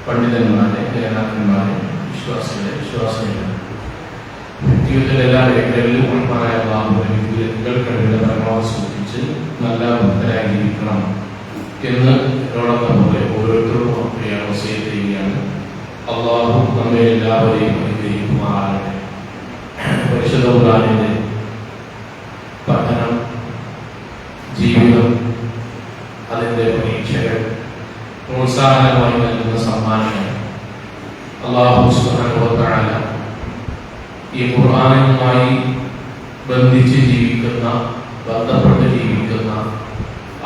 പണ്ഡിതന്മാരെ, നേതാക്കന്മാരെ, വിശ്വാസികളെ ജീവിതത്തിലെ എല്ലാ മേഖലകളിലും ഉൾപ്പെടായ നിങ്ങൾക്കിടയിൽ പരമാവധി സൂക്ഷിച്ച് നല്ല ഭക്തരായി ജീവിക്കണം എന്ന് എന്നോടൊപ്പം പോലെ ഓരോരുത്തർക്കും വസീയത്ത് ചെയ്യുകയാണ്. അള്ളാഹു നമ്മെ എല്ലാവരെയും അനുഗ്രഹിക്കുമാറാകട്ടെ. പരിശുദ്ധ ഖുർആനിന്റെ പഠനം, ജീവിതം, അതിന്റെ പരീക്ഷകൾ പ്രോത്സാഹനമായി നൽകുന്ന സമ്മാനങ്ങൾ അല്ലാഹു സുബ്ഹാനഹു വ തആല ഈ ഖുർആനുമായി ബന്ധിച്ച് ജീവിക്കുന്ന, ബന്ധപ്പെട്ട് ജീവിക്കുന്ന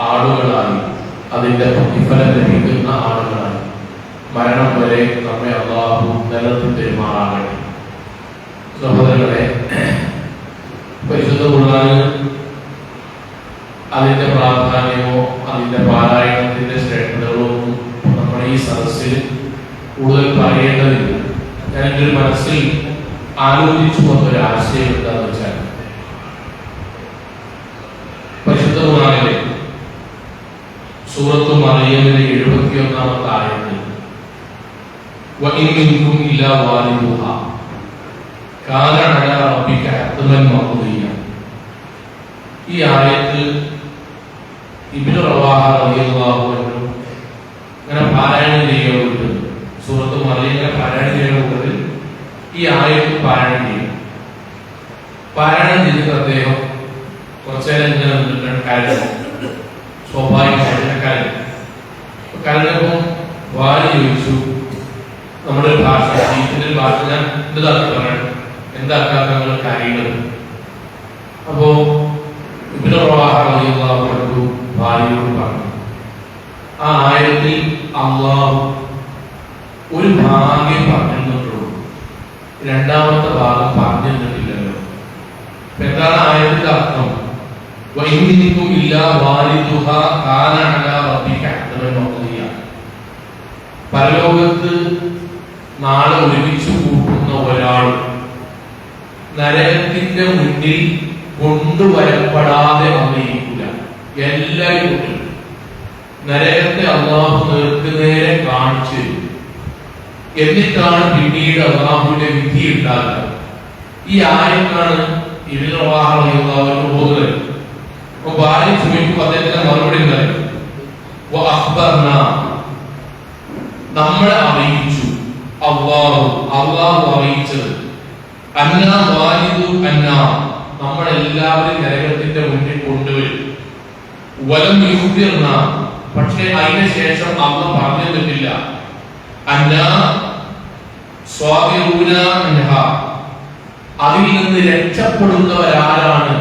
ആളുകളായി, അതിന്റെ പ്രതിഫലം ലഭിക്കുന്ന ആളുകളായി മരണം വരെ നമ്മെ അല്ലാഹു നിലനിർത്തി പെരുമാറാകട്ടെ. സഹോദരങ്ങളെ, പരിശുദ്ധ ഖുർആന് അതിന്റെ പ്രാധാന്യമോ അതിന്റെ പാരായണത്തിന്റെ ശ്രേഷ്ഠതകളോ ഒന്നും നമ്മുടെ ഈ സദസ്സിൽ കൂടുതൽ പറയേണ്ടതില്ല. ഞാൻ എൻ്റെ ഒരു മനസ്സിൽ ആലോചിച്ചു വന്നൊരു ആശയം എന്താണെന്ന് വെച്ചാൽ, പരിശുദ്ധ ഖുർആനിലെ സൂറത്തു മറിയമിലെ 71-ാമത്തെ ആയത്തിൽ വഇൻ മിൻകും ഇല്ലാ വാലിദുഹാ കാന അലാ റബ്ബിക ഹത്മൻ മഖ്ദിയ. ഈ ആയത്ത് ഇബ്നു റവാഹ റളിയല്ലാഹു അൻഹു അങ്ങനെ പാരായണം ചെയ്യുന്നത്, സൂറത്ത് മറിയമിനെ പാരായണം ചെയ്യുന്നത് ഈ ആയത്ത് പാരായണം ചെയ്യും. പാരായണം ചെയ്തിട്ട് അദ്ദേഹം കുറച്ചേരം ഇങ്ങനെ നിന്നിട്ട് കരഞ്ഞു. സ്വാഭാവികമായിട്ട് കരഞ്ഞപ്പോൾ വാരി ചോദിച്ചു, നമ്മുടെ ഭാഷ, ജീവിതത്തിന്റെ ഭാഷ ഞാൻ എന്താക്കി പറയണം, എന്താക്കാത്ത നിങ്ങൾ കരയുന്നത്? അപ്പോ ഇബ്നു റവാഹ റളിയല്ലാഹു അൻഹു ഭാര്യയോട് പറഞ്ഞു, ആ ആയത്തിൽ അല്ലാഹു ഒരു ഭാഗ്യം പറഞ്ഞിട്ടുള്ളൂ, രണ്ടാമത്തെ ഭാഗം പറഞ്ഞിട്ടില്ലല്ലോ. എന്താണ് ആയത്തിന്റെ അർത്ഥം? വഇൻ മിൻകും ഇല്ലാ വാലിദുഹാ കാന അലാ റബ്ബിക ഹത്മൻ മഖ്ദിയ. പരലോകത്ത് നാളെ ഒരുമിച്ച് കൂട്ടുന്ന ഒരാൾ നരകത്തിന്റെ മുന്നിൽ കൊണ്ടുവരപ്പെടാതെ അറിയിക്കില്ല. എല്ലാവരും നരകത്തെ അള്ളാഹു നേർക്കുനേരെ കാണിച്ച് എന്നിട്ടാണ് പിന്നീട് അള്ളാഹുവിന്റെ വിധി ഉണ്ടാകുക. ഈ ആയത്താണ് ഇബ്നു റവാഹ റളിയല്ലാഹു അൻഹു ഓതുന്നത്. അപ്പൊ ഭാര്യ ചോദിക്കുമ്പോൾ അദ്ദേഹത്തിന്റെ മറുപടി ഉണ്ടായിരുന്നു, നമ്മളെ അറിയിച്ചു അള്ളാഹു അറിയിച്ചത്, അന്നാ വാലിദു അന്നാ നമ്മളെല്ലാവരും നരകത്തിന്റെ മുന്നിൽ കൊണ്ടുവരും. വലം യുഖ്ബിർന, പക്ഷേ അതിന് ശേഷം അള്ളാഹു പറഞ്ഞു തന്നിട്ടില്ല, അന്നാ സ്വാബിറൂന അൻഹാ, അതിൽ നിന്ന് രക്ഷപ്പെടുന്നവരാരാണ്,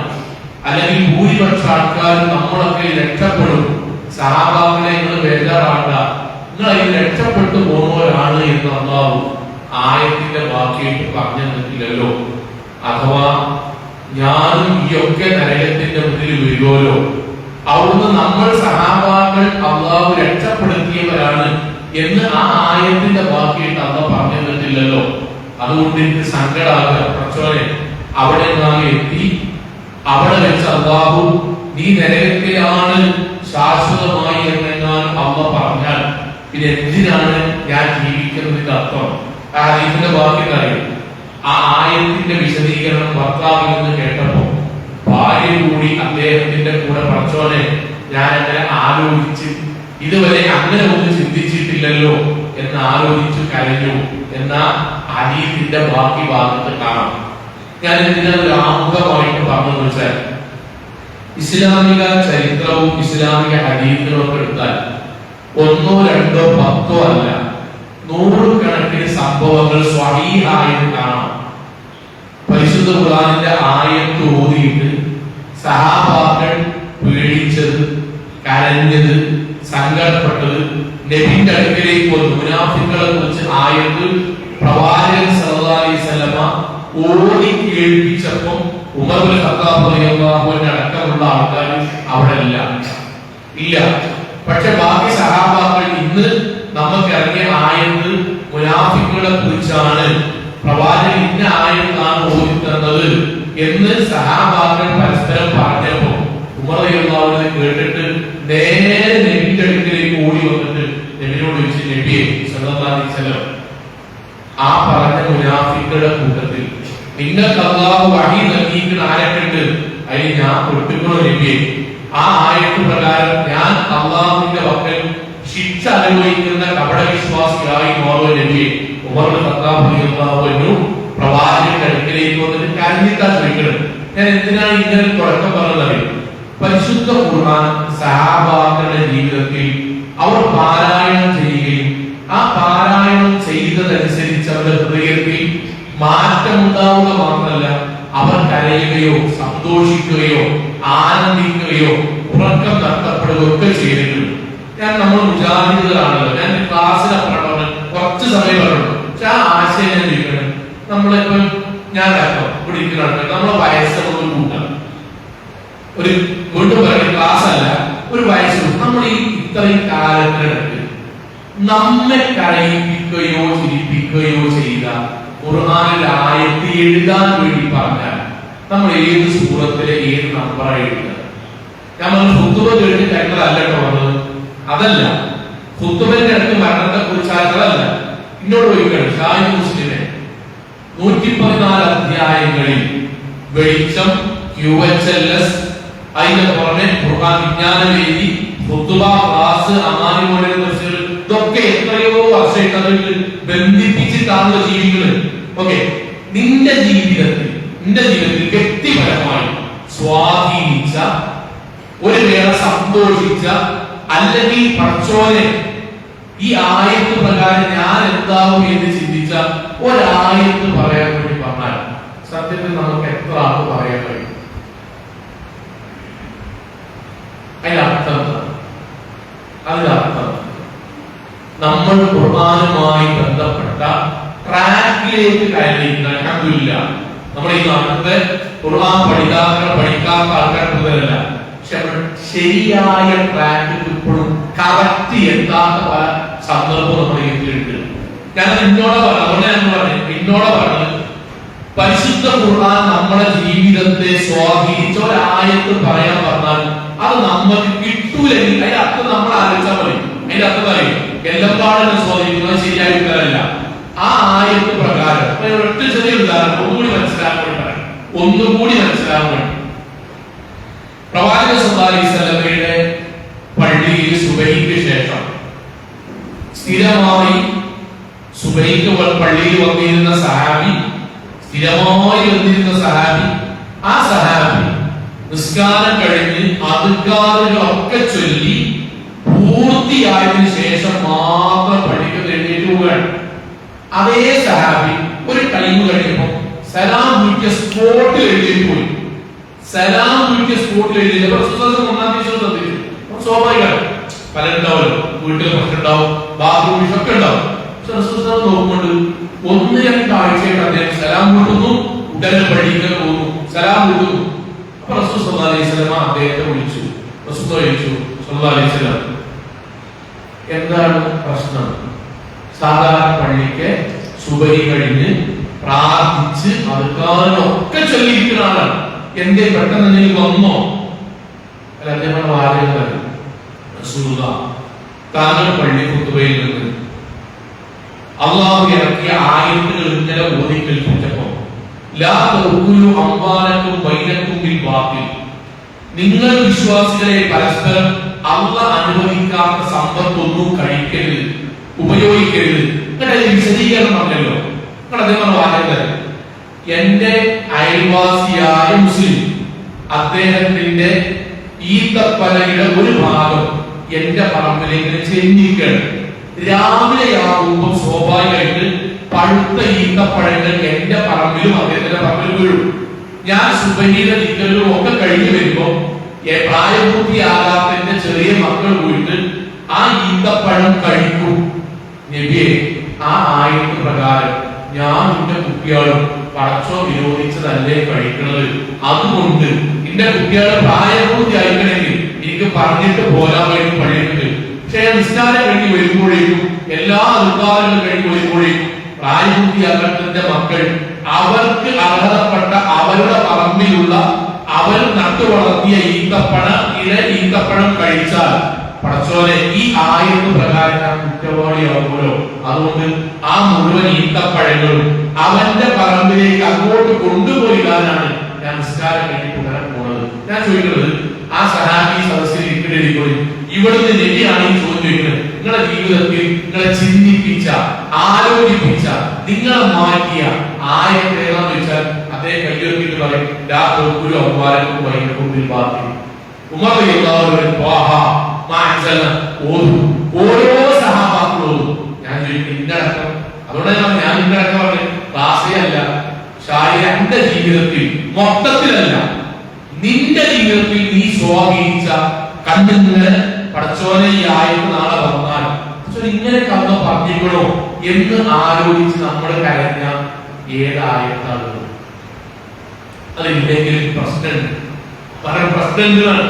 അല്ലെങ്കിൽ ഭൂരിപക്ഷ ആൾക്കാരും നമ്മളൊക്കെ രക്ഷപ്പെടും, സഹാബാക്കളെ നിങ്ങൾ ബേജാറാണ്ട, നിങ്ങൾ അതിൽ രക്ഷപ്പെട്ടു പോകുന്നവരാണ് എന്ന് അള്ളാഹു ആയത്തിന്റെ വാക്കിയിട്ട് പറഞ്ഞു തന്നിട്ടില്ലല്ലോ. അഥവാ ഞാനും ഈയൊക്കെ നരകത്തിന്റെ മുന്നിൽ വരുമല്ലോ, അവിടുന്ന് നമ്മൾ സഹാബാക്കൾ അള്ളാഹു രക്ഷപ്പെടുത്തിയവരാണ് എന്ന് ആ ആയത്തിന്റെ വാക്കിയിട്ട് അള്ളാഹു പറഞ്ഞു തന്നിട്ടില്ലല്ലോ. അതുകൊണ്ട് എനിക്ക് സങ്കടമാകുക, പ്രച്ചോനെ അവിടെ നാം എത്തി, അവിടെ വെച്ച് അള്ളാഹു നീ നരകത്തിലാണ് ശാശ്വതമായി എന്നെങ്ങാനും അള്ളാഹു പറഞ്ഞാൽ പിന്നെ എന്തിനാണ് ഞാൻ ജീവിക്കുന്നതിന്റെ അർത്ഥം? ആ ഹദീസിന്റെ വാക്യം അറിയും. ആ ആയത്തിന്റെ വിശദീകരണം ഭർത്താവിൽ നിന്ന് കേട്ടപ്പോ ഭാര്യ കൂടി അദ്ദേഹത്തിന്റെ കൂടെ പറച്ചോനെ ഞാൻ അങ്ങനെ ആലോചിച്ച് ഇതുവരെ അങ്ങനെ ഒന്നും ചിന്തിച്ചിട്ടില്ലല്ലോ എന്ന് ആലോചിച്ച് കരഞ്ഞു എന്ന ഹദീസിന്റെ ബാക്കി ഭാഗത്ത് കാണാം. ഞാൻ ഇതിനൊരു ആമുഖമായിട്ട് പറഞ്ഞെന്ന് വെച്ചാൽ, ഇസ്ലാമിക ചരിത്രവും ഇസ്ലാമിക ഹദീസുകളും ഒക്കെ എടുത്താൽ 1, 2, 10 അല്ല, 100 കണക്കിന് സംഭവങ്ങൾ സ്വഹീഹായിട്ട് കാണാം. പരിശുദ്ധ ഖുർആനിന്റെ ആയത്ത് ഓതിയിട്ട് സഹാബാക്കൾ പേടിച്ചത്, കരഞ്ഞത്, സങ്കടപ്പെട്ടത്, നബിയുടെ അടുക്കലേക്ക് വന്നു മുനാഫിക്കുകളെ കുറിച്ച് ആയത്ത് പ്രവാചകൻ സല്ലല്ലാഹു അലൈഹി വസല്ലമ ഓതി കേൾപ്പിച്ചപ്പോൾ ഉമർ ഇബ്നു ഖത്താബ് റളിയല്ലാഹു അൻഹു അടക്കമുള്ള ആൾക്കാർ അവിടെ ഇല്ല. പക്ഷെ ബാക്കി സഹാബാക്കൾ ഇന്ന് നമുക്ക് ഇറങ്ങിയ ആയത്ത് മുനാഫിക്കുകളെ കുറിച്ചാണ്, പ്രവാചകൻ ഇന്ന ആയത്താണ് ഓതി തന്നത് എന്ന് സഹാബാക്കൾ പരസ്പരം പറഞ്ഞപ്പോ ഉമർ റളിയല്ലാഹു അൻഹു കേട്ടിട്ട് നേരെ നബിയുടെ അടുക്കലേക്ക് ഓടി വന്നിട്ട് നബിയോട് ചോദിച്ചു, നബിയെ സല്ലല്ലാഹു അലൈഹി വസല്ലം, ആ പറഞ്ഞ മുനാഫിക്കുകളുടെ കൂട്ടത്തിൽ നിങ്ങൾക്ക് അല്ലാഹു വഹി നൽകിയിരിക്കുന്ന ആരൊക്കെയുണ്ട്? അതിൽ ഞാൻ പെട്ടുക്കണോ നബിയെ? ആ ആയത്ത് പ്രകാരം ഞാൻ അല്ലാഹുവിന്റെ വക്കൽ ശിക്ഷ അനുഭവിക്കുന്ന കപടവിശ്വാസിയായി മാറുക നബിയെ? ഉമർ ഖത്താബ് റളിയല്ലാഹു അൻഹു പ്രവാചകന്റെ അടുക്കലേക്ക് വന്നിട്ട് കരഞ്ഞിട്ടാ ചോദിക്കണം, ഞാൻ എന്തിനാണ് ഇങ്ങനെ തുടക്കം പറഞ്ഞത്? പരിശുദ്ധ ഖുർആൻ സഹാബാക്കളുടെ ജീവിതത്തിൽ അവർ പാരായണം ചെയ്യുകയും ആ പാരായണം ചെയ്തതനുസരിച്ച് അവരുടെ ഹൃദയത്തിൽ മാറ്റമുണ്ടാവുക മാത്രമല്ല, അവർ കരയുകയോ സന്തോഷിക്കുകയോ ആനന്ദിക്കുകയോ ഉറക്കം നഷ്ടപ്പെടുകയോ ഒക്കെ ചെയ്തിട്ടുണ്ട്. നമ്മൾ മുജാഹിദുകളാണല്ലോ, ഞാൻ ക്ലാസ്സിൽ പറഞ്ഞു കുറച്ച് സമയം പറഞ്ഞു, പക്ഷെ ആ ആശയം ഞാൻ ചോദിക്കണം. നമ്മളിപ്പോ ഞാൻ ഇവിടെ ഇരിക്കുന്ന ആൾക്കാർ നമ്മളെ വയസ്സുള്ള കൂട്ടാണ്, ഒരു വീണ്ടും പറയുന്ന ക്ലാസ് അല്ല, ഒരു വയസ്സ് നമ്മൾ ഈ ഇത്രയും കാലത്തിനിടയ്ക്ക് നമ്മെ കരയിപ്പിക്കുകയോ ചിരിപ്പിക്കുകയോ ചെയ്ത ഖുർആനിൽ ആയത്ത് എഴുതാൻ വേണ്ടി പറഞ്ഞാൽ നമ്മൾ ഏത് സൂറത്തിലെ ഏത് നമ്പറായി എഴുതുക? നമ്മൾ ഖുതുബ കേട്ട് കഴിഞ്ഞതല്ല പറഞ്ഞത്, അതല്ല ഖുതുബന്റെ അടുത്ത് മരണത്തെ കുറിച്ചായതല്ല. എന്നോട് ചോദിക്കണം, ഷാഹിദ് മുസ്ലിമെ 114 അധ്യായങ്ങളിൽ വെളിച്ചം, QHLS, അതിന്റെ പുറമെ ഖുർആൻ വിജ്ഞാനവേദി, ഖുതുബ ക്ലാസ്, അമാനി മോഡൽ തഫ്സീർ, ഇതൊക്കെ എത്രയോ വർഷമായിട്ട് ബന്ധിപ്പിച്ചിട്ടാണല്ലോ ജീവിക്കുന്നത്. ഓക്കെ, നിന്റെ ജീവിതത്തിൽ വ്യക്തിപരമായി സ്വാധീനിച്ച, ഒരു വേള സന്തോഷിച്ച, അല്ലെങ്കിൽ പടച്ചോനെ ഈ ആയത്ത് പ്രകാരം ഞാൻ എന്താവും എന്ന് ചിന്തിച്ച ഒരായത്ത് പറയാൻ വേണ്ടി പറഞ്ഞാൽ സത്യത്തിൽ നമുക്ക് എത്ര ആൾക്ക് പറയാൻ കഴിയും? അതിനർത്ഥം നമ്മൾ ഖുർആനുമായി ബന്ധപ്പെട്ട ട്രാക്കിലേക്ക് കയറിയിരിക്കുന്ന, അൽഹംദുലില്ലാഹ്, നമ്മുടെ ഈ നാട്ടിലെ ഖുർആൻ പഠിക്കാത്ത ആൾക്കാർ കൂടുതലല്ല, പക്ഷെ ശരിയായ ട്രാക്ക് ഇപ്പോഴും കറക്റ്റ് എത്താത്ത പല സന്ദർഭം നമ്മുടെ ജീവിതത്തിലുണ്ട്. ഞാൻ എന്നോട് പറഞ്ഞത് പരിശുദ്ധ ഖുർആൻ നമ്മുടെ ജീവിതത്തെ സ്വാധീനിച്ച ഒരായത്ത് പറയാൻ പറഞ്ഞാൽ അത് നമുക്ക് കിട്ടൂലെങ്കിൽ അതിന്റെ അർത്ഥം നമ്മൾ ആലോചിച്ചാൽ മതി. അതിന്റെ അർത്ഥം പറയും എല്ലാം പാടുന്ന സ്വാധീനിക്കുന്നത് ശരിയായ ഉത്തരമല്ല. ആ ആയത്ത് പ്രകാരം ഒറ്റ ചെറിയ ഉദാഹരണം ഒന്നുകൂടി മനസ്സിലാക്കാൻ വേണ്ടി പ്രവാചകൻ സല്ലല്ലാഹു അലൈഹി വസല്ലമയുടെ പള്ളിയിൽ സുബഹിക്ക് ശേഷം സ്ഥിരമായി സുബഹിക്ക് പള്ളിയിൽ വന്നിരുന്ന സഹാബി, ആ സഹാബി നിസ്കാരം കഴിഞ്ഞ് അദ്കാറുകളൊക്കെ ചൊല്ലി പൂർത്തിയായതിനു ശേഷം മാത്രം പള്ളിക്ക് എഴുന്നേറ്റ് പോവുകയാണ്. അതേ സഹാബി ഒരു ടൈം കഴിഞ്ഞപ്പോ സലാം വീട്ടിയ സ്പോട്ടിൽ എഴുന്നേറ്റ് പോയി. സലാം വീട്ടിയ സ്പോട്ടിൽ എഴുതിയില്ല. ഒന്നാം ദിവസം ശ്രദ്ധിച്ചു, സ്വാഭാവികമാണ്, പലരുണ്ടാവുമല്ലോ, വീട്ടിൽ പ്രശ്നമുണ്ടാവും, ബാത്റൂം ഒക്കെ ഉണ്ടാവും. നോക്കുകൊണ്ട് 1-2 ആഴ്ചയായിട്ട് അദ്ദേഹം സലാം വീട്ടുന്നു, ഉടനെ പള്ളിക്കാൻ പോകുന്നു, സലാം വീട്ടുന്നു. അപ്പൊ റസൂൽ സല്ലല്ലാഹു അലൈഹി വസല്ലം അദ്ദേഹത്തെ വിളിച്ചു. റസൂൽ ചോദിച്ചു, സല്ലല്ലാഹു അലൈഹി വസല്ലം, എന്താണ് പ്രശ്നം? സാധാരണ പള്ളിക്ക് സുബഹി കഴിഞ്ഞ് പ്രാർത്ഥിച്ച് അദ്കാറൊക്കെ ചൊല്ലിയിരിക്കുന്ന ആളാണ്, എന്തേ പെട്ടെന്ന് എന്തെങ്കിലും വന്നോ? അല്ല, അദ്ദേഹം വാചകം താങ്കൾ പള്ളി ഖുതുബയിൽ നിന്ന് അള്ളാഹു ഇറക്കിയ ആയത്തുകൾ ഇന്നലെ ഓതി കേൾപ്പിച്ചപ്പോ ലാ തഖൂലു അംവാലക്കും ബൈനക്കും ബിൽ ബാത്തിൽ, നിങ്ങൾ വിശ്വാസികളെ പരസ്പരം അല്ലാഹ് അനുവദിക്കാത്ത സമ്പത്തൊന്നും കഴിക്കരുത്, ഉപയോഗിക്കരുത്. വിശദീകരണം പറഞ്ഞല്ലോ. അദ്ദേഹം വാചകം, എന്റെ അയൽവാസിയായ മുസ്ലിം അദ്ദേഹത്തിന്റെ ഈത്തപ്പനയുടെ ഒരു ഭാഗം എന്റെ പറമ്പിലേക്ക് ചെന്നിക്കണം. രാവിലെയാകുമ്പോൾ സ്വാഭാവികമായിട്ട് പഴുത്ത ഈത്തപ്പഴങ്ങൾ എന്റെ പറമ്പിലും അദ്ദേഹത്തിന്റെ പറമ്പിലും വീഴും. ഞാൻ സുബഹിയുടെ നിക്കലും ഒക്കെ കഴിഞ്ഞു വരുമ്പോ പ്രായപൂർത്തിയാകാത്ത ചെറിയ മക്കൾ പോയിട്ട് ആ ഈത്തപ്പഴം കഴിക്കും. നബിയെ, ആ ആയത്ത് പ്രകാരം ഞാൻ എന്റെ കുട്ടികളും പടച്ചോ വിരോധിച്ചതല്ലേ കഴിക്കുന്നത്, അതുകൊണ്ട് എന്റെ കുട്ടികളെ പ്രായപൂർത്തി ആയിക്കണമെങ്കിൽ എനിക്ക് പറഞ്ഞിട്ട് പോരാൻ വേണ്ടി പണിയുന്നുണ്ട്. പക്ഷെ നിസ്കാരം കഴിഞ്ഞ് വരുമ്പോഴേക്കും എല്ലാ അധികാരങ്ങളും കഴിഞ്ഞ് വരുമ്പോഴേക്കും പ്രായപൂർത്തിയാകത്തിന്റെ മക്കൾ അവർക്ക് അർഹതപ്പെട്ട അവരുടെ പറമ്പിലുള്ള അവർ നട്ടു വളർത്തിയ ഈത്തപ്പഴം കഴിച്ചാൽ പടച്ചോനെ ഈ ആയത്ത് പ്രകാരം ഞാൻ കുറ്റവാളിയാവുമല്ലോ, അതുകൊണ്ട് ആ മുഴുവൻ ഈത്തപ്പഴങ്ങളും അവന്റെ പറമ്പിലേക്ക് അങ്ങോട്ട് കൊണ്ടുപോയിടാനാണ് ഞാൻ നിസ്കാരം കഴിഞ്ഞിട്ട് ഉടനെ പോണത്. ഞാൻ ചോദിക്കുന്നത്, ആ സഹാബി സദസ്സിൽ ഇരിക്കണേ, ഇവിടുന്ന് നബിയാണ് ഈ ചോദ്യം ചോദിക്കുന്നത്. നിങ്ങളുടെ ജീവിതത്തിൽ നിങ്ങളെ ചിന്തിപ്പിച്ച, ആലോചിപ്പിച്ച, നിങ്ങളെ മാറ്റിയ ആയത്ത് ഏതാന്ന് വെച്ചാൽ അദ്ദേഹം കയ്യൊരുക്കിട്ട് പറയും, ഒരു അമ്മാരക്കും വൈകുന്നതിൽ ബാക്കി ഉമർ ഓരോ സഹാബാക്കളോടും ഞാൻ ചോദിക്കും ഇന്നടക്കം. അതുകൊണ്ടാണ് ഞാൻ ഇന്നടക്കം പറഞ്ഞത് ക്ലാസ്സേ അല്ല, എന്റെ ജീവിതത്തിൽ മൊത്തത്തിലല്ല, നിന്റെ ജീവിതത്തിൽ നീ സ്വാധീനിച്ച കണ്ണിങ്ങനെ പടച്ചോനെ ഈ ആയത്ത് നാളെ വന്നാൽ ഇങ്ങനെ കഥ പറഞ്ഞിക്കണോ എന്ന് ആലോചിച്ച് നമ്മൾ കരഞ്ഞ ഏതായത്താണ്. അതില്ലെങ്കിൽ പ്രസിഡന്റ് പ്രസിഡന്റാണ്.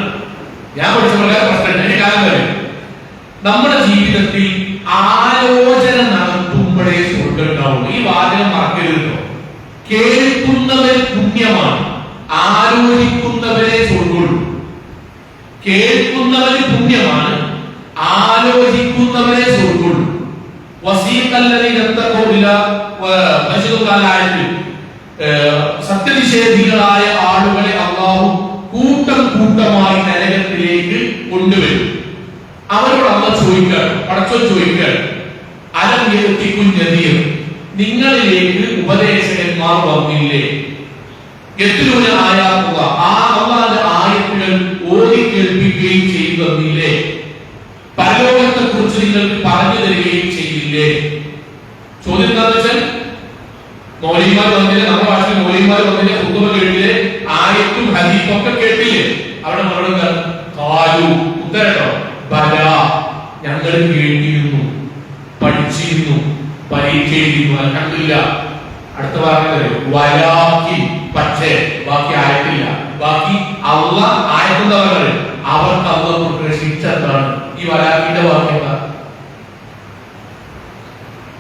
ഞാൻ പഠിച്ച വളരെ പ്രസിഡന്റ് കാലം വരെ നമ്മുടെ ജീവിതത്തിൽ ആലോചന നടത്തുമ്പോഴേ സ്വർഗ്ഗം ഉണ്ടാവുള്ളൂ. ഈ വാചകം മറക്കരുതോ. കേൾക്കുന്നവർ പുണ്യമാണ്, ആലോചിക്കുന്നവരെ സ്വർഗ്ഗമുള്ളൂ. കേൾക്കുന്നവര് പുണ്യമാണ്, ആലോചിക്കുന്നവരെ സ്വർഗ്ഗമുള്ളൂ. സത്യനിഷേധികളായ ആളുകളെ അല്ലാഹു കൂട്ടം കൂട്ടമായി നരകത്തിലേക്ക് കൊണ്ടുവരും. അവരോട് അല്ലാഹു ചോദിക്കുകയാണ്, പടച്ചോൻ ചോദിക്കുകയാണ്, അലം യഅതികും നദീർ, നിങ്ങളിലേക്ക് ഉപദേശകന്മാർ വന്നില്ലേ? യത്ലൂന ആയാത്തുല്ലാ, ആ അല്ലാഹുവിന്റെ ആയത്തുകൾ ഓതി കേൾപ്പിക്കുകയും ചെയ്തില്ലേ? പരലോകത്തെ കുറിച്ച് നിങ്ങൾക്ക് പറഞ്ഞു തരികയും ചെയ്തില്ലേ? ചോദ്യം എന്താണെന്ന് വെച്ചാൽ, മൗലവിമാർ വന്നില്ലേ, നമ്മുടെ ഭാഷയിൽ മൗലവിമാർ വന്നില്ലേ, ഖുതുബ കേട്ടില്ലേ, ആയത്തും ഹദീസും ഒക്കെ കേട്ടില്ലേ? അവിടെ മറുപടി കാലു, ഉത്തരട്ടോ, ബല, ഞങ്ങൾ കേട്ടിരുന്നു, പഠിച്ചിരുന്നു, പരീക്ഷ എഴുതിയിരുന്നു, അൽഹംദുലില്ലാ. അടുത്ത പറഞ്ഞത് വലാക്കി, പക്ഷേ ബാക്കി ആയത്തില്ല. ബാക്കി അല്ലാഹ് ആയത്തെന്താ പറഞ്ഞത്? അവർക്ക് അല്ലാഹ് കൊടുക്കുന്ന ശിക്ഷ എന്താണ്? ഈ വലാക്കിന്റെ വാക്യം എന്താ?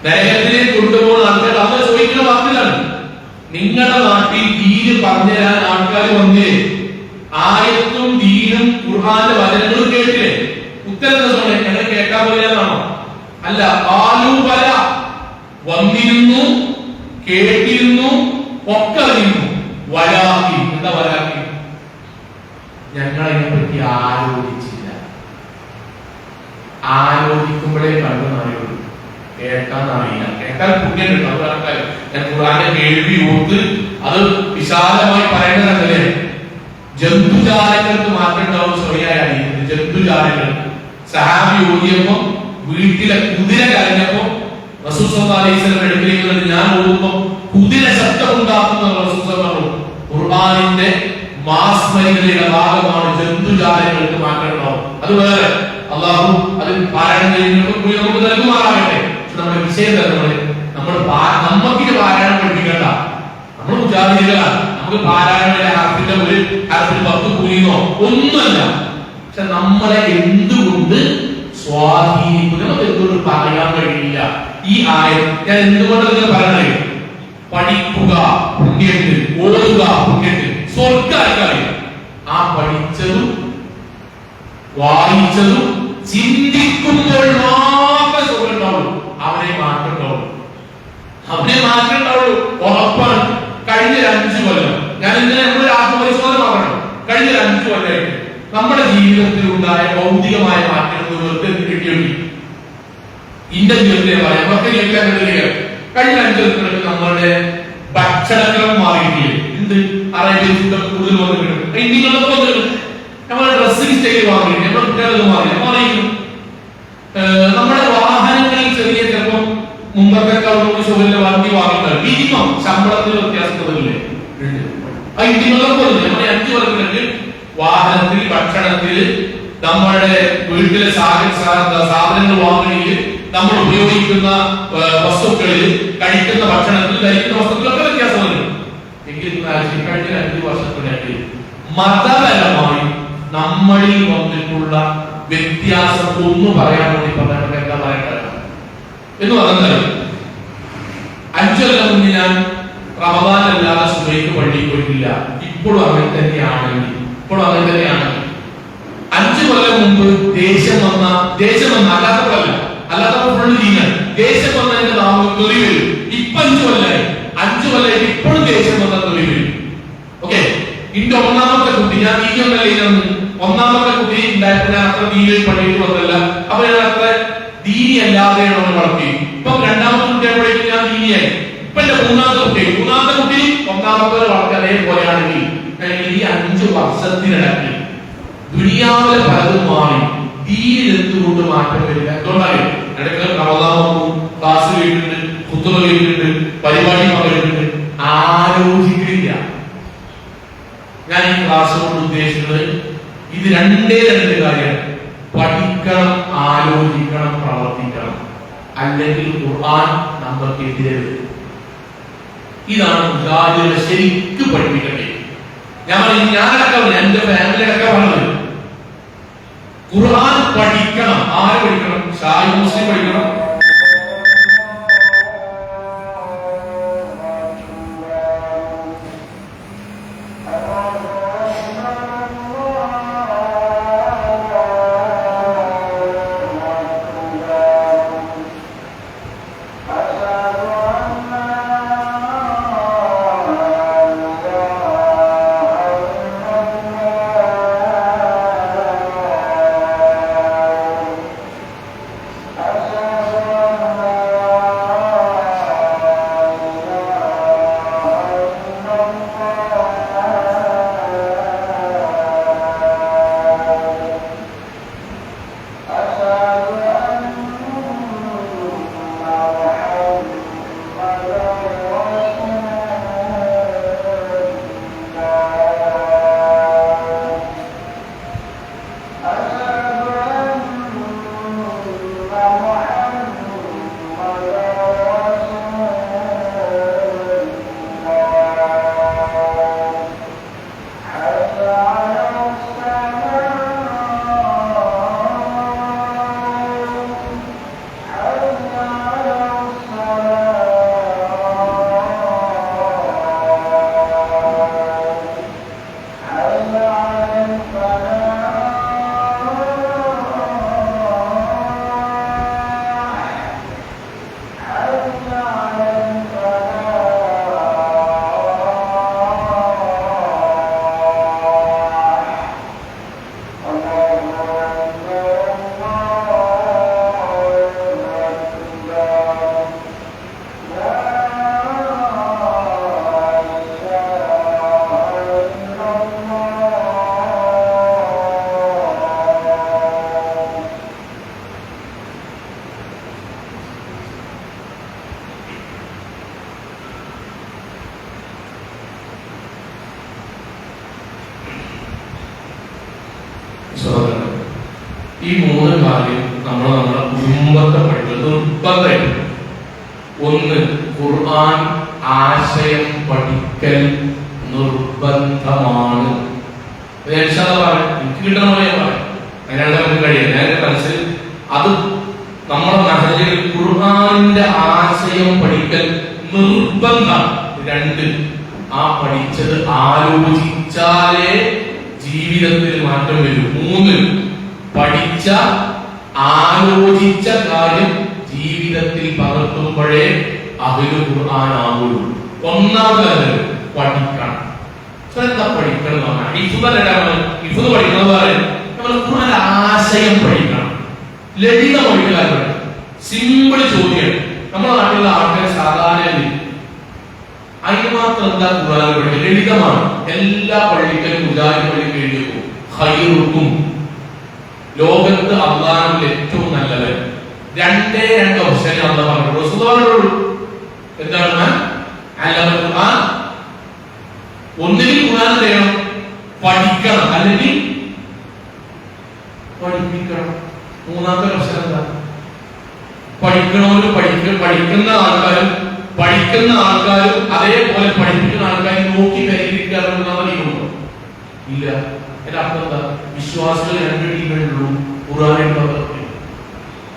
നരകത്തിലേക്ക് കൊണ്ടുപോകുന്ന ആൾക്കാർ അല്ലാഹ് ചോദിക്കുന്ന വാക്കിലാണ്. നിങ്ങളുടെ നാട്ടിൽ ദീന് പറഞ്ഞുതരാൻ ആൾക്കാർ വന്നേ, ആയത്തും ദീനും ഖുർആന്റെ വചനങ്ങളും കേട്ടില്ലേ? ഉത്തരം ഞങ്ങൾ കേൾക്കാൻ പോലെയാണോ? അല്ല, ആലൂബല, വന്നിരുന്നു, കേട്ടിരുന്നു, ഒക്കെ അറിയുന്നു. വലാക്കി, എന്താ വലാക്കി? ഞങ്ങളതിനെ പറ്റി ആലോചിച്ചില്ല. ആലോചിക്കുമ്പോഴേ കണ്ടു അറിയുള്ളൂ, കേൾക്കാൻ അറിയില്ല. കേൾക്കാൻ പുണ്യം കിട്ടും. അത് ആൾക്കാർ ഞാൻ ഖുർആന്റെ കേൾവി ഓർത്ത് അത് വിശാലമായി പറയേണ്ടതല്ലേ. ജന്തുജാലങ്ങൾക്ക് മാറ്റം ഉണ്ടാവും. ശരിയായ അറിയുന്നത് ജന്തുജാലങ്ങൾ. സഹാബി ഓടിയപ്പോ വീട്ടിലെ കുതിര കരഞ്ഞപ്പോ റസൂൽ സല്ലല്ലാഹു അലൈഹി വസല്ലം എടുക്കലേക്ക് ഞാൻ ഓടുമ്പോ കുതിര ശബ്ദമുണ്ടാക്കുന്ന റസൂൽ പറഞ്ഞു, ഖുർആനിന്റെ മാസ്മരികതയുടെ ഭാഗമാണ് ജന്തുജാലങ്ങൾക്ക് മാറ്റം ഉണ്ടാവും. അത് വേറെ അള്ളാഹു അത് പാരായണം ചെയ്യുന്നവർക്ക് നമുക്ക് നൽകുമാറാകട്ടെ. നമ്മുടെ വിഷയം നമ്മൾ നമുക്കിത് പാരായണം പഠിപ്പിക്കണ്ട. നമ്മൾ മുജാഹിദുകളാണ്. നമുക്ക് പാരായണ ഹർഫിന്റെ ഒരു ഹർഫിൽ 10 കൂലിയോ ഒന്നുമല്ല. പക്ഷെ നമ്മളെ എന്തുകൊണ്ട് സ്വാധീനിക്കുന്നു, നമുക്ക് എന്തുകൊണ്ട് പറയാൻ കഴിയില്ല. ഈ ആയം ഞാൻ എന്തുകൊണ്ടൊക്കെ പറയണേ, പഠിക്കുക പുണ്യത്തിൽ, ഓടുക പുണ്യത്തിൽ, സ്വർഗ്ഗം. ആ പഠിച്ചതും വായിച്ചതും ചിന്തിക്കുമ്പോൾ മാത്രമേ സ്വർഗ്ഗം ഉണ്ടാവുള്ളൂ. അവനെ മാറ്റം ഉണ്ടാവുള്ളൂ. ഉറപ്പാണ്. കഴിഞ്ഞ 5 കൊല്ലം ഞാൻ ഇന്നലെ നമ്മുടെ ആത്മപരിശോധന പറയണം. കഴിഞ്ഞ 5 കൊല്ലമായിട്ട് നമ്മുടെ ജീവിതത്തിൽ ഉണ്ടായ ഭൗതികമായ മാറ്റങ്ങൾ കിട്ടിയുണ്ട്. ഇന്ത്യ ജീവിതത്തിലെ പറയാം, മറ്റേ ജീവിതം കഴിഞ്ഞ 5 കൊല്ലത്തിൽ നമ്മളുടെ ഭക്ഷണക്രമം മാറിയിട്ടില്ലേ? എന്ത് അറേബ്യൻ ഫുഡ് കൂടുതൽ വന്നിട്ടുണ്ട്, ഇന്ത്യകളൊക്കെ വന്നിട്ടുണ്ട്. നമ്മുടെ ഡ്രസ്സിംഗ് സ്റ്റൈൽ മാറിയിട്ടുണ്ട്, നമ്മുടെ കുട്ടികളൊക്കെ മാറിയിരുന്നു. നമ്മുടെ വാഹനങ്ങളിൽ ചെറിയ ചിലപ്പം മുമ്പത്തെ ഷോയിലെ വണ്ടി വാങ്ങുന്നത് മിനിമം ശമ്പളത്തിൽ വ്യത്യാസപ്പെടില്ലേ? ഇന്ത്യകളൊക്കെ വന്നില്ല. നമ്മുടെ 5 കൊല്ലത്തിലേക്ക് വാഹനത്തിൽ, ഭക്ഷണത്തിൽ, നമ്മുടെ വീട്ടിലെ സാധനങ്ങൾ വാങ്ങുന്നതിൽ, നമ്മൾ ഉപയോഗിക്കുന്ന വസ്തുക്കളിൽ, കഴിക്കുന്ന ഭക്ഷണത്തിൽ, ധരിക്കുന്ന വസ്തുക്കളൊക്കെ വ്യത്യാസം വരും. എങ്കിലും കഴിഞ്ഞ 5 വർഷത്തിനായിട്ട് മതപരമായി നമ്മളിൽ വന്നിട്ടുള്ള വ്യത്യാസം ഒന്ന് പറയാൻ വേണ്ടി പറഞ്ഞാൽ എന്താ പറയേണ്ടത് എന്ന് പറഞ്ഞാൽ, 5 കൊല്ലം മുന്നേ ഞാൻ റമദാൻ അല്ലാതെ സുബഹിക്ക് പള്ളിയിൽ പോയിട്ടില്ല. ഇപ്പോഴും അങ്ങനെ തന്നെയാണെങ്കിൽ 5 കൊല്ലം കൊല്ലം മുമ്പ് ദേശം വന്ന അല്ലാത്തപ്പോൾ ഫുള്ള് ദീനാണ്. ദേശം വന്ന എന്റെ നാമം തൊലി വരും. ഇപ്പൊ 5 കൊല്ലായിട്ട് ഇപ്പോഴും ദേശം വന്ന തൊലി വരും. ഓക്കെ, ഇന്റെ ഒന്നാമത്തെ കുട്ടി, ഞാൻ ഒന്നാമത്തെ കുട്ടി ഉണ്ടായപ്പോൾ ഞാൻ അത്ര ദീനിൽ പണിയിട്ട് വന്നല്ല. അപ്പൊ ഞാൻ അത്ര ദീനി അല്ലാതെയാണ് അവനെ വളർത്തി. ഇപ്പൊ രണ്ടാമത്തെ കുട്ടിയാകുമ്പോഴേക്കും ഞാൻ ദീനിയായി. ഇപ്പൊ എന്റെ മൂന്നാമത്തെ കുട്ടി ഒന്നാമത്തെ വളർത്തി അതേപോലെയാണെങ്കിൽ ഈ 5 വർഷത്തിനിടയ്ക്ക് ദുനിയാവിലെ പലതും മാറി. ദീനിൽ എന്തുകൊണ്ട് മാറ്റം വരില്ല? എന്തുകൊണ്ടാണ്? ഇടയ്ക്ക് റമദാൻ നോക്കും, ക്ലാസ് കേട്ടിട്ടുണ്ട്, ഖുതുബ കേട്ടിട്ടുണ്ട്, പരിപാടി പങ്കെടുത്തിട്ടുണ്ട്, ആലോചിക്കില്ല. ഞാൻ ഈ ക്ലാസ് കൊണ്ട് ഉദ്ദേശിക്കുന്നത് ഇത് രണ്ട് കാര്യമാണ്. പഠിക്കണം, ആലോചിക്കണം, പ്രവർത്തിക്കണം. അല്ലെങ്കിൽ ഖുർആൻ നമുക്കെതിരെ വരും. ഇതാണ് മുജാഹിദുകളെ ശരിക്കും പഠിപ്പിക്കട്ടെ. ഞാനടക്കം എന്റെ ഫാമിലി അടക്കം പറഞ്ഞത് ഖുർആൻ പഠിക്കണം. ആര് പഠിക്കണം? ഷാഹിദ് മുസ്ലിം പഠിക്കണം. ഈ 3 കാര്യം നമ്മുടെ കുടുംബത്തെ പഠിക്കുന്നത് നിർബന്ധമായിട്ട്. ഒന്ന്, ഖുർആൻ ആശയം പഠിക്കൽ നിർബന്ധമാണ്. എനിക്ക് കിട്ടുന്ന പോലെ ഞാൻ പറയാം, അതിനാണ് നമുക്ക് കഴിയാം. ഞാൻ മനസ്സിൽ അത് നമ്മുടെ നഹജിൽ ഖുർആനിന്റെ ആശയം പഠിക്കൽ നിർബന്ധം. 2, ആ പഠിച്ചത് ആലോചിച്ചാലേ ജീവിതത്തിൽ മാറ്റം വരും. 3, പഠിച്ച ആലോചിച്ച കാര്യം ജീവിതത്തിൽ പകർത്തുമ്പോഴേ അഹ്ലു ഖുർആൻ ആകുള്ളൂ. ഒന്നാമത് പഠിക്കണം. എന്താ പഠിക്കണം എന്ന് പറഞ്ഞാൽ ഹിഫ്ദ് പഠിക്കുന്നത് നമ്മൾ ഖുർആന്റെ ആശയം പഠിക്കണം. ലളിതമായിട്ടുള്ള സിമ്പിൾ ചോദ്യം നമ്മുടെ നാട്ടിലുള്ള ആൾക്കാർ സാധാരണ അതിന് മാത്രം എന്താ ഖുർആൻ പഠിക്കുക? ലളിതമാണ്. എല്ലാ പള്ളിക്കലും മുജാഹിദ് പള്ളിക്ക് എഴുതിയേക്കും ഖൈറുക്കും, ലോകത്ത് അള്ളാഹുവിൽ ഏറ്റവും നല്ലത്. 2 ഓപ്ഷൻ അള്ളാഹ് പറഞ്ഞു. എന്താണ്? ഒന്നുകിൽ ഖുർആൻ ചെയ്യണം, പഠിക്കണം, അല്ലെങ്കിൽ പഠിപ്പിക്കണം. 3ാമത്തെ ഓപ്ഷൻ എന്താ? പഠിക്കണവരും പഠിക്കുന്ന ആൾക്കാരും അതേപോലെ പഠിപ്പിക്കുന്ന ആൾക്കാരും നോക്കി പരിഹരിക്കാറുണ്ടോ? ഇല്ല. എന്റെ അർത്ഥം എന്താ? വിശ്വാസികൾ 2 ടീമുകളുള്ളൂ.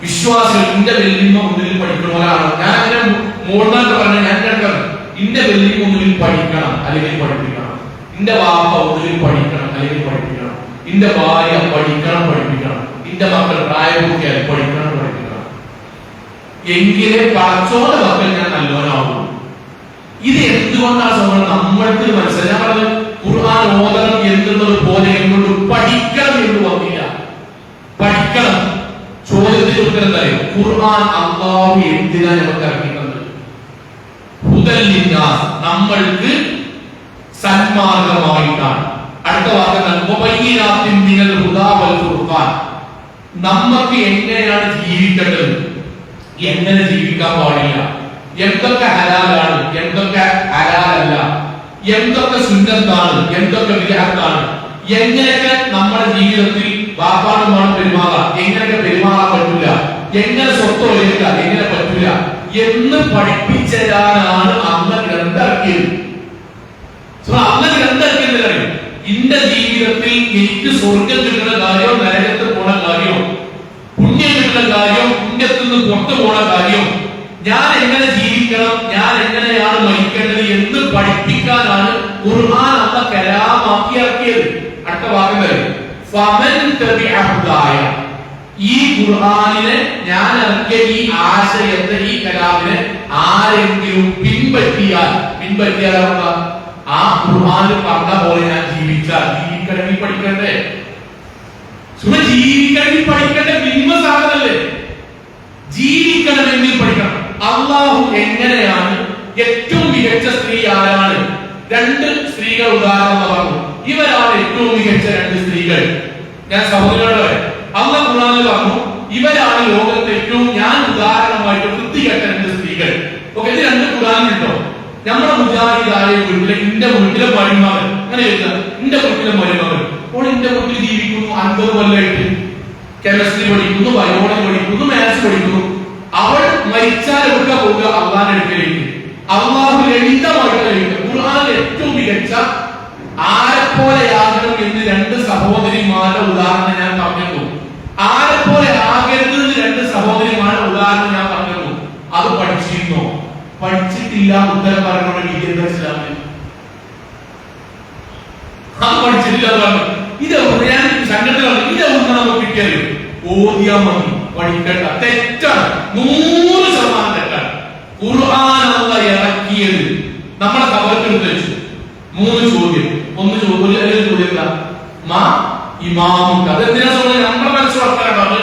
വിശ്വാസികൾ ഇന്റെ വെല്ലിമ്മ മുന്നിൽ പഠിക്കണവരാണ്. ഞാൻ അങ്ങനെ മോളായിട്ട് പറഞ്ഞ ഞാൻ ഇന്റെ വെല്ലിമ്മ മുന്നിൽ പഠിക്കണം അല്ലെങ്കിൽ പഠിപ്പിക്കണം. ഇന്റെ വാപ്പ ഒന്നിൽ പഠിക്കണം അല്ലെങ്കിൽ പഠിപ്പിക്കണം. ഇന്റെ ഭാര്യ പഠിക്കണം പഠിപ്പിക്കണം. എന്റെ മക്കൾ പ്രായപൂർത്തിയായി പഠിക്കണം. എങ്കിലേ പടച്ചോന്റെ മക്കൾ ഞാൻ നല്ലവനാവുള്ളൂ. ഇത് എന്തുകൊണ്ടാണ് നമ്മൾക്ക് മനസ്സിലായി? ഞാൻ പറഞ്ഞത് ഖുർആൻ ഓതണം എന്നുള്ളത് പോലെ എന്തുകൊണ്ട് പഠിക്കണം എന്ന് വന്നില്ല. പഠിക്കണം. ചോദ്യത്തിന് ഉത്തരം തരും. ഖുർആൻ അല്ലാഹു എന്തിനാ നമുക്ക് ഇറക്കിയിട്ടുണ്ട്? ഹുദൽ ലിന്നാസ്, നമ്മൾക്ക് സന്മാർഗമായിട്ടാണ്. അടുത്ത വാക്കുകൾ മുബയ്യിനാത്തിൻ മിനൽ ഹുദാ വൽ ഖുർആൻ, നമുക്ക് എങ്ങനെയാണ് ജീവിക്കേണ്ടത്, എങ്ങനെ ജീവിക്കാൻ പാടില്ല, എന്തൊക്കെ ഹലാലാണ്, എന്തൊക്കെ ഹലാലല്ല, എന്തൊക്കെ സുന്നത്താണ്, എന്തൊക്കെ വിദഅത്താണ്, എങ്ങനെയൊക്കെ നമ്മുടെ ജീവിതത്തിൽ വാപ്പാടുമാണ് പെരുമാറാം, എങ്ങനെയൊക്കെ പെരുമാറാൻ പറ്റില്ല, എങ്ങനെ സ്വത്ത് ഒഴിക്കുക, എങ്ങനെ പറ്റില്ല എന്ന് പഠിപ്പിച്ചു തരാനാണ് അന്ന് ഗ്രന്ഥിറക്കിയത്. അന്ന് ഗ്രന്ഥിറക്കിയത് കഴിയും. എന്റെ ജീവിതത്തിൽ എനിക്ക് സ്വർഗം കിട്ടുന്ന കാര്യവും നരകത്ത് പോണ കാര്യവും പുണ്യം കിട്ടുന്ന കാര്യവും പുണ്യത്തിൽ നിന്ന് പുറത്തു പോണ കാര്യവും ഞാൻ എങ്ങനെ ജീവിക്കണം, ഞാൻ എങ്ങനെയാണ് മരിക്കേണ്ടത് എന്ന് പഠിപ്പിക്കാനാണ് ഖുർആൻ അല്ല കലാമാക്കി ഇറക്കിയത്. അടുത്ത വാക്കുകൾ ഫമൻ തബിഅ ഹുദായ, ഈ ഖുർആനിനെ ഞാൻ ഇറക്കിയ ഈ ആശയത്തെ, ഈ കലാമിനെ ആരെങ്കിലും പിൻപറ്റിയാൽ ആ ഖുർആനിൽ പറഞ്ഞ പോലെ ഞാൻ ജീവിച്ചാൽ, ജീവിക്കണമെങ്കിൽ പഠിക്കണ്ടേ? ജീവിക്കണമെങ്കിൽ പഠിക്കണ്ടേ? മിനിമം സാധനല്ലേ? ജീവിക്കണമെങ്കിൽ പഠിക്കണം. അള്ളാഹു എങ്ങനെയാണ്, ഏറ്റവും മികച്ച സ്ത്രീ ആരാണ്? രണ്ട് സ്ത്രീകൾ ഉദാഹരണം പറഞ്ഞു. ഇവരാണ് ഏറ്റവും മികച്ച രണ്ട് സ്ത്രീകൾ. ഞാൻ സഹോദരനോട് അള്ളാഹു ഖുർആനിൽ പറഞ്ഞു ഇവരാണ് ലോകത്തെ ഏറ്റവും, ഞാൻ ഉദാഹരണമായിട്ട് വൃത്തികെട്ട രണ്ട് സ്ത്രീകൾ. ഓക്കെ, ഇത് രണ്ട് ഖുർആനിലുണ്ടോ? നമ്മുടെ മുജാഹിദായ വീട്ടിലെ എന്റെ വീട്ടിലെ മരുമകൾ, അങ്ങനെ ചോദിച്ചാൽ എന്റെ വീട്ടിലെ മരുമകൾ അപ്പോൾ എന്റെ വീട്ടിൽ ജീവിക്കുന്നു 50 കൊല്ലമായിട്ട്, കെമിസ്ട്രി പഠിക്കുന്നു, ബയോളജി പഠിക്കുന്നു, മാത്സ് പഠിക്കുന്നു. അവൾ മരിച്ചാൽ എവിടെ പോവുക? അള്ളാഹിന്റെ അടുക്കലേക്ക്. അള്ളാഹു ലളിതമായിട്ട് കഴിയുക. ഖുർആനിൽ ഏറ്റവും മികച്ച ആരെപ്പോലെയാകണം എന്ന് രണ്ട് സഹോദരിമാരുടെ ഉദാഹരണം ഞാൻ പറഞ്ഞു. ആരെപ്പോലെ ആകരുത് എന്ന് രണ്ട് സഹോദരിമാരുടെ ഉദാഹരണം ഞാൻ പറഞ്ഞു. അത് പഠിച്ചിരുന്നോ? പഠിച്ചിട്ടില്ല. ഉത്തരം പറഞ്ഞോണ്ട് വിദ്യാഭ്യാസ ഇസ്ലാമിൽ പഠിച്ചിട്ടില്ല. ഇത് ഞാൻ സംഘടന ഇതൊന്നും നമുക്ക് കിട്ടിയാലും ഓതിയാ മതി, പഠിക്കണ്ട. തെറ്റാണ്, 100% തെറ്റാണ്. ഖുർആൻ അല്ലാഹു ഇറക്കിയത് നമ്മളെ കബറെടുത്ത് വെച്ചു. 3 ചോദ്യം. ഒന്ന് ചോദ്യം മാ ഇമാമുക. അതെന്തിനാ നമ്മുടെ മനസ്സിലാക്കാനാണ്.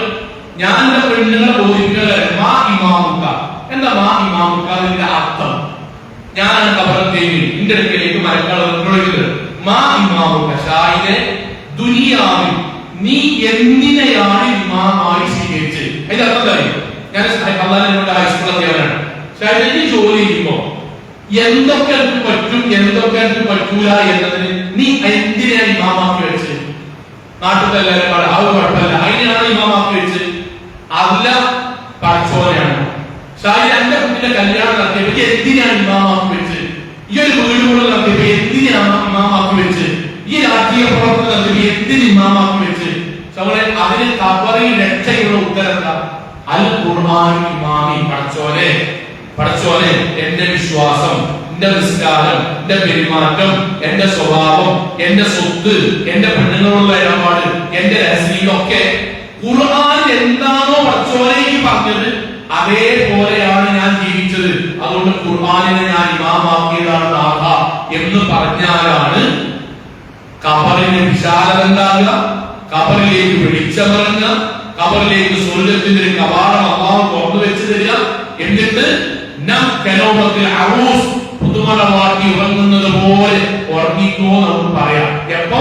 ഞാൻ എന്റെ പെണ്ണുങ്ങളെ ബോധിപ്പിക്കുന്നത് മാ ഇമാമുക. എന്താ മാ ഇമാമുക? അതിന്റെ അർത്ഥം ഞാൻ കബറത്തേക്ക് എന്റെ അടുക്കലേക്ക് മരക്കാളുന്നത് മാ ഇമാമുക. ഷായിനെ ദുനിയാവിൽ നീ എന്തിനെയാണ് ഇമാമായി സ്വീകരിച്ചത്? അതിന്റെ അർത്ഥം അറിയും. ഞാൻ അള്ളാഹിനോട് ഹൈസ്കൂൾ അധ്യാപകനാണ്. ഷായിനെ ജോലി ചെയ്യുമ്പോ എന്തൊക്കെ പറ്റും, എന്തൊക്കെ പറ്റൂല എന്നതിന് നീ എന്തിനാണ് ഇമാമാക്കി വെച്ചത്? നാട്ടിൽ എല്ലാവരും ആ ഒരു കുഴപ്പമില്ല, അതിനാണ് ഇമാമാക്കി വെച്ചത്. അല്ല, പഠിച്ചോനെയാണ്. ഷായി എന്റെ കുട്ടിയുടെ കല്യാണം നടത്തിയപ്പോ എന്തിനാണ് ഇമാമാക്കി വെച്ചത്? ഈ ഒരു വീട് കൂടെ നടത്തിയപ്പോ എന്തിനാണ് ഇമാമാക്കി വെച്ചത്? ഈ രാഷ്ട്രീയ പ്രവർത്തനം നടത്തിയപ്പോ എന്തിന് ഇമാമാക്കി വെച്ചത്? അതിന് കബറിൽ രക്ഷയുള്ള ഉത്തരം അൽ ഖുർആൻ ഇമാമി. പഠിച്ചോനെ എന്റെ വിശ്വാസം, എന്റെ നിസ്കാരം, എന്റെ പെരുമാറ്റം, എന്റെ സ്വഭാവം, എന്റെ സ്വത്ത്, എന്റെ പെണ്ണുങ്ങളുള്ള ഇടപാട്, എന്റെ രഹസ്യമൊക്കെ ഖുർആൻ എന്താണോ പഠിച്ചോനെ ഈ പറഞ്ഞത് അതേപോലെയാണ് ഞാൻ ജീവിച്ചത്. അതുകൊണ്ട് ഖുർആനിനെ ഞാൻ ഇമാമാക്കിയതാണ് നാഥ എന്ന് പറഞ്ഞാലാണ് ഖബറിന് വിശാലത ഉണ്ടാകുക, ഖബറിലേക്ക് വെളിച്ചമിറങ്ങുക, ഖബറിലേക്ക് സ്വർഗ്ഗത്തിന്റെ ഒരു കവാടം അല്ലാഹു തുറന്നു വെച്ച് തരിക. എന്നിട്ട് പുതുമണവാട്ടി ഉറങ്ങുന്നത് പോലെ ഉറങ്ങിക്കോ നമുക്ക് പറയാം. എപ്പോ?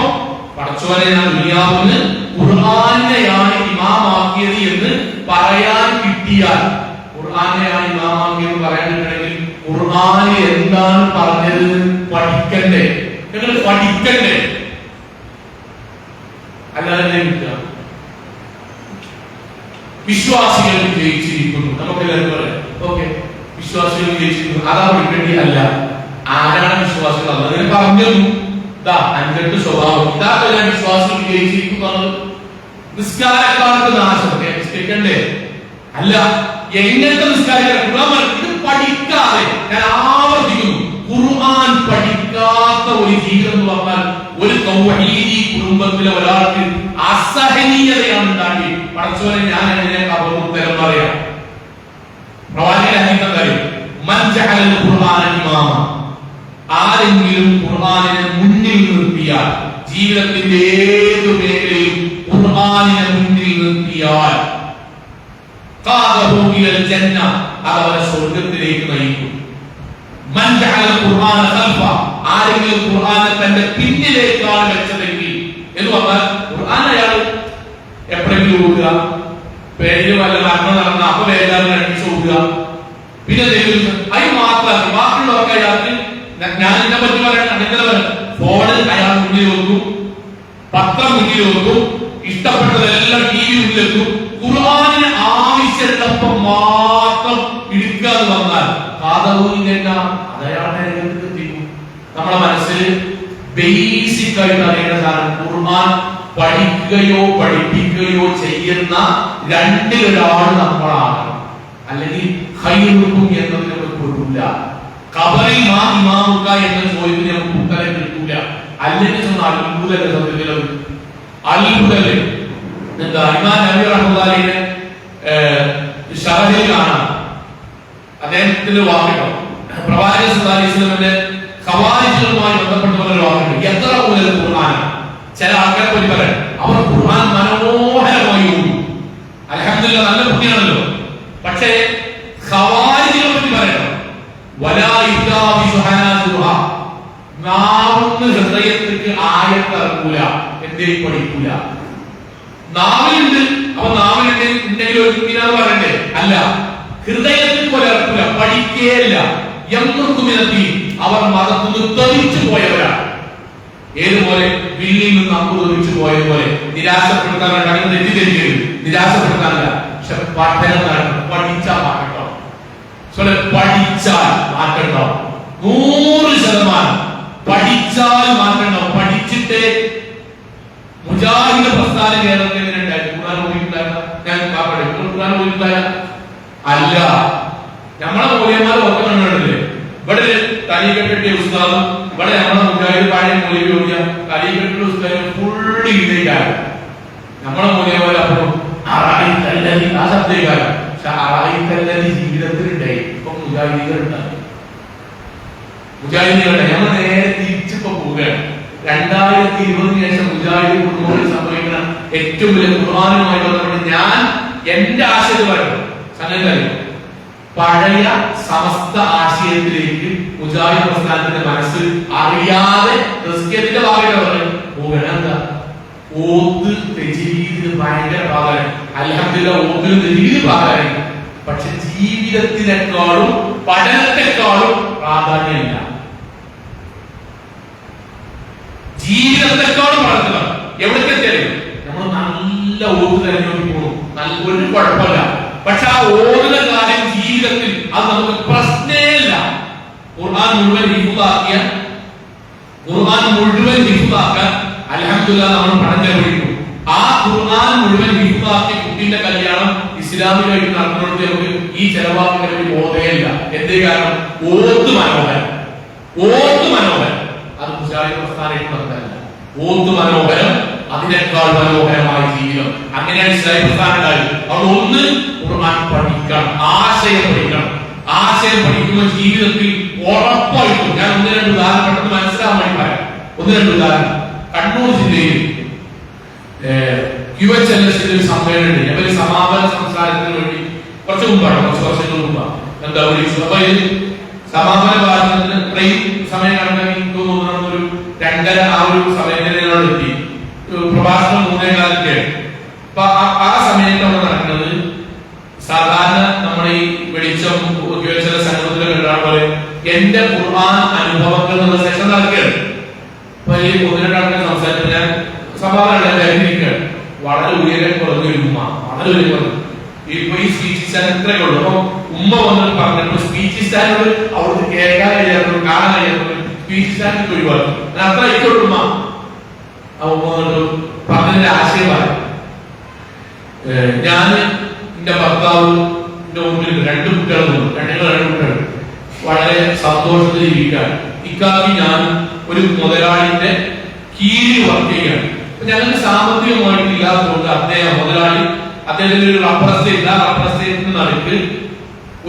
പടച്ചോനെ ഞാൻ ദുനിയാവിന് ഖുർആനെയാണ് ഇമാമാക്കിയത് എന്ന് പറയാൻ കിട്ടിയാൽ, ഖുർആനെയാണ് ഇമാമാക്കിയത് പറയാനിട്ടുണ്ടെങ്കിൽ ഖുർആന് എന്താണ് പറഞ്ഞത് പഠിക്കണ്ടേ? നിങ്ങൾ പഠിക്കണ്ടേ? അല്ലാതെ വിശ്വാസികൾ ജയിച്ചിരിക്കുന്നു. നമുക്കെല്ലാവരും പറയാം ഓക്കെ, വിശ്വാസികൾ ജയിച്ചിരിക്കുന്നു. അതാ പഠിക്കേണ്ടി അല്ല. ആരാണ് വിശ്വാസികൾ? അതിനെ പറഞ്ഞു 5 സ്വഭാവം. ഇതാ വിശ്വാസികൾ ജയിച്ചിരിക്കുന്നത്. നിസ്കാരക്കാർക്ക് നാശം നിസ്കരിക്കണ്ടേ? അല്ല, എങ്ങനത്തെ നിസ്കാരക്കാർ? ഇത് പഠിക്കാതെ, ഞാൻ ആവർത്തിക്കുന്നു, ഖുർആൻ പഠിക്കാത്ത ഒരു ജീവിതം എന്ന് പറഞ്ഞാൽ ഒരു തൗഹീദി കുടുംബത്തിലെ ഒരാൾക്ക് അസഹനീയതയാണ് ഉണ്ടാക്കി. പടച്ചോനെ ഞാൻ എങ്ങനെ ഖബറിൽ ഉത്തരം പറയാം? പ്രവാചകൻ ഹദീസ് പറയും, മൻ ജഅലൽ ഖുർആന ഇമാമ, ആരെങ്കിലും ഖുർആനിനെ മുന്നിൽ നിർത്തിയാൽ, ജീവിതത്തിന്റെ ഏത് മേഖലയും ഖുർആനിനെ മുന്നിൽ നിർത്തിയാൽ, ഖാദഹു ഇലൽ ജന്ന, അവരെ സ്വർഗ്ഗത്തിലേക്ക് നയിക്കും. മൻ ജഅലൽ ഖുർആന ഖൽഫ, ആരെങ്കിലും ഖുർആനെ തന്റെ പിന്നിലേക്കാണ് വെച്ചതെങ്കിൽ എന്ന് പറഞ്ഞാൽ ഖുർആൻ അയാൾ എപ്പോഴെങ്കിലും ഓടുക, പേരിൽ വല്ല മരണം നടന്ന അപ്പൊ വേദാന്തം അടിച്ചു ഓടുക, പിന്നെ അത് മാത്രമല്ല ബാക്കിയുള്ളവർക്ക് അയാൾക്ക് ഞാൻ ഇതിനെ പറ്റി പറയണം, ഫോണ് അയാൾ മുന്നിൽ വെക്കും, പത്രം മുന്നിൽ വെക്കും, ഇഷ്ടപ്പെട്ടതെല്ലാം ടി വി മുന്നിൽ വെക്കും. ഖുർആനിന് ആവശ്യമുള്ളപ്പോൾ മാത്രം എടുക്കുക എന്ന് പറഞ്ഞാൽ അതയാളുടെ രംഗത്തെത്തിക്കും. നമ്മളെ മനസ്സിൽ ബേസിക് ആയിട്ട് അറിയേണ്ട സാധനം, ഖുർആൻ പഠിക്കുകയോ പഠിപ്പിക്കുകയോ ചെയ്യുന്ന രണ്ടിലൊരാൾ നമ്മളാകണം. അല്ലെങ്കിൽ ഖൈറുക്കും എന്നതിന് നമുക്ക് പൊരുല്ല. ഖബറിൽ മാ ഇമാമുക എന്ന ചോദ്യത്തിന് നമുക്ക് ഉത്തരം കിട്ടൂല. അല്ലെങ്കിൽ അത്ഭുതല്ലേ, സത്യത്തിൽ അത്ഭുതല്ലേ. എന്താ ഇമാം നബി റഹ്മത്തുള്ളാഹിനെ ഷറഹിൽ കാണാം. അദ്ദേഹത്തിന്റെ വാക്കുകൾ പ്രവാചകൻ സല്ലല്ലാഹു അലൈഹി വസല്ലമയുടെ ഖവാരിജുമായി ബന്ധപ്പെട്ട ഒരു വാക്കുണ്ട്, എത്ര മുതൽ ഖുർആൻ. ചില ആൾക്കാരെ പറ്റി പറയാം, അവർ ഖുർആൻ മനോഹരമായി ഓടും, അൽഹംദുലില്ലാഹ് നല്ല പുണ്യാണല്ലോ. പക്ഷേ ഖവാരിജിനെ പറ്റി പറയണം, വലാ ഇതാബി സുഹാനാതുഹ, നാവിന് ഹൃദയത്തിലേക്ക് ആയത്ത് ഇറങ്ങൂല, എന്തേ പഠിക്കൂല. നാവിലുണ്ട്, അപ്പൊ നാവിലുണ്ട് ഉണ്ടെങ്കിൽ ഒരു പറയണ്ടേ? അല്ല, ഹൃദയത്തിൽ പോലെ ഇറക്കൂല, പഠിക്കേയില്ല. എന്നുക്കുമിനെത്തി അവർ മതത്തിൽ തെളിച്ചു പോയവരാണ്. ഏതുപോലെ വില്ലിൽ നിന്ന് അമ്പ് തെളിച്ചു പോയതുപോലെ നിരാശപ്പെടുത്താനാണ്. അങ്ങനെ തെറ്റിദ്ധരിക്കരുത്, നിരാശപ്പെടുത്താനല്ല. പക്ഷെ പഠനം നടക്കണം, പഠിച്ചാൽ മാറ്റം, പഠിച്ചാൽ മാറ്റം 100% പഠിച്ചാൽ മാറ്റം. പഠിച്ചിട്ട് മുജാഹിദ് പ്രസ്ഥാനം കേരളത്തിൽ ഖുർആൻ ഓതിയിട്ടുണ്ടായിരുന്ന ഞാൻ ഖുർആൻ ഓതിയിട്ടുണ്ടായ അല്ല. നമ്മളെ മൂല്യന്മാർ ഒക്കെ കണ്ടില്ലേ? ഇവിടെ തലീകെട്ടിയ ഉസ്താദും ഇവിടെ നമ്മളെ മുജാഹിദ് പഴയ മൂല്യം ഓടിയ തലീകെട്ടിയ ഉസ്താദും ഫുള്ള് ഇതേക്കാരം. നമ്മളെ മൂല്യന്മാർ അപ്പോഴും ആ ശബ്ദക്കാരം. പക്ഷെ അറായിത്തല്ലി ജീവിതത്തിലുണ്ടായി. ഇപ്പൊ മുജാഹിദികളുണ്ടായി, മുജാഹിദികളുടെ ഞങ്ങൾ നേരെ തിരിച്ചിപ്പോ പോവുകയാണ്. 2020 ശേഷം മുജാഹിദ് കുടുംബങ്ങളിൽ സംഭവിക്കുന്ന ഏറ്റവും വലിയ ഖുർആനുമായി ബന്ധപ്പെട്ട് ഞാൻ എന്റെ ആശയം പറയുന്നു. സംഗതി പഴയ സമസ്ത ആശയത്തിലേക്ക് മുജാഹിദ് പ്രസ്ഥാനത്തിന്റെ മനസ്സിൽ അറിയാതെ ക്രിസ്ത്യത്തിന്റെ ഭാഗമായിട്ട് പോകണം. എന്താ ഓത്ത് തെജീദ് ഭയങ്കര ഭാഗമാണ്. അൽഹംദുലില്ലാഹ് ഓത്തിലും തെജീദ് ഭാഗമായി. പക്ഷെ ജീവിതത്തിനേക്കാളും പഠനത്തെക്കാളും പ്രാധാന്യമില്ല. ജീവിതത്തെക്കാളും പഠനത്തിലാണ്. എവിടേക്ക് എത്തിയാലും നമ്മൾ നല്ല ഓത്ത് തിരഞ്ഞെടുത്ത് പോകും, നല്ല ഒരു കുഴപ്പമില്ല. പക്ഷെ ആ ഓടുന്ന കാര്യം ജീവിതത്തിൽ അത് നമുക്ക് പ്രശ്നമില്ല. ഖുർആൻ മുഴുവൻ ഹിഫ്ളാക്കാൻ അൽഹംദുലില്ലാഹ് നമ്മൾ പണം ചെലവഴിക്കും. ആ ഖുർആൻ മുഴുവൻ ഹിഫ്ളാക്കിയ കുട്ടിന്റെ കല്യാണം ഇസ്ലാമികമായിട്ട് നടത്തുന്നത് നമുക്ക് ഈ ചെലവാക്കുന്ന ഒരു ബോധമില്ല. എന്തേ കാരണം? ഓത്ത് മനോഹരം, ഓത്ത് മനോഹരം. അത് മുജാഹിദ് പ്രസ്ഥാനമായിട്ട് നടത്താനല്ല. ഓത്ത് മനോഹരം, അതിനേക്കാൾ മനോഹരമായ ജീവിതം. അങ്ങനെയാണ് ഇസ്ലാമിക പ്രസ്ഥാനം ഉണ്ടായത്. അവിടെ ഒന്ന് ഖുർആൻ പഠിക്കണം, ആശയം പഠിക്കണം. ആശയം പഠിക്കുമ്പോൾ ജീവിതത്തിൽ ഉറപ്പായിട്ടും ഞാൻ 1-2 ഉദാഹരണം പെട്ടെന്ന് മനസ്സിലാവാൻ വേണ്ടി പറയാം. 1-2 ഉദാഹരണം. കണ്ണൂർ ജില്ലയിൽ QHLS ഒരു സമ്മേളനം ഉണ്ട്. അവർ സമാപന സംസ്കാരത്തിന് വേണ്ടി കുറച്ച് മുമ്പാണ്, കുറച്ച് വർഷങ്ങൾ മുമ്പാണ്. എന്താ ഒരു സമാപന ഭാഷണത്തിന് ട്രെയിൻ സമയം കണക്കാക്കി തോന്നുന്ന ഒരു 2:30 ആ ഒരു സമയത്തിനോട് എത്തി. പ്രഭാഷണം 3:15. അപ്പൊ ആ സമയത്ത് അവിടെ നടക്കുന്നത് സാധാരണ നമ്മുടെ ഈ വെളിച്ചം ചില സംഘത്തിലൊക്കെ ഉണ്ടാകുന്ന പോലെ എന്റെ ഖുർആൻ അനുഭവങ്ങൾ എന്നുള്ള സെഷൻ നടക്കുകയാണ്. അപ്പൊ ഈ 1-2 ആൾക്കാർ സംസാരിച്ച് ഞാൻ സമാധാനം വളരെ ഉയരം കുറഞ്ഞ ഒരു ഉമ്മ, വളരെ ഉയരം കുറഞ്ഞു. ഇപ്പൊ ഈ സ്പീച്ച് സ്റ്റാൻഡ് ഇത്രയൊക്കെ ഉള്ളു. അപ്പൊ ഉമ്മ വന്നിട്ട് പറഞ്ഞപ്പോൾ സ്പീച്ച് സ്റ്റാൻഡ് അവിടുത്തെ കേൾക്കാൻ കഴിയാത്ത കാണാൻ കഴിയാത്ത സ്പീച്ച് സ്റ്റാൻഡ് ഒഴിവാക്കി. അത്ര ഇട്ടുള്ളൂ ഉമ്മ. ആ ഉമ്മ വന്നിട്ട് പറഞ്ഞതിന്റെ ആശയമാണ്, ഞാൻ എന്റെ ഭർത്താവ് എന്റെ മുമ്പിൽ 2 കുട്ടികളും 2 കുട്ടികൾ വളരെ സന്തോഷത്തിൽ ജീവിക്കാൻ. ഇക്കാലത്ത് ഞാൻ ഒരു മുതലാളിന്റെ കീഴിൽ വർക്ക് ചെയ്യുകയാണ്. ഞങ്ങൾക്ക് സാമ്പത്തികമായിട്ട് ഇല്ലാത്തതുകൊണ്ട് അദ്ദേഹം മുതലാളി അദ്ദേഹത്തിന്റെ ഒരു റബ്ബർ എസ്റ്റേറ്റ്, ആ റബ്ബർ എസ്റ്റേറ്റിന് നടുക്ക്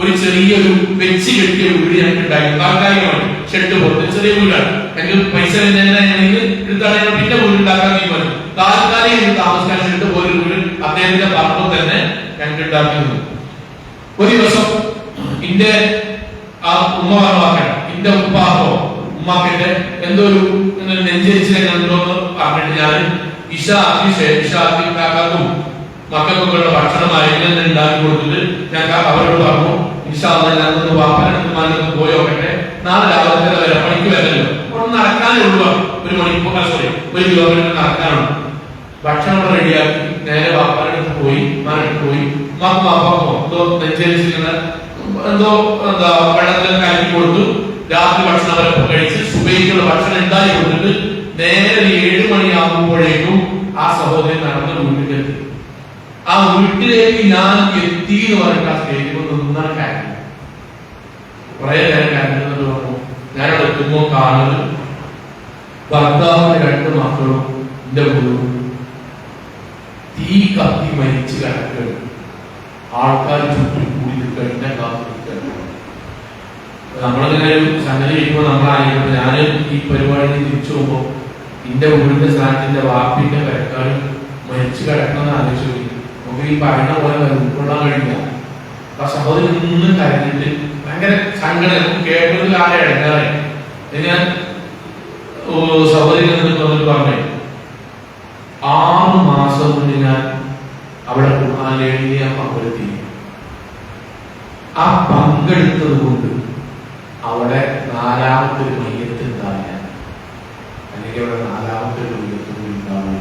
ഒരു ചെറിയൊരു വെച്ച് കെട്ടിയ വീട് ഞങ്ങൾക്ക് ഉണ്ടായിരുന്നു. താൽക്കാലികമാണ്, ഷെഡ് പോലത്തെ ചെറിയ വീടാണ്. ഞങ്ങൾക്ക് പൈസ എടുത്താണ് പിന്നെ വീട് ഉണ്ടാക്കാൻ തീരുമാനം. താൽക്കാലിക താമസിക്കാൻ ഷെഡ് പോലൊരു വീട് അദ്ദേഹത്തിന്റെ പറമ്പിൽ തന്നെ ഞങ്ങൾക്ക് ഉണ്ടാക്കിയിരുന്നു. ഒരു ദിവസം എന്റെ ആ ഉമ്മ പറഞ്ഞ എന്റെ ഉപ്പാക്കോ ഉമ്മാക്കിന്റെ എന്തോ ഒരു നെഞ്ചരിച്ചില്ലെന്ന് പറഞ്ഞിട്ട് ഞാൻ ഇഷാക്കി കാക്കാക്കും മക്കൾക്കൊക്കെയുള്ള ഭക്ഷണം ആരെങ്കിലും ഉണ്ടാക്കി കൊടുത്തിട്ട് ഞാൻ അവരോട് പറഞ്ഞു, ഇൻഷാല്ലാഹ് വാപ്പാനടുത്ത് പോയോട്ടെ, നാളെ രാവിലെ വരെ പണിക്ക് വരല്ലോ, അവിടെ നടക്കാനേ ഉള്ളൂ, ഒരു മണിക്കൂർ സോറി 1 കിലോമീറ്റർ നടക്കാനുള്ളൂ. ഭക്ഷണം റെഡിയാക്കി നേരെ വാപ്പാനടുത്ത് പോയി, മാനടുത്ത് പോയി, വാപ്പാക്കോ എന്തോ നെഞ്ചരിച്ചിരിക്കുന്ന എന്തോ വെള്ളത്തിൽ കലക്കി കൊടുത്തു. രാത്രി ഭക്ഷണം അവരെ കഴിച്ച് സുബഹിക്കുള്ള ഭക്ഷണം ഉണ്ടാക്കി കൊടുത്തിട്ട് നേരെ 7 മണിയാകുമ്പോഴേക്കും ആ സഹോദരൻ നടന്ന് വീട്ടിലെത്തി. ആ വീട്ടിലേക്ക് ഞാൻ എത്തി എന്ന് പറഞ്ഞിട്ട് ആ സ്റ്റേജിൽ നിന്നാണ് കാര്യം. കുറെ നേരം കാര്യങ്ങൾ പറഞ്ഞു. ഞാനവിടെ എത്തുമ്പോൾ കാണുന്നത് ഭർത്താവിന്റെ 2 മക്കളും എന്റെ വീടും തീ കത്തി മരിച്ച് കിടക്കുകയാണ്. ആൾക്കാർ ചുറ്റും കൂടി എന്നെ കാത്തിരിക്കുകയാണ്. നമ്മളിങ്ങനെ ഒരു സംഗതി ചെയ്യുമ്പോൾ നമ്മളായിരിക്കും, ഞാൻ ഈ പരിപാടി തിരിച്ചു പോകുമ്പോൾ എന്റെ വീടിന്റെ സ്ഥാനത്തിന്റെ വാപ്പിന്റെ പെരക്കാരും മരിച്ചു കിടക്കണമെന്ന് ആലോചിച്ചു. നമുക്ക് ഈ പറയുന്ന പോലെ ഉൾക്കൊള്ളാൻ കഴിയില്ല. ആ സഹോദരൻ നിന്ന് കരഞ്ഞിട്ട് ഭയങ്കര സങ്കടം കേട്ടത് ആരെ ഇടങ്ങാറായി. ഞാൻ സഹോദരൻ വന്നിട്ട് പറഞ്ഞു, 6 മാസം കൊണ്ട് ഞാൻ അവിടെ ഖുർആനിൽ ഞാൻ പങ്കെടുത്തി. ആ പങ്കെടുത്തത് കൊണ്ട് അവിടെ 4ാമത്തെ ഒരു മയ്യത്ത് ഉണ്ടാവില്ല, അല്ലെങ്കിൽ അവിടെ 4ാമത്തെ ഒരു മയ്യത്ത് കൂടി ഉണ്ടാവില്ല.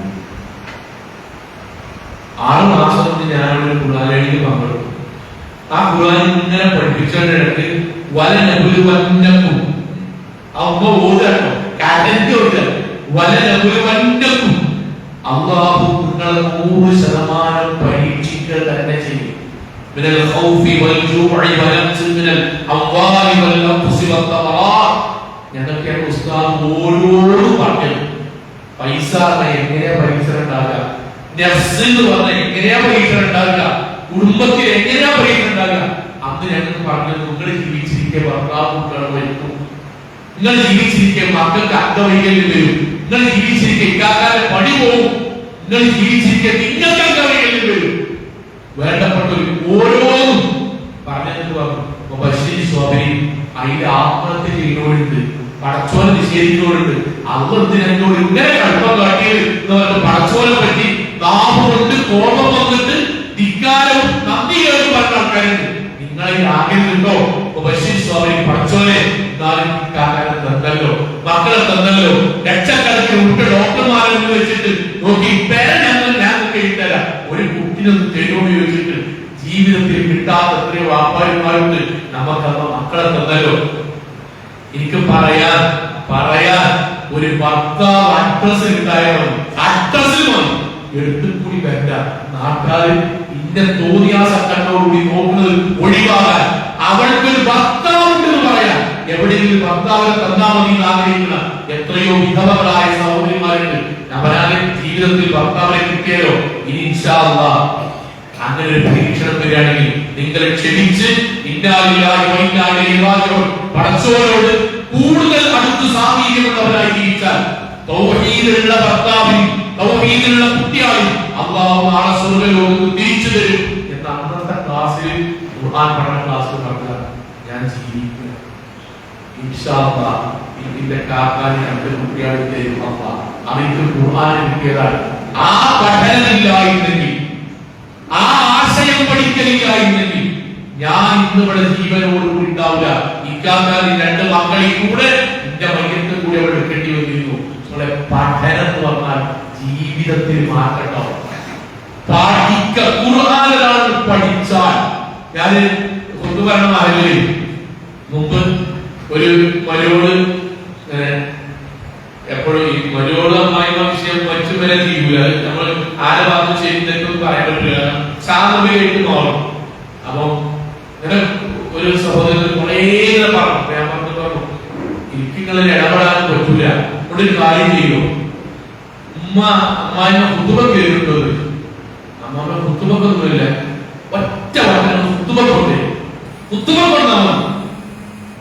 6 മാസം കൊണ്ട് ഞാൻ അവിടെ ഖുർആനിൽ പങ്കെടുത്തു. ആ ഖുർആൻ ഇങ്ങനെ പഠിപ്പിച്ചതിന്റെ ഇടയ്ക്ക് വലനബുലുവന്നക്കും, ആ ഉമ്മ ഓടാട്ടോ, കരഞ്ഞ് ഓടുക, വലനബുലുവന്നക്കും, അല്ലാഹു നിങ്ങളെ 100% പരീക്ഷിക്കുക തന്നെ ചെയ്യും. من الخوف والجوع ونقص من الأموال والأنفس والثمرات. ഞങ്ങൾക്കാണ് ഉസ്താദ് ഓരോന്നും പറഞ്ഞത്. പൈസ എങ്ങനെയാ പരീക്ഷണം ഉണ്ടാകുക, നഫ്സ് എന്ന് പറഞ്ഞാൽ എങ്ങനെയാ പരീക്ഷണം ഉണ്ടാകുക, കുടുംബത്തിൽ എങ്ങനെയാ പരീക്ഷണം ഉണ്ടാകുക. അന്ന് ഞങ്ങൾക്ക് പറഞ്ഞത്, നിങ്ങൾ ജീവിച്ചിരിക്കെ ഭർത്താവ് കുട്ടികൾ വരും, നിങ്ങൾ ജീവിച്ചിരിക്കെ മക്കൾക്ക് അംഗവൈകല്യം വരും, നിങ്ങൾ ജീവിച്ചിരിക്കെ ഇക്കാക്കാരെ പണി പോകും, നിങ്ങൾ ജീവിച്ചിരിക്കെ നിങ്ങൾക്ക് അംഗവൈകല്യം വരും. വേണ്ടപ്പെട്ടൊരു ഓരോന്നും പറഞ്ഞിട്ട് അതിന്റെ ആത്മഹത്യ ചെയ്യുന്നവരുണ്ട്, പടച്ചോനെ നിഷേധിക്കുന്നവരുണ്ട്. അള്ളത്തിന് എന്നോട് ഇങ്ങനെ കടുപ്പം കാട്ടിയത് എന്ന് പറഞ്ഞ പടച്ചോനെ പറ്റി നാവുകൊണ്ട് കോപം വന്നിട്ട് ധിക്കാരവും നന്ദികേടും പറഞ്ഞ ആൾക്കാരുണ്ട്. നിങ്ങളെ ആഗ്രഹമുണ്ടോ പടച്ചോനെ തന്നല്ലോ, മക്കളെ തന്നല്ലോ, ലക്ഷക്കണക്കിന് കുട്ടി ഡോക്ടർമാരെ വെച്ചിട്ട് നോക്കി ഞാൻ ഇട്ടരാം, ഒരു കുട്ടിനൊന്നും തരുമോ ചോദിച്ചിട്ട് ജീവിതത്തിൽ കിട്ടാത്ത എത്രയോ വാപ്പാന്മാരുണ്ട്. നമുക്കമ്മ മക്കളെ തന്നല്ലോ. എനിക്ക് പറയാൻ ഒരു ഭർത്താവ് അഡ്രസ് ഉണ്ടായാൽ അഡ്രസ്സിൽ മതി, എടുത്തുകൂടി വേണ്ട. നാട്ടുകാർ ഇന്നെ തോന്നിയാസക്കണ്ണോടുകൂടി നോക്കുന്നത് ഒഴിവാകാൻ അവൾക്കൊരു ഭർത്താവുണ്ടെന്ന് പറയാൻ എവിടെയെങ്കിലും ഭർത്താവിനെ തന്നാ മതി എന്ന് ആഗ്രഹിക്കുന്ന എത്രയോ വിധവകളായ സഹോദരിമാരുണ്ട്. അവരാണ് ജീവിതത്തിൽ ഭർത്താവിനെ കിട്ടിയാലോ ഇൻഷാ അല്ലാഹ് അങ്ങനെ ഒരു പരീക്ഷണം വരികയാണെങ്കിൽ നിങ്ങൾ ക്ഷമിച്ച് പടച്ചോനോട് കൂടുതൽ അടുത്ത് സാമീപ്യമുള്ളവരായി ജീവിച്ചാൽ തൗഹീദിലുള്ള ഭർത്താവിനും തൗഹീദിലുള്ള കുട്ടിയായും അല്ലാഹു നാളെ സ്വർഗ്ഗലോകത്ത് തിരിച്ചു തരും എന്ന അന്നത്തെ ക്ലാസ്സിൽ ഖുർആൻ പഠന ക്ലാസ്സിൽ പറഞ്ഞ ഞാൻ ജീവിക്കുക ഇൻഷാ അല്ലാഹ്. ഇതിന്റെ കാക്കാൻ 2 കുട്ടികളെ തരും അല്ലാഹ്. അവർക്ക് ഖുർആൻ കിട്ടിയതാണ്. ആ പഠനമില്ലായിരുന്നെങ്കിൽ, ആ ആശയം പഠിക്കലില്ലായിരുന്നെങ്കിൽ ഞാൻ ഇന്നിവിടെ ജീവനോടുകൂടി ഉണ്ടാവില്ല. ഇക്കാക്കാരിൽ 2 മക്കളിൽ കൂടെ എന്റെ മയ്യത്ത് കൂടെ അവിടെ എടുക്കേണ്ടി വന്നിരുന്നു. പഠനം എന്ന് പറഞ്ഞാൽ ജീവിതത്തിൽ മാറ്റട്ടോ. ഖുർആനിലാണ് പഠിച്ചാൽ. ഞാൻ കൊണ്ടുവരണമായില്ലേ മുമ്പ് ഒരു മരോട് എപ്പോഴും ഈ മരോട് അമ്മായിമ വിഷയം മറ്റു വരെ ചെയ്യൂല. നമ്മൾ ആരെ ഭാഗത്ത് ചെയ്തിട്ടും പറയാൻ പറ്റില്ല, സാമൂഹികമായിട്ട് മാറും. അപ്പൊ ഇങ്ങനെ ഒരു സഹോദരൻ കുറേ പറഞ്ഞു, ഞാൻ പറഞ്ഞു എനിക്ക് നിങ്ങളിൽ ഇടപെടാൻ പറ്റൂല, ഇവിടെ ഒരു കാര്യം ചെയ്യുമോ, അമ്മായിമ കുത്തുബ കേട്ടിട്ടുണ്ട്. അമ്മാമ്മ കുത്തുബ കുത്തുബൊന്നുമില്ല, ഒറ്റ വാക്കിനാണ് കുത്തുബ.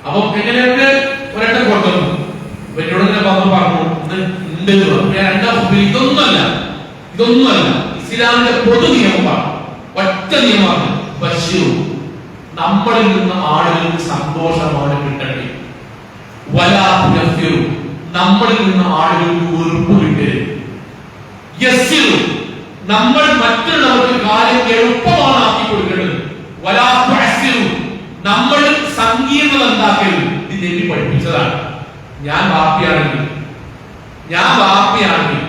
അപ്പൊ എങ്ങനെയൊക്കെ ഒരെണ്ണം കൊണ്ടുവന്നു എന്നോട് ഇങ്ങനെ പറഞ്ഞു ഇതൊന്നുമല്ല ഇസ്ലാമിന്റെ പൊതു നിയമമാണ്, ഒറ്റ നിയമമാണ്. ബശീറു, നമ്മളിൽ നിന്ന് ആളുകൾക്ക് സന്തോഷമാണ് കിട്ടേണ്ടത്. വലാ തുനഫിറു, നമ്മളിൽ നിന്ന് ആളുകൾക്ക് വെറുപ്പ് കിട്ടരുത്. യസ്സിറു, നമ്മൾ മറ്റുള്ളവർക്ക് കാര്യം എളുപ്പമാണ് ആക്കി കൊടുക്കേണ്ടത്. വലാ തുഅസ്സിറു, നമ്മൾ സങ്കീർണത ഉണ്ടാക്കരുത്. ഇത് നബി പഠിപ്പിച്ചതാണ്. ഞാൻ വാപ്പിയാണെങ്കിൽ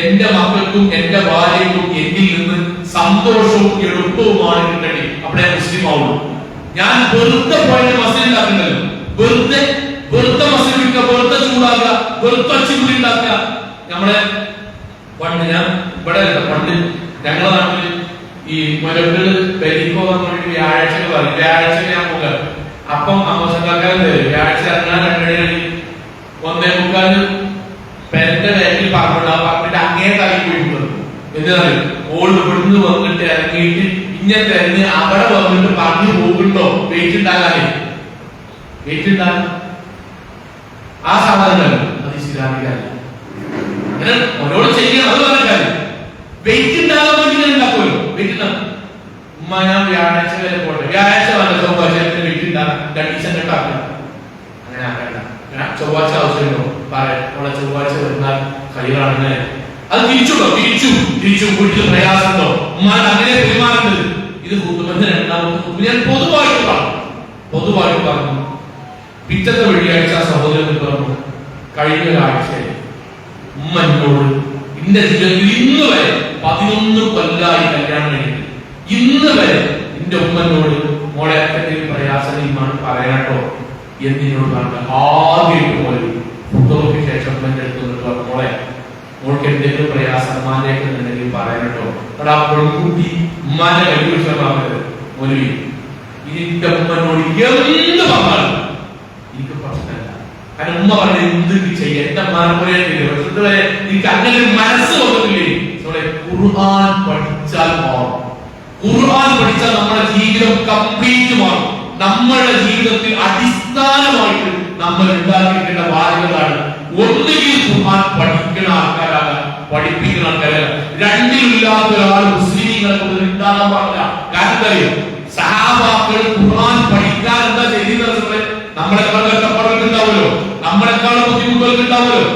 എന്റെ മക്കൾക്കും എന്റെ ഭാര്യയ്ക്കും എന്നിൽ നിന്ന് സന്തോഷവും എളുപ്പവുമാണ് കിട്ടേണ്ടത്. അവിടെ മുസ്ലിം ആവുള്ളൂ. ഞാൻ വെറുതെ പോയിട്ട് മസ്ജിദ് ഉണ്ടാക്കണ്ടല്ലോ, വെറുതെ മസ്ജിദ് വിൽക്കുക, വെറുതെ ചൂടാക്കുക, വെറുതെ ഒച്ചമുടി ഉണ്ടാക്കുക. നമ്മളെ പണ്ട് ഞാൻ ഇവിടെ പണ്ട് ഞങ്ങളുടെ നാട്ടിൽ ഈ മരങ്ങള് പെരിക്കോ വ്യാഴാഴ്ച പറയും. വ്യാഴാഴ്ച ഞാൻ പോകാം. അപ്പം അമ്മസക്കാരൻ വ്യാഴാഴ്ച ഇറങ്ങാൻ 1:45 പെരന്റെ വേക്കിൽ പറഞ്ഞിട്ട് അങ്ങേ തലി പോയിട്ടുള്ളത്. എന്താണ് ഓൾഡ് ഇവിടുന്ന് വന്നിട്ട് ഇറങ്ങിയിട്ട് ഇങ്ങനത്തെ ഇറങ്ങി അവിടെ വന്നിട്ട് പറഞ്ഞു പോകുന്നുണ്ടോ വെയിറ്റ് ഉണ്ടാകാനേ. ആ സാധനം അത് ഇസ്ലാമികല്ല. അങ്ങനെ ഓരോട് ചെയ്യണം. അത് പറഞ്ഞ കാര്യം വെയിറ്റ് ഉണ്ടാകാൻ വേണ്ടി ഞാൻ ഉണ്ടാക്കുമല്ലോ. വെയിറ്റ് ഉണ്ടാകും. ഉമ്മ ഞാൻ വ്യാഴാഴ്ച വരെ പോട്ടെ, വ്യാഴാഴ്ച വല്ല ചൊവ്വാഴ്ച വെയിറ്റ് ഉണ്ടാകാം, 2 ദിവസം ആക്കണം. അങ്ങനെ ആക്കണ്ട. ചൊവ്വാഴ്ച ആവശ്യമുണ്ടോ പറയാം. നമ്മളെ ചൊവ്വാഴ്ച വരുന്നാൽ കൈകളാണ്. അത് തിരിച്ചു വീട്ടിൽ പ്രയാസമുണ്ടോ ഉമ്മാൻ അങ്ങനെ പെരുമാറുന്നത്. ഇത് കുടുംബത്തിന് രണ്ടാമത്തെ ഞാൻ പൊതുവായിട്ട് പറഞ്ഞു. പിറ്റത്തെ വെള്ളിയാഴ്ച സഹോദരൻ പറഞ്ഞു, കഴിഞ്ഞ ഒരാഴ്ച ഉമ്മ എന്നോട് എന്റെ ജീവിതത്തിൽ ഇന്ന് വരെ 11 കൊല്ലായി കല്യാണം കഴിഞ്ഞിട്ട് ഇന്ന് വരെ എന്റെ ഉമ്മനോട് മോളെ എന്തെങ്കിലും പ്രയാസമാണ് പറയാട്ടോ എന്നിനോട് പറഞ്ഞ ആദ്യമായിട്ട് പോലെ കുട്ടികൾക്ക് ശേഷം എന്റെ അടുത്ത് പറഞ്ഞു, മോൾക്ക് എന്തെങ്കിലും പ്രയാസം ഉമ്മാനേക്ക് എന്തെങ്കിലും പറയാനട്ടോ. അവിടെ ആ പെൺകുട്ടി ഉമ്മാന്റെ കൈവിഷമാകരുത്. മൊലി ഇതിന്റെ ഉമ്മനോട് എന്ത് പറഞ്ഞാലും എനിക്ക് പ്രശ്നമല്ല. കാരണം ഉമ്മ പറഞ്ഞ എന്ത് ചെയ്യാം, എന്റെ മറുപടി എനിക്ക് അങ്ങനെ ഒരു മനസ്സ് വന്നിട്ടില്ലേ. ഖുർആൻ പഠിച്ചാൽ മാറും. ഖുർആൻ പഠിച്ചാൽ നമ്മുടെ ജീവിതം കംപ്ലീറ്റ് മാറും. നമ്മളുടെ ജീവിതത്തിൽ അടിസ്ഥാനമായിട്ട് നമ്മൾ ഉണ്ടാക്കിയിട്ടുള്ള ബാധ്യതകളാണ്. ഒന്നുകിൽ ഖുർആൻ പഠിക്കുന്ന ആൾക്കാരാണ്, പഠിപ്പിക്കുന്ന ആൾക്കാരാണ്. രണ്ടിലില്ലാത്ത ഒരാൾ മുസ്ലിങ്ങളെ കൊണ്ട് ഉണ്ടാകാൻ പാടില്ല. കാരണം സഹാബാക്കൾ ഖുർആൻ പഠിക്കാൻ എന്താ ചെയ്തിരുന്നത്? നമ്മളെക്കാൾ കഷ്ടപ്പാടുകൾ ഉണ്ടാവുമല്ലോ, നമ്മളെക്കാൾ ബുദ്ധിമുട്ടുകൾ ഉണ്ടാവുമല്ലോ,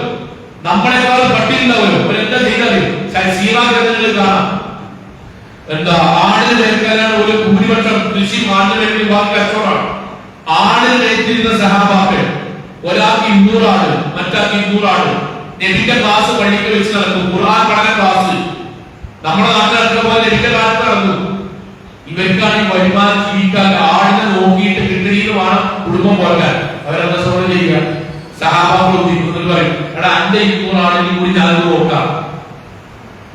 നമ്മളെക്കാൾ പട്ടി ഉണ്ടാവുമല്ലോ. അവരെന്താ ചെയ്തത്? സീറാഗ്രഹങ്ങളിൽ കാണാം. എന്താ ആടിന് മേൽക്കാനാണ് ഒരു ഭൂരിപക്ഷം കൃഷി ആടിന് വേണ്ടി ബാക്കി കച്ചവടമാണ്. ആടിന് മേൽക്കുന്ന സഹാബാക്കൾ ഒരാൾക്ക് 200 ആട്, മറ്റാൾക്ക് 200 ആട്. നബിന്റെ ക്ലാസ് പള്ളിക്ക് വെച്ച് നടക്കും, ഖുർആൻ പഠന ക്ലാസ്. നമ്മുടെ നാട്ടിലൊക്കെ പോലെ നബിന്റെ ക്ലാസ് നടന്നു. ഇവർക്കാണ് ഈ വരുമാനം ജീവിക്കാൻ. ആടിനെ നോക്കിയിട്ട് കിട്ടണീന്ന് വേണം കുടുംബം പോകാൻ. അവരെന്താ സോളം ചെയ്യുക? സഹാബാക്കൾ ഒന്നിക്കുന്നത് പറയും, എടാ അന്റെ 200 ആടിനും കൂടി ഞാനത് നോക്കാം,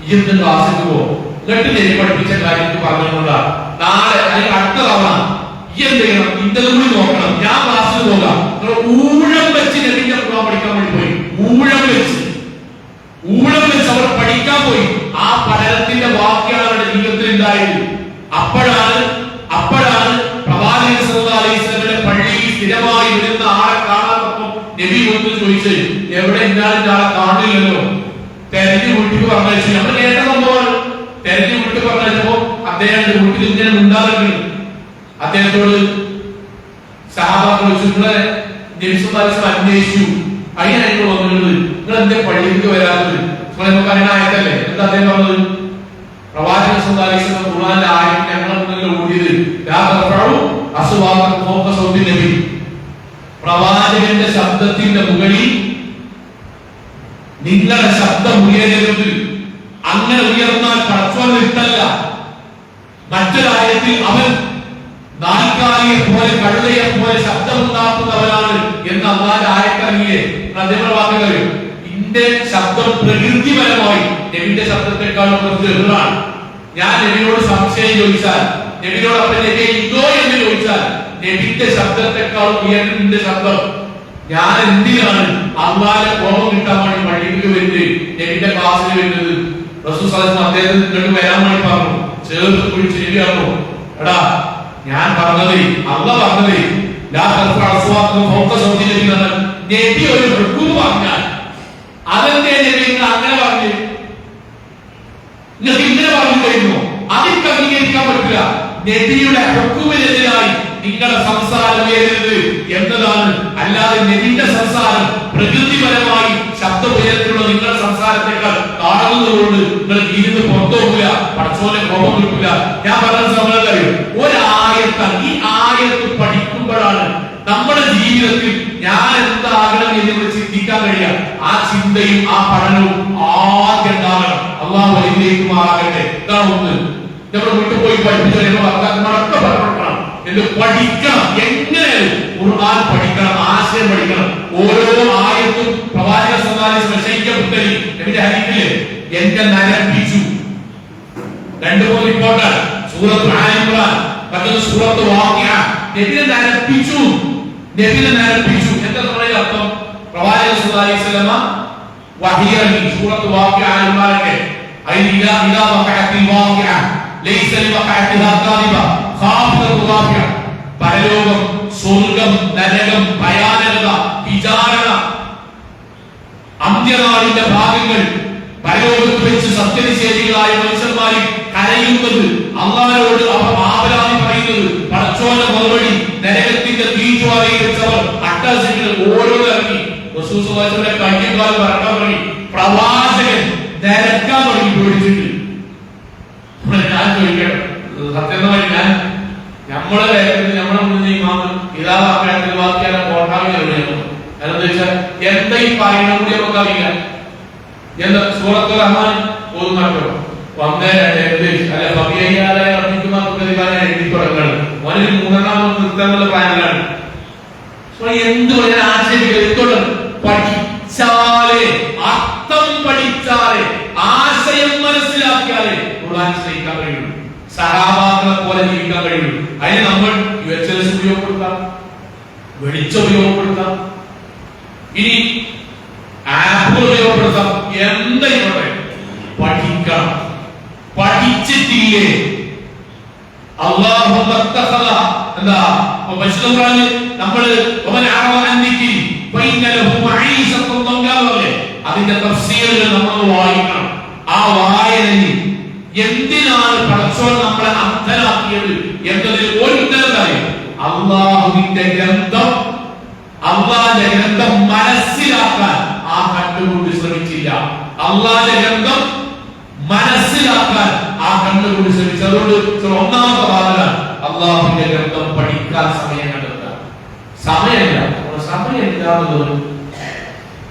ഈ എന്ത് ക്ലാസ്സിൽ പോകും. എന്നിട്ട് നബി പഠിപ്പിച്ച കാര്യത്തിൽ പറഞ്ഞുകൊണ്ടാ നാളെ അല്ലെങ്കിൽ അടുത്ത തവണ ഈ എന്ത് ചെയ്യണം, ഇന്നതും കൂടി നോക്കണം, ഞാൻ ക്ലാസ്സിൽ പോകാം. ഊഴം വെച്ച് നബിന്റെ ഖുർആൻ പഠിക്കാൻ വേണ്ടി പോയി. ഊഴം വെച്ച് അവർ പഠിക്കാൻ പോയി. ആ പഠനത്തിന്റെ വാക്യാണ് അവരുടെ ജീവിതത്തിൽ ഉണ്ടായത്. അപ്പോഴാണ് പ്രവാചകൻ സല്ലല്ലാഹു അലൈഹി വസല്ലമയുടെ പള്ളിയിൽ സ്ഥിരമായി വരുന്ന ആളെ കാണാത്തപ്പോൾ നബി വന്ന് ചോദിച്ചു, എവിടെ ഇന്നാളിന്റെ ആളെ കാണില്ലല്ലോ. തെരഞ്ഞു വീട്ടിൽ പറഞ്ഞയച്ചു. നമ്മൾ കേട്ട സംഭവമാണ്. തെരഞ്ഞു വീട്ടിൽ പറഞ്ഞയച്ചപ്പോ അദ്ദേഹം വീട്ടിൽ ഇങ്ങനെ ഉണ്ടാകുന്നു. അദ്ദേഹത്തോട് സഹാബാക്കൾ നിങ്ങളെ നബി സല്ലല്ലാഹു അലൈഹി വസല്ലം അന്വേഷിച്ചു. അതിനായിട്ട് വന്നിരുന്നത്, നിങ്ങൾ എന്തേ പള്ളിയിലേക്ക് വരാത്തത്? നമുക്ക് അറിയണ ആയതല്ലേ. എന്താ അദ്ദേഹം പറഞ്ഞത്? പ്രവാചകൻ സല്ലല്ലാഹു അലൈഹി വസല്ലം ഖുർആനിലെ ആയത്ത് ഞങ്ങളെ മുന്നിൽ ഓടിയത്, പ്രവാചകന്റെ ശബ്ദത്തിന്റെ മുകളിൽ നിങ്ങളുടെ ശബ്ദം ഉയരരുത്. അങ്ങനെ ഉയർന്നാൽ പടച്ചോൻ ഇഷ്ടല്ല. മറ്റൊരായത്തിൽ അവൻ നാൽക്കാലിയെ പോലെ കഴുതയെ പോലെ ശബ്ദമുണ്ടാക്കുന്നവരാണ് എന്ന് അള്ളാന്റെ ആയത്തറിയില്ലേ. അദ്ദേഹം വാക്കുകൾ ഇന്റെ ശബ്ദം പ്രകൃതിപരമായി നബിന്റെ ശബ്ദത്തെക്കാളും ചെറുതാണ്. ഞാൻ നബിയോട് സംശയം ചോദിച്ചാൽ, നബിയോട് അപ്പൊ നബി ഇതോ എന്ന് ചോദിച്ചാൽ, നബിന്റെ ശബ്ദത്തെക്കാളും ഉയർന്നിന്റെ ശബ്ദം. ഞാൻ എന്തിനാണ് അള്ളാന്റെ കോപം കിട്ടാൻ വേണ്ടി പള്ളിക്ക് വരുന്നത്, നബിന്റെ ക്ലാസ്സിൽ വരുന്നത്? റസൂൽ സല്ലല്ലാഹു അലൈഹി വസല്ലം അദ്ദേഹത്തിന് വരാൻ വേണ്ടി പറഞ്ഞു. ചേർത്ത് പിടിച്ച് ശരിയാണോ? എടാ ഞാൻ പറഞ്ഞത് അള്ളാഹ് പറഞ്ഞത് നബി ഒരു ഹുക്കൂം പറഞ്ഞാൽ അതെന്തേ നബി അങ്ങനെ പറഞ്ഞു? നിങ്ങൾക്ക് ഇങ്ങനെ പറഞ്ഞു കഴിഞ്ഞു, അതിൽ അംഗീകരിക്കാൻ പറ്റില്ല. നബിയുടെ ഹുക്കൂമിനെതിരായി നിങ്ങളുടെ സംസാരം ഏത് എന്നതാണ്. അല്ലാതെ നബിയുടെ സംസാരം പ്രകൃതിപരമായി ശബ്ദോയത്തിലുള്ള നിങ്ങളുടെ സംസാരത്തെക്കാൾ കാണുന്നതുകൊണ്ട് നിങ്ങൾ ഇരുന്ന് പുറത്തു പോകില്ല, പടച്ചോനെ കോപം കിട്ടില്ല. ഞാൻ പറഞ്ഞ സമയം അറിയും, ഒരായത്താണ് ഈ ആയത്ത് പഠിക്കുമ്പോഴാണ് നമ്മുടെ ജീവിതത്തിൽ ഞാൻ എന്താകണം എന്ന് ചിന്തിക്കാൻ കഴിയാം. ആ ചിന്തയും ആ പഠനവും ആദ്യം ഉണ്ടാകണം. അള്ളാഹു വഴിയിലേക്കുമാകട്ടെ. ഇതാണ് ഒന്ന്. നമ്മുടെ വീട്ടിൽ പോയി പഠിപ്പിക്കണം എന്ന് പഠിക്കണം. എങ്ങനെ ഖുർആൻ പഠിക്കണം, ആശയം പഠിക്കണം. ഓരോ ആയത്തും പ്രവാചക ശ്രമിക്കപ്പെട്ടതിൽ എന്റെ ഹദീസിലെ എന്റെ നരപ്പിച്ചു. 2-3 റിപ്പോർട്ടാണ്. സൂറത്തുൽ ആല ഇംറാൻ, മറ്റൊന്ന് സൂറത്തുൽ വാഖിഅ. നബിയെ നരപ്പിച്ചു. എന്താ പറയുക അർത്ഥം? പ്രവാചക സല്ലല്ലാഹു അലൈഹി വസല്ലമ വഹിയറി സൂറത്തുൽ വാഖിഅ ഇംറാനിലെ ഇദാ വഖഅത്തിൽ വാഖിഅ ലൈസ ലിവഖഅതിഹാ കാദിബ ഖാഫിദത്തുർ റാഫിഅ. പരലോകം, സ്വർഗ്ഗം, നരകം, ഭയാനകത, വിചാരണ, അന്ത്യനാളിന്റെ ഭാഗങ്ങൾ, പരലോകത്ത് വെച്ച് സത്യനിഷേധികളായ മനുഷ്യന്മാരിൽ കരയുന്നത്, അള്ളാഹുവിനോട് അവർ ആപരാധി പറയുന്നത്, പടച്ചോന്റെ മറുപടി, നരകത്തിന്റെ തീജ്വാലയിൽ വെച്ചവർ അട്ടഹസികൾ ഓരോന്നിറങ്ങി റസൂൽ സ്വല്ലല്ലാഹു അലൈഹി വസല്ലം കയ്യക്കാൽ പറക്കാൻ തുടങ്ങി. പ്രവാചകൻ നരക്കാൻ തുടങ്ങി പേടിച്ചിട്ട്. ഞാൻ ചോദിക്കട്ടെ, സത്യമായി നമ്മളെ മുന്നിൽ ഇമാമ് ഇതാ വാക്യാലും കോട്ടാവില്ല. എന്താ വെച്ചാൽ എന്താ ഈ പറയുന്ന കൂടി നമുക്ക് അറിയില്ല. എന്താ സൂറത്തുൽ റഹ്മാൻ ഓതുന്നുണ്ടോ? 1-2 അല്ല ഫബിയയ്യാലെ റബ്ബിക്കുമാ തുകദിബാനെ എഴുതി തുടങ്ങുന്നത്. ഓന് 3 നിർത്താനുള്ള പ്ലാനിലാണ്. എന്ത് പറയാൻ ആശയം പഠിച്ചാലേ, അർത്ഥം പഠിച്ചാലേ, ആശയം മനസ്സിലാക്കിയാലേ ഖുർആൻ സ്നേഹിക്കാൻ കഴിയുള്ളൂ, സഹാബാക്കളെ പോലെ ജീവിക്കാൻ കഴിയുള്ളൂ. അതിന് നമ്മൾ UHS ഉപയോഗപ്പെടുത്താം, വെളിച്ചം ഉപയോഗപ്പെടുത്താം, ഇനി ആപ്പുകൾ ഉപയോഗപ്പെടുത്താം. എന്തായിക്കോട്ടെ പഠിക്കണം. പഠിച്ചിട്ടില്ലേ അല്ലാഹു തഖദ എന്താ പറഞ്ഞ് നമ്മള് അതിന്റെ തഫ്സീറുകൾ നമ്മൾ വായിക്കണം. ആ വായനയിൽ എന്തിനാണ് പടച്ചോൻ നമ്മളെ അന്ധനാക്കിയത് എന്നതിൽ ഒരു ഉത്തരം അറിയാം. അള്ളാഹുവിന്റെ ഗ്രന്ഥം, അള്ളാന്റെ ഗ്രന്ഥം മനസ്സിലാക്കാൻ ആ കണ്ടുകൊണ്ട് ശ്രമിച്ചില്ല. അള്ളാന്റെ ഗ്രന്ഥം മനസ്സിലാക്കാൻ ആ കണ്ടുകൊണ്ട് ശ്രമിച്ചു. അതുകൊണ്ട് ഒന്നാമത്തെ വാദമാണ് അള്ളാഹുവിന്റെ ഗ്രന്ഥം പഠിക്കാൻ സമയം കണ്ടെത്തുക. സമയമില്ല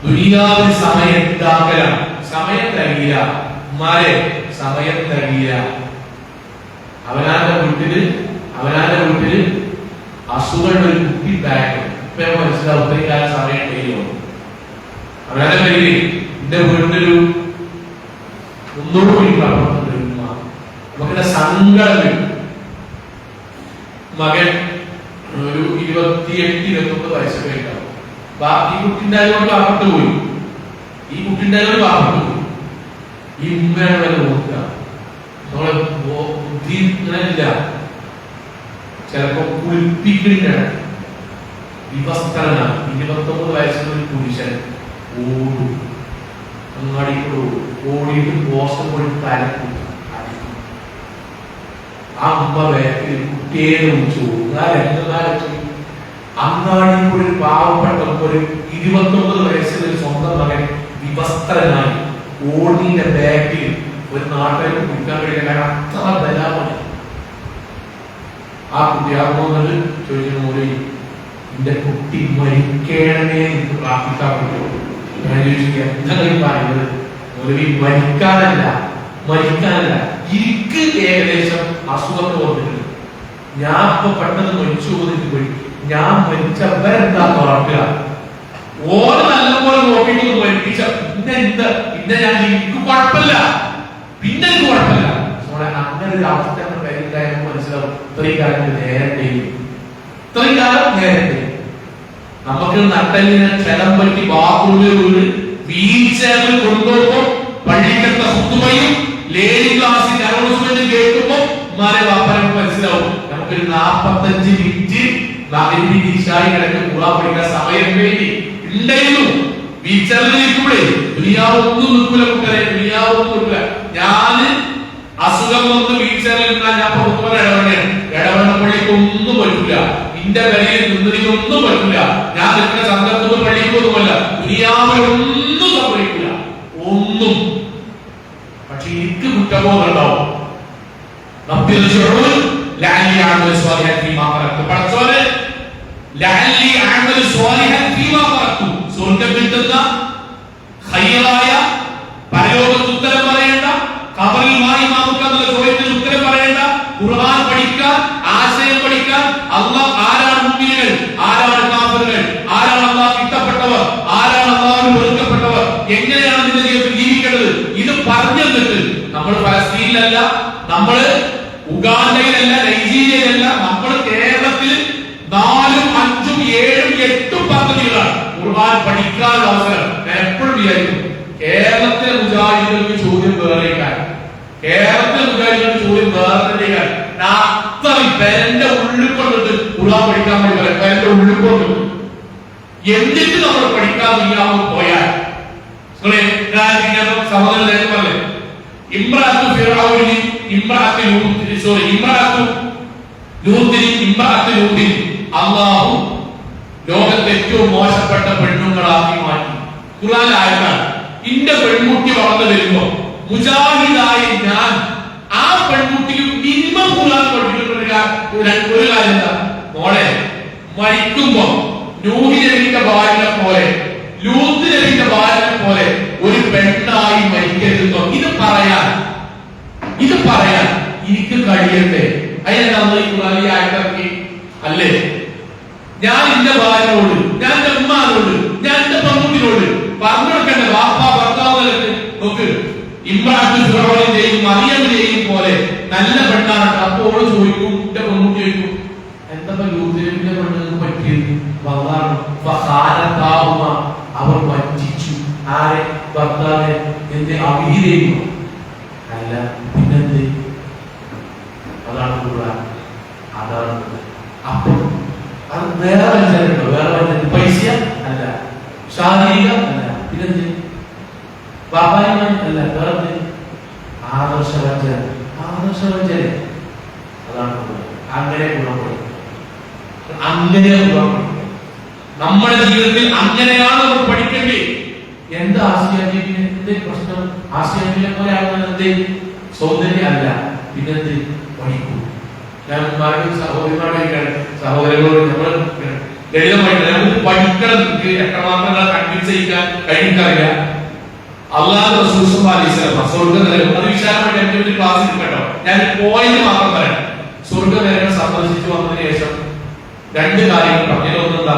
ദുനിയാവിൽ സമയം ഉണ്ടാക്കലാണ്. സമയം തരില്ല, സമയം തരില്ല. അവനാന്റെ വീട്ടില് അസുഖങ്ങളുടെ ഒരു കുട്ടി ബാഗ് ഇപ്പൊ മനസ്സിലാവും. ഇത്രയും കാലം സമയം കഴിയുമോ? അവനാന്റെ പേരില് എന്റെ വീട്ടിലൊരു 300 നമുക്കിടെ സങ്കടം വരും. മകൻ ഒരു 28-29 വയസ്സൊക്കെ ഉണ്ടാവും. ഈ കുട്ടിന്റെ ആയതുകൊണ്ട് വാപ്പട്ട് പോയി. ഈ ഉമ്മയാണ് വരെ നോക്കുക. നമ്മളെ ബുദ്ധി ഇല്ല. ചിലപ്പോ കുളിപ്പിക്കണില്ല. വിവസ്ത്രനാണ്. 29 വയസ്സുള്ള ഒരു പുരുഷൻ ഓടും, അങ്ങാടിക്കൂടെ ഓടിയിട്ട് പോസ്റ്റർ പോയി തലക്കും. ആ ഉമ്മ വേഗത്തിൽ കുട്ടിയെ വിളിച്ചു. അങ്ങാടിക്കൂടെ ഒരു പാവപ്പെട്ട ഒരു 29 വയസ്സിൽ സ്വന്തം മകൻ വിവസ്ത്രനായി ഓടിന്റെ ബാക്കിൽ ഒരു നാട്ടുകാർക്ക് കുടിക്കാൻ കഴിയില്ല. അത്ര ബലാമണി. ആ കുട്ടിയാകുന്നത് ചോദിക്കുന്ന പോലെ എന്റെ കുട്ടി മരിക്കണമേ എന്ന് പ്രാർത്ഥിക്കാൻ പറ്റുമോ? ഞാൻ ചോദിച്ചു എന്താണ് പറയുന്നത്? ഒരു മരിക്കാനല്ല, എനിക്ക് ഏകദേശം അസുഖം വന്നിട്ടുണ്ട്. ഞാൻ ഇപ്പൊ പെട്ടെന്ന് മരിച്ചു പോകുന്നതിന് പോയി ഞാൻ മരിച്ചവരെന്താ തുറക്കുക? ഓരോ നല്ലപോലെ നോക്കിയിട്ട് മരിപ്പിച്ച പിന്നെ ഞാൻ എനിക്ക് കുഴപ്പമില്ല, അങ്ങനെ ഒരു അവസ്ഥ മനസ്സിലാവും. ഇത്രയും കാലം നേരത്തെ നമുക്ക് നട്ടലിനെ ക്ഷണം പറ്റി ബാത്റൂമിൽ വീൽ ചെയറിൽ കൊണ്ടുപോകുമ്പോൾ പള്ളിക്കത്തെ ഹുതുബയും ലേഡി ക്ലാസിന്റെ അനൗൺസ്മെന്റ് കേൾക്കുമ്പോൾ ഉമ്മാരെ വാപ്പാരെ മനസ്സിലാവും. നമുക്കൊരു 45 മിനിറ്റ് ഇശായി കിടക്ക് ഖുർആൻ പഠിക്കാൻ സമയം വേണ്ടി ഉണ്ടായിരുന്നു. വീച്ചറിൽ നിൽക്കുമ്പോഴേ ദുനിയാവൊന്നും നിൽക്കൂല കുട്ടരെ, ദുനിയാവൊന്നും നിൽക്കൂല. ഞാന് അസുഖം വന്ന് വീച്ചറിൽ നിന്നാൽ ഞാൻ പുറത്തുപോലെ ഇടവണ്ണ പള്ളിക്ക് ഒന്നും പറ്റൂല, ഇന്റെ വരയിൽ നിന്നതിനൊന്നും പറ്റൂല. ഞാൻ നിൽക്കുന്ന സന്ദർഭത്തിൽ പള്ളിക്കൊന്നുമല്ല, ദുനിയാവിലൊന്നും സംഭവിക്കില്ല, ഒന്നും. പക്ഷെ എനിക്ക് കുറ്റബോധമുണ്ടാവും. സ്വർഗം കിട്ടുന്ന ഖൈറായ പരലോകത്ത് ഉത്തരം പറയേണ്ട, ഖബറിൽ എന്നുള്ള ചോദ്യത്തിന് ഉത്തരം പറയേണ്ട, ഖുർആൻ പഠിക്കാൻ, ആശയം പഠിക്കാൻ, അല്ലാഹ് ആരാണ് മുഅ്മിനുകൾ, ആരാണ് കാഫിറുകൾ, ആരാണ് അല്ലാഹ് ഇഷ്ടപ്പെട്ടവർ, ആരാണ് അല്ലാഹുവിന് വെറുക്കപ്പെട്ടവർ, എങ്ങനെയാണ് നിന്റെ ജീവിതത്തിൽ ജീവിക്കേണ്ടത്, ഇത് പറഞ്ഞു തന്നിട്ട് നമ്മൾ ഫലസ്തീനിലല്ല, നമ്മൾ ഉഗാണ്ടയിലല്ല, നൈജീരിയയിലല്ല, നമ്മൾ കേരളത്തിൽ 4, 5, 7, 8 പദ്ധതികളാണ് ഖുർആൻ പഠിക്കാനുള്ള അവസരം. ഞാൻ എപ്പോഴും വിചാരിക്കും കേരളത്തിലെ മുജാഹിദുകൾക്ക് ചോദ്യം വേറെക്കാൻ, കേരളത്തിലെ മുജാഹിദുകൾക്ക് ചോദ്യം വേറെ തന്നെയാണ്. അത്രയും പേരന്റെ ഉള്ളിൽ കൊണ്ടിട്ട് ഖുർആൻ പഠിക്കാൻ വേണ്ടി പറയാം, പേരന്റെ ഉള്ളിൽ കൊണ്ടിട്ട്. എന്നിട്ട് നമ്മൾ പഠിക്കാൻ ചെയ്യാമെന്ന് പോയാൽ സഹോദരൻ പറഞ്ഞേ, ഇമ്രാത്തു ഫിറഔനി ഇമ്രാത്തു ലൂത്തിനും ഇമ്രാത്തു ലൂത്തിനും അല്ലാഹു ലോകത്തെ ഏറ്റവും മോശപ്പെട്ട പെണ്ണുങ്ങളാക്കി മാറ്റി. ഖുർആനിലെ ആയത്താണ്. ഇന്റെ പെൺകുട്ടി വളർന്നു വരുമ്പോ മുജാഹിദായ ഞാൻ ആ പെൺകുട്ടിക്ക് മിനിമം ഖുർആൻ പഠിപ്പിക്കുന്ന ഒരു കാര്യം എന്താ, മോളെ മരിക്കുമ്പോ നൂഹ് നബിയുടെ ഭാര്യനെ പോലെ, ലൂത്ത് നബിയുടെ ഭാര്യനെ പോലെ ഒരു പെണ്ണായി മരിക്കരുതോ. ഇത് പറയാൻ എനിക്ക് കഴിയട്ടെ. അതിനെന്താ അല്ലേ? ഞാൻ എന്റെ ഭാര്യനോട്, ഞാൻ എന്റെ ഉമ്മാനോട്, ഞാൻ എന്റെ പെൺകുട്ടിനോട് പറഞ്ഞു കൊടുക്കണ്ടേ? വാപ്പ ഭർത്താവ് നോക്ക്, ഇമ്രാന്റെയും മറിയമിനെയും പോലെ നല്ല പെണ്ണാണ്. അപ്പോൾ ചോദിക്കും, എന്റെ പെൺകുട്ടി ചോദിക്കും, എന്താ ലൂത്തിനബിന്റെ പെണ്ണ് പറ്റിയത്? അവർ വഞ്ചിച്ചു ആരെ? ഭർത്താവിനെ. എന്റെ അവിഹിതയും അല്ല, പിന്നെന്ത്? അതാണ് ഖുർആൻ, അതാണ്. അപ്പൊ അത് വേറെ വഞ്ചനയുണ്ടോ? വേറെ വഞ്ചന പൈസ അല്ല, ശാരീരിക അല്ല, പിന്നെന്ത്? ബാബായുമായി അല്ല, വേറെ ആദർശ വഞ്ചന. അതാണ് ഖുർആൻ. അങ്ങനെ ഗുണപ്പെടും, അങ്ങനെ ഗുണപ്പെടും. നമ്മുടെ ജീവിതത്തിൽ അങ്ങനെയാണ് നമ്മൾ പഠിക്കേണ്ടത്. എന്താ ആസിയാന്റെ പ്രശ്നം? ആസിയാനെ പോലെ ആകുന്നത് സൗന്ദര്യം അല്ല, പിന്നെന്ത്? പഠിക്കും. ഞാൻ സഹോദരങ്ങളോട് നമ്മൾ ലളിതമായിട്ട് നമുക്ക് പഠിക്കണം. എത്രമാത്രം കൺവിൻസ് ചെയ്യാൻ കഴിയില്ല. അല്ലാഹു റസൂൽ സല്ലല്ലാഹു അലൈഹി വസല്ലം സ്വർഗ്ഗനരകം അത് വിശാലമായിട്ട് എന്റെ ഒരു ക്ലാസ് എടുക്കട്ടോ. ഞാൻ പോയിന്റ് മാത്രം പറയാം. സ്വർഗ്ഗനരകം സന്ദർശിച്ചു വന്നതിന് ശേഷം 2 കാര്യങ്ങൾ പറഞ്ഞു. ഒന്നെന്താ,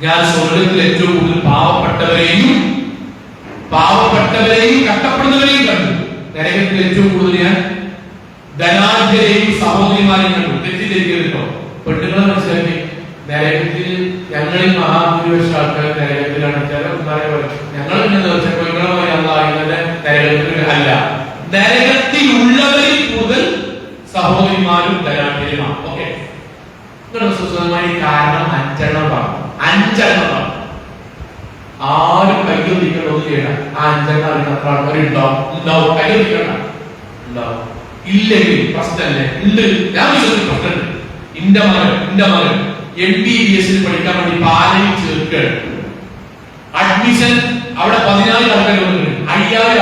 ഞാൻ സ്വർഗത്തിൽ ഏറ്റവും കൂടുതൽ പാവപ്പെട്ടവരെയും കഷ്ടപ്പെടുന്നവരെയും കണ്ടു. നരകത്തിൽ ഏറ്റവും കൂടുതൽ ഞാൻ ധനാഢ്യരെയും സഹോദരിമാരെയും കണ്ടു. തെറ്റിദ്ധരിക്കരുതോ, പെണ്ണുങ്ങളെ മനസ്സിലാക്കി. നരകത്തിൽ ഞങ്ങളിൽ മഹാഭൂരിപക്ഷ ആൾക്കാർ നരകത്തിലാണ്. ഞങ്ങൾ നരകത്തിൽ അല്ല, നരകത്തിലുള്ളവരിൽ കൂടുതൽ സഹോദരിമാരും ധനാഢ്യരുമാണ്. ഓക്കെ, കാരണം 5 പറഞ്ഞു. 5 ആരും കൈയൊന്നിക്കണമെന്ന് ചെയ്യണം. ആ 5 അറിയാത്ത ആൾക്കാരുണ്ടാവും. കൈയൊന്നിക്കണം ഉണ്ടാവും. ഇല്ലെങ്കിൽ പ്രശ്നമല്ലേ? ഉണ്ട്, ഞാൻ വിശ്വസിക്കുന്ന പ്രശ്നമുണ്ട്. എന്റെ മകൻ MBBS പഠിക്കാൻ വേണ്ടി പാലയിൽ ചേർക്കുകയാണ്. അഡ്മിഷൻ അവിടെ 14 ആൾക്കാർ വന്നിട്ടുണ്ട്. 1000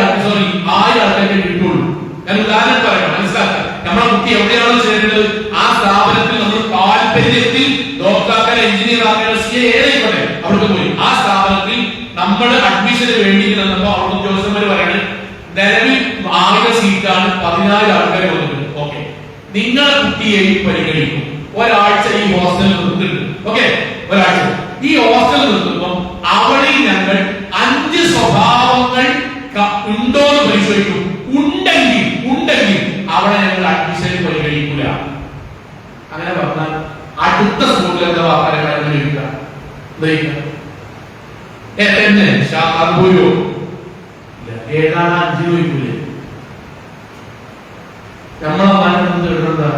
ആൾക്കാരെ കിട്ടുള്ളൂ. ഞാൻ ഉദാഹരണം പറയാം, മനസ്സിലാക്കാം. നമ്മളെ കുട്ടി എവിടെയാണോ ചേരുന്നത് ആ സ്ഥാപനത്തിൽ നമ്മൾ താല്പര്യത്തിൽ ഡോക്ടർ, എഞ്ചിനീയർ, ഏതായിക്കോട്ടെ അവിടെ പോയി ആ സ്ഥാപനത്തിൽ നമ്മൾ അഡ്മിഷന് വേണ്ടി നിന്നപ്പോ അവിടെ ഉദ്യോഗസ്ഥന്മാർ പറയാണ് നിലവിൽ 1000 സീറ്റാണ്, 14 ആൾക്കാരെ വന്നിട്ടുണ്ട്. ഓക്കെ, നിങ്ങളെ കുട്ടിയെയും പരിഗണിക്കും. ഒരാഴ്ച ഈ ഹോസ്റ്റലിൽ നിർത്തിയിട്ടുണ്ട്. ഓക്കെ, ഒരാഴ്ച ഈ ഹോസ്റ്റലിൽ നിർത്തുമ്പോൾ അവിടെ ഞങ്ങൾ 5 സ്വഭാവങ്ങൾ ഉണ്ടോ എന്ന് പരിശോധിക്കും. ഉണ്ടെങ്കിൽ അവിടെ ഞങ്ങൾ അഡ്മിഷൻ പരിഗണിക്കൂല. അങ്ങനെ പറഞ്ഞാൽ അടുത്ത സ്കൂളിൽ എന്താ വാർത്തകളെ ഏതാണ് 5 ചോദിക്കൂലേ? നമ്മളെ മനസ്സിൽ എഴുതുന്നത്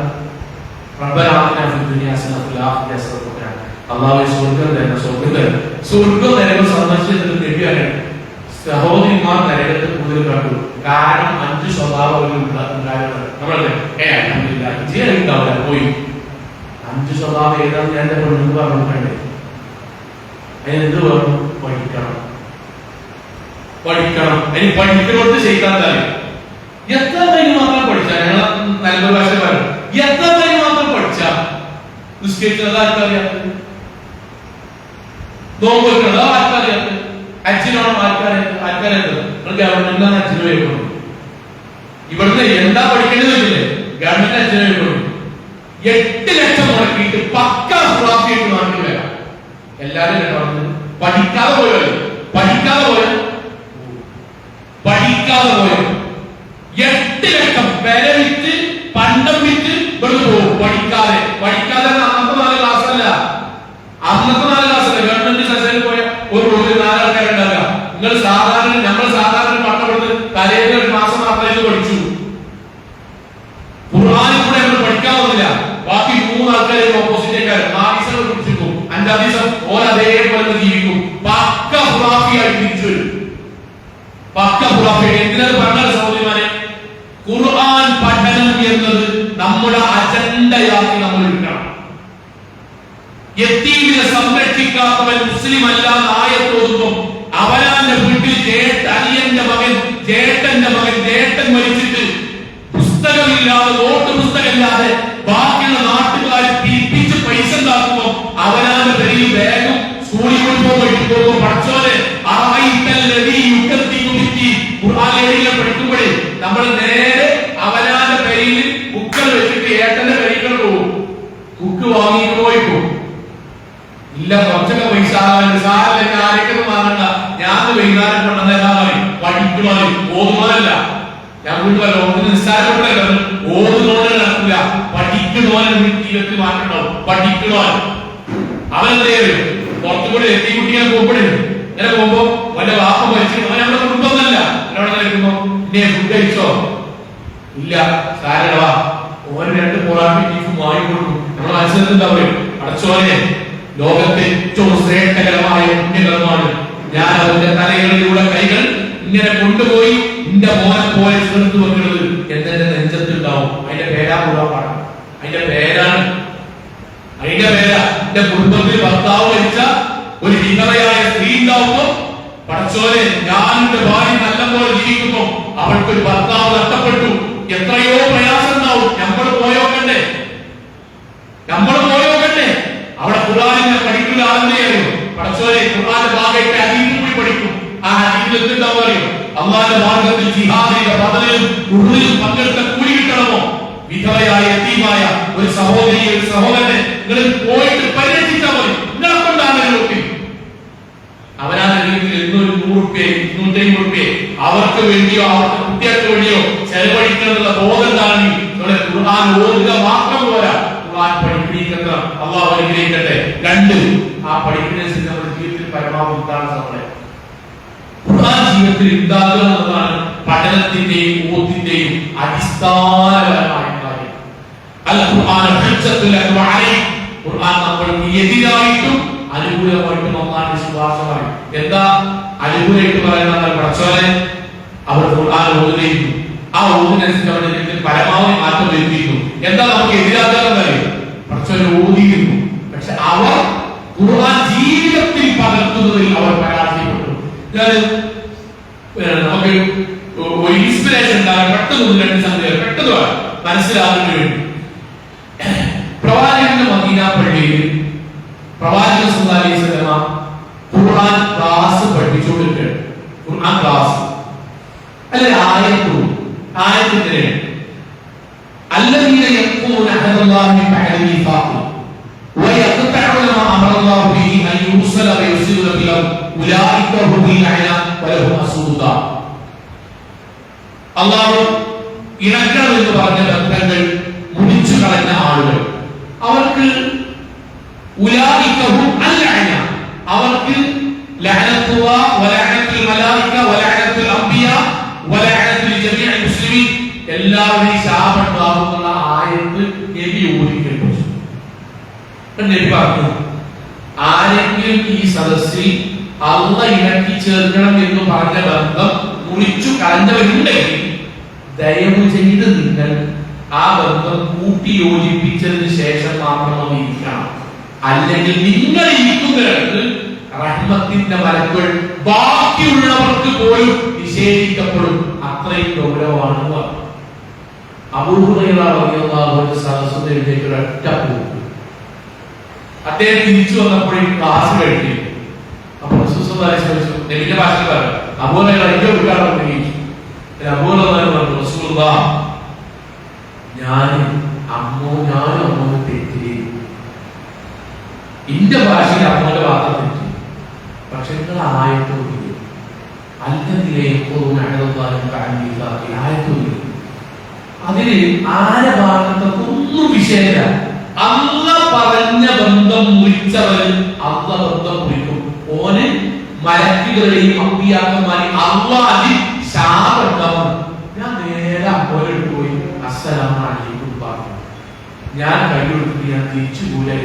അള്ളാഹു സ്വർഗം തന്നെ സ്വർഗം നരകം സന്ദർശിച്ചിട്ട് ലഭ്യമാണ്. സഹോദരിമാർ നരകത്തെ കൂടുതൽ കണ്ടു. കാരണം 5 സ്വഭാവം നമ്മളല്ലേ ഉണ്ടാവില്ല പോയി 5 സ്വഭാവം ഏതാണെന്ന് ഞാൻ പെണ്ണു പറഞ്ഞിട്ടുണ്ടേ. അതിനെന്ത് പറഞ്ഞു? പഠിക്കണം. അതിന് പഠിക്കുന്നോട്ട് ചെയ്താൽ തരും. എത്ര കഴിഞ്ഞ് മാത്രം പഠിച്ചാൽ ഞങ്ങൾ നല്ല ഭാഷ പറയും. എത്ര കഴിഞ്ഞ് മാത്രം പഠിച്ചാൽ നിസ്കരിക്കുന്നത് ആർക്കറിയാത്തത്? നോമ്പ് വെക്കുന്നത് ആർക്കറിയാത്തത്? അച്ഛനോണം ആർക്കറിയാത്തത്? ഗവൺമെന്റാണ് അച്ഛന് വയ്ക്കുന്നത്. ഇവിടുന്ന് എന്താ പഠിക്കേണ്ടതില്ലേ? ഗവൺമെന്റ് അച്ഛന് വയ്ക്കുന്നു. 8 ലക്ഷം മുടക്കിയിട്ട് പക്കാ ഫുള്ളാക്കിയിട്ട് നാട്ടിൽ വരാം. എല്ലാവരും പഠിക്കാതെ പോയോ 8 ലക്ഷം വില വിറ്റ് പണ്ടം വിറ്റ് ഇവിടുന്ന് പോകും. പഠിക്കാതെ അന്നത്തെ 4 ക്ലാസ്സല്ല. ഗവൺമെന്റ് സെഷനിൽ പോയ ഒരു റൂമിൽ 4 ആൾക്കാരുണ്ടാവില്ല. നമ്മൾ സാധാരണ പട്ടപ്പെടുത്ത് തലേന്ന് ഒരു മാസം മാത്രമേ പഠിച്ചു. ഖുർആനിൽ കൂടെ നമ്മൾ പഠിക്കാൻ പോകുന്നില്ല. ബാക്കി 3 ആൾക്കാരെ ഓപ്പോസിറ്റേക്കാർ 4 ദിവസം പിടിച്ചിരിക്കും. 5-ാം ദിവസം ഓരോ അതേപോലെ ജീവിക്കും. പക്ക ഖുറാഫിയായി തിരിച്ചു വരും. എന്തിനത് പറഞ്ഞാൽ സഹോദരിമാരെ, ഖുർആൻ പഠനം എന്നത് നമ്മുടെ അജണ്ടയാക്കി നമ്മൾ എടുക്കണം. യതീമിനെ സംരക്ഷിക്കാത്തവൻ മുസ്ലിം അല്ല ആയത്തോതുമ്പോൾ അവനാന്റെ വീട്ടിൽ ചേട്ടന്റെ മകൻ മരിച്ചിട്ട് പുസ്തകമില്ലാതെ നോട്ട് പുസ്തകമില്ലാതെ ബാക്കിയുള്ള നാട്ടുകാർ പിരിപ്പിച്ച് പൈസ ഉണ്ടാക്കുമ്പോൾ അവനാന്റെ പെരിയിൽ ബാഗും സ്കൂളിൽ പോകുമ്പോൾ പഠിച്ചോലെ പഠിക്കുമ്പോഴേ നമ്മൾ നേരെ അവനാന്റെ പെരിയിൽ ബുക്കൾ വെച്ചിട്ട് ഏട്ടന്റെ പെരികൾ പോകും. ബുക്ക് വാങ്ങിയിട്ട് പോയിപ്പോ ഇല്ല കുറച്ചൊക്കെ പൈസ ആരൊക്കെ വാങ്ങണ്ട. ഞാൻ വൈകുന്നേരം കൊണ്ടുവന്നെല്ലാം പറയും പഠിക്കണോ ഓതുന്നതല്ല. ഞാൻ വീട്ടിലല്ല ഓതിന് നിസ്സാരപ്പെട്ടല്ല ഓതുന്നോടെ നടക്കില്ല. പഠിക്കണോനെ ജീവിതത്തിൽ മാറ്റണോ പഠിക്കണോ അവനെന്തേ പുറത്തുകൂടി എത്തി കുട്ടികളെ പോകുമ്പോഴേ ഇങ്ങനെ പോകുമ്പോ വല്ല വാപ്പ മരിച്ചു അവൻ നമ്മുടെ കുടുംബമൊന്നല്ല. എന്നോട് നിൽക്കുമ്പോ ഇന്നെ ഫുഡ് കഴിച്ചോ? ഇല്ല സാരവാ ഓരോ 2 പൊറാട്ടി ബീഫ് വാങ്ങിക്കൊടുക്കും. നമ്മുടെ മനസ്സിലെന്താ എന്താ പറയും? അടച്ചോനെ ലോകത്തെ ഏറ്റവും ശ്രേഷ്ഠകരമായ പുണ്യകരമാണ്. ഞാൻ അവന്റെ തലകളിലൂടെ കൈകൾ ഇങ്ങനെ കൊണ്ടുപോയി എന്റെ മോനെ പോലെ ചേർത്ത് വെക്കുന്നത് എന്റെ നെഞ്ചത്തുണ്ടാവും. അതിന്റെ പേരാ പാടാം. അതിന്റെ പേരാണ് എന്റെ കുടുംബത്തിൽ ഭർത്താവ് മരിച്ച ഒരു വിധവയായ സ്ത്രീ ഉണ്ടാവുമ്പോ പടച്ചോനെ ഞാൻ എന്റെ ഭാര്യ നല്ലപോലെ ജീവിക്കുമ്പോ അവൾക്കൊരു ഭർത്താവ് നഷ്ടപ്പെട്ടു. എത്രയോ പ്രയാസം ഉണ്ടാവും. നമ്മൾ പോയോക്കണ്ടേ? അവിടെ ഖുർആനിനെ പഠിക്കുന്ന ആളെന്തെയോ പടച്ചോനെ ഖുർആന്റെ ഭാഗമായിട്ട് ഹദീസ് പോയി പഠിക്കും. ആ ഹദീസിൽ എന്തുണ്ടാവും അറിയോ? അല്ലാഹുവിന്റെ മാർഗ്ഗത്തിൽ ജിഹാദിന്റെ ബദലിലും ഉറുദിലും പങ്കെടുത്ത കൂലി കിട്ടണമോ? വിധവയായ യതീമായ ഒരു സഹോദരനെ നിങ്ങൾ പോയിട്ട് പരിരക്ഷിച്ചാൽ മതി. നിങ്ങളെ കൊണ്ടാണ് നോക്കി അവനാണ് ജീവിതത്തിൽ 100 രൂപ 250 രൂപ അവർക്ക് വേണ്ടിയോ അവർക്ക് കുട്ടികൾക്ക് വേണ്ടിയോ ചെലവഴിക്കണമെന്നുള്ള ബോധം ഉണ്ടാകി ഖുർആൻ ഓതുക മാത്രം പോരാ. ഖുർആൻ പഠിപ്പിക്കുന്ന അല്ലാഹു അനുഗ്രഹിക്കട്ടെ. 2 ആ പഠിപ്പിക്കുന്ന നമ്മുടെ ജീവിതത്തിൽ പരമാവധി ഉണ്ടാകുന്ന ഖുർആൻ ജീവിതത്തിൽ ഉണ്ടാകുക എന്നതാണ് പഠനത്തിന്റെയും ഓത്തിന്റെയും അടിസ്ഥാനപരമായ കാര്യം. അൽ ഖുർആൻ ഹജ്ജത്തുൽ അലൈഹി ഖുർആൻ നമ്മൾക്ക് എതിരായിട്ടും അനുകൂലമായിട്ടും അല്ലാഹുവിന്റെ ശുപാർശമായി. എന്താ അനുകൂലമായിട്ട് പറയുന്നത്? പഠിച്ചോനെ അവർ ഖുർആൻ ഓതുകയും ആ ഓതിനനുസരിച്ച് അവരുടെ ജീവിതത്തിൽ പരമാവധി മാറ്റം വരുത്തിയിരുന്നു. എന്താ നമുക്ക് എതിരാകാൻ കഴിയും? പഠിച്ചോനെ ഓതിയിരുന്നു. പക്ഷെ അവർ ഖുർആൻ ജീവിതത്തിൽ പകർത്തുന്നതിൽ അവർ പരാജയപ്പെട്ടു. നമുക്ക് ഒരു ഇൻസ്പിറേഷൻ ഉണ്ടാകാൻ പെട്ടെന്ന് 2 സംഗതികൾ പെട്ടെന്ന് മനസ്സിലാകുന്നതിന് വേണ്ടി പ്രവാചകന്റെ മദീന പള്ളിയിൽ പ്രവാചകൻ സല്ലല്ലാഹു അലൈഹി വസല്ലം ഖുർആൻ ക്ലാസ് പഠിപ്പിച്ചുകൊണ്ടിരിക്കുകയാണ്. ഖുർആൻ ക്ലാസ് അല്ല ആയത്തിന്റെ الذين يقومون عهد الله من بعد ميثاقه ويقطعون ما امر الله به ان يوصل ويفسدون في الارض اولئك هم اللعنة ولهم سوء الدار. അല്ലാഹു ഇണക്കണം എന്ന് പറഞ്ഞ ബന്ധങ്ങൾ മുറിച്ചു കളഞ്ഞ ആളുകൾ അവർക്ക് ഉലൈക ഹും അൽ-ലഅന അവർക്ക് ലഅനത്തുല്ലാഹ് വലഅനത്തുൽ മലായിക വലഅനത്തുൽ അംബിയാ വലഅനത്തുൽ ജമീഉൽ മുസ്ലിമീൻ എല്ലാവരെയും ശാപം ആരെങ്കിലും ഈ സദസ്സിൽ അള്ളാഹ് ഇണക്കി ചേർക്കണം എന്ന് പറഞ്ഞ ബന്ധം മുറിച്ചു കളഞ്ഞവരുണ്ടെങ്കിൽ ദയവ് ചെയ്ത് നിങ്ങൾ ആ ബന്ധം കൂട്ടി യോജിപ്പിച്ചതിന് ശേഷം മാത്രം അത് ഇരിക്കണം. അല്ലെങ്കിൽ നിങ്ങൾ ഇരിക്കുന്നിടത്ത് റഹ്മത്തിന്റെ മലക്കുകൾ ബാക്കിയുള്ളവർക്ക് പോലും നിഷേധിക്കപ്പെടും. അത്രയും ഗൗരവമാണ്. അബൂ ഹുറൈറ റളിയല്ലാഹു അൻഹു സദസ്സിൽ എഴുന്നേറ്റ് ഒരൊറ്റ പോക്ക്. അദ്ദേഹം തിരിച്ചു വന്നപ്പോഴേക്കും ക്ലാസ് കഴിഞ്ഞു. അപ്പോൾ റസൂൽ സല്ലല്ലാഹു അലൈഹി വസല്ലം നബിയുടെ ഭാഷയിൽ പറഞ്ഞു, അബൂ ഹുറൈറ ഇന്റെ ഉദ്ഘാടനം പറഞ്ഞു. അബൂ ഹുറൈറ പറഞ്ഞു, റസൂലുള്ളാഹ് ഞാനും അമ്മോന് തെറ്റില്ലേ, ഇന്റെ ഭാഷയിൽ അമ്മോന്റെ ഭാഗം തെറ്റി. പക്ഷെ നിങ്ങൾ ആയത്തോന്നില്ല, അല്ലതിലെ ആയത്തോന്നില്ല. അതില് ആരെ ഭാഗത്തൊക്കെ ഒന്നും വിഷയമില്ല. അള്ള പറഞ്ഞ ബന്ധം മുറിച്ചവന് അള്ള ബന്ധം മുറിക്കും. ഓന് മലക്കുകളെയും അമ്പിയാക്കന്മാരെയും അള്ളാഹി ശാപം. ഞാൻ നേരെ അപ്പോഴെടുത്ത് പോയി അസ്സലാമു അലൈക്കും പറഞ്ഞു. ഞാൻ കൈകൊടുത്തിട്ട് ഞാൻ തിരിച്ചു പോയി.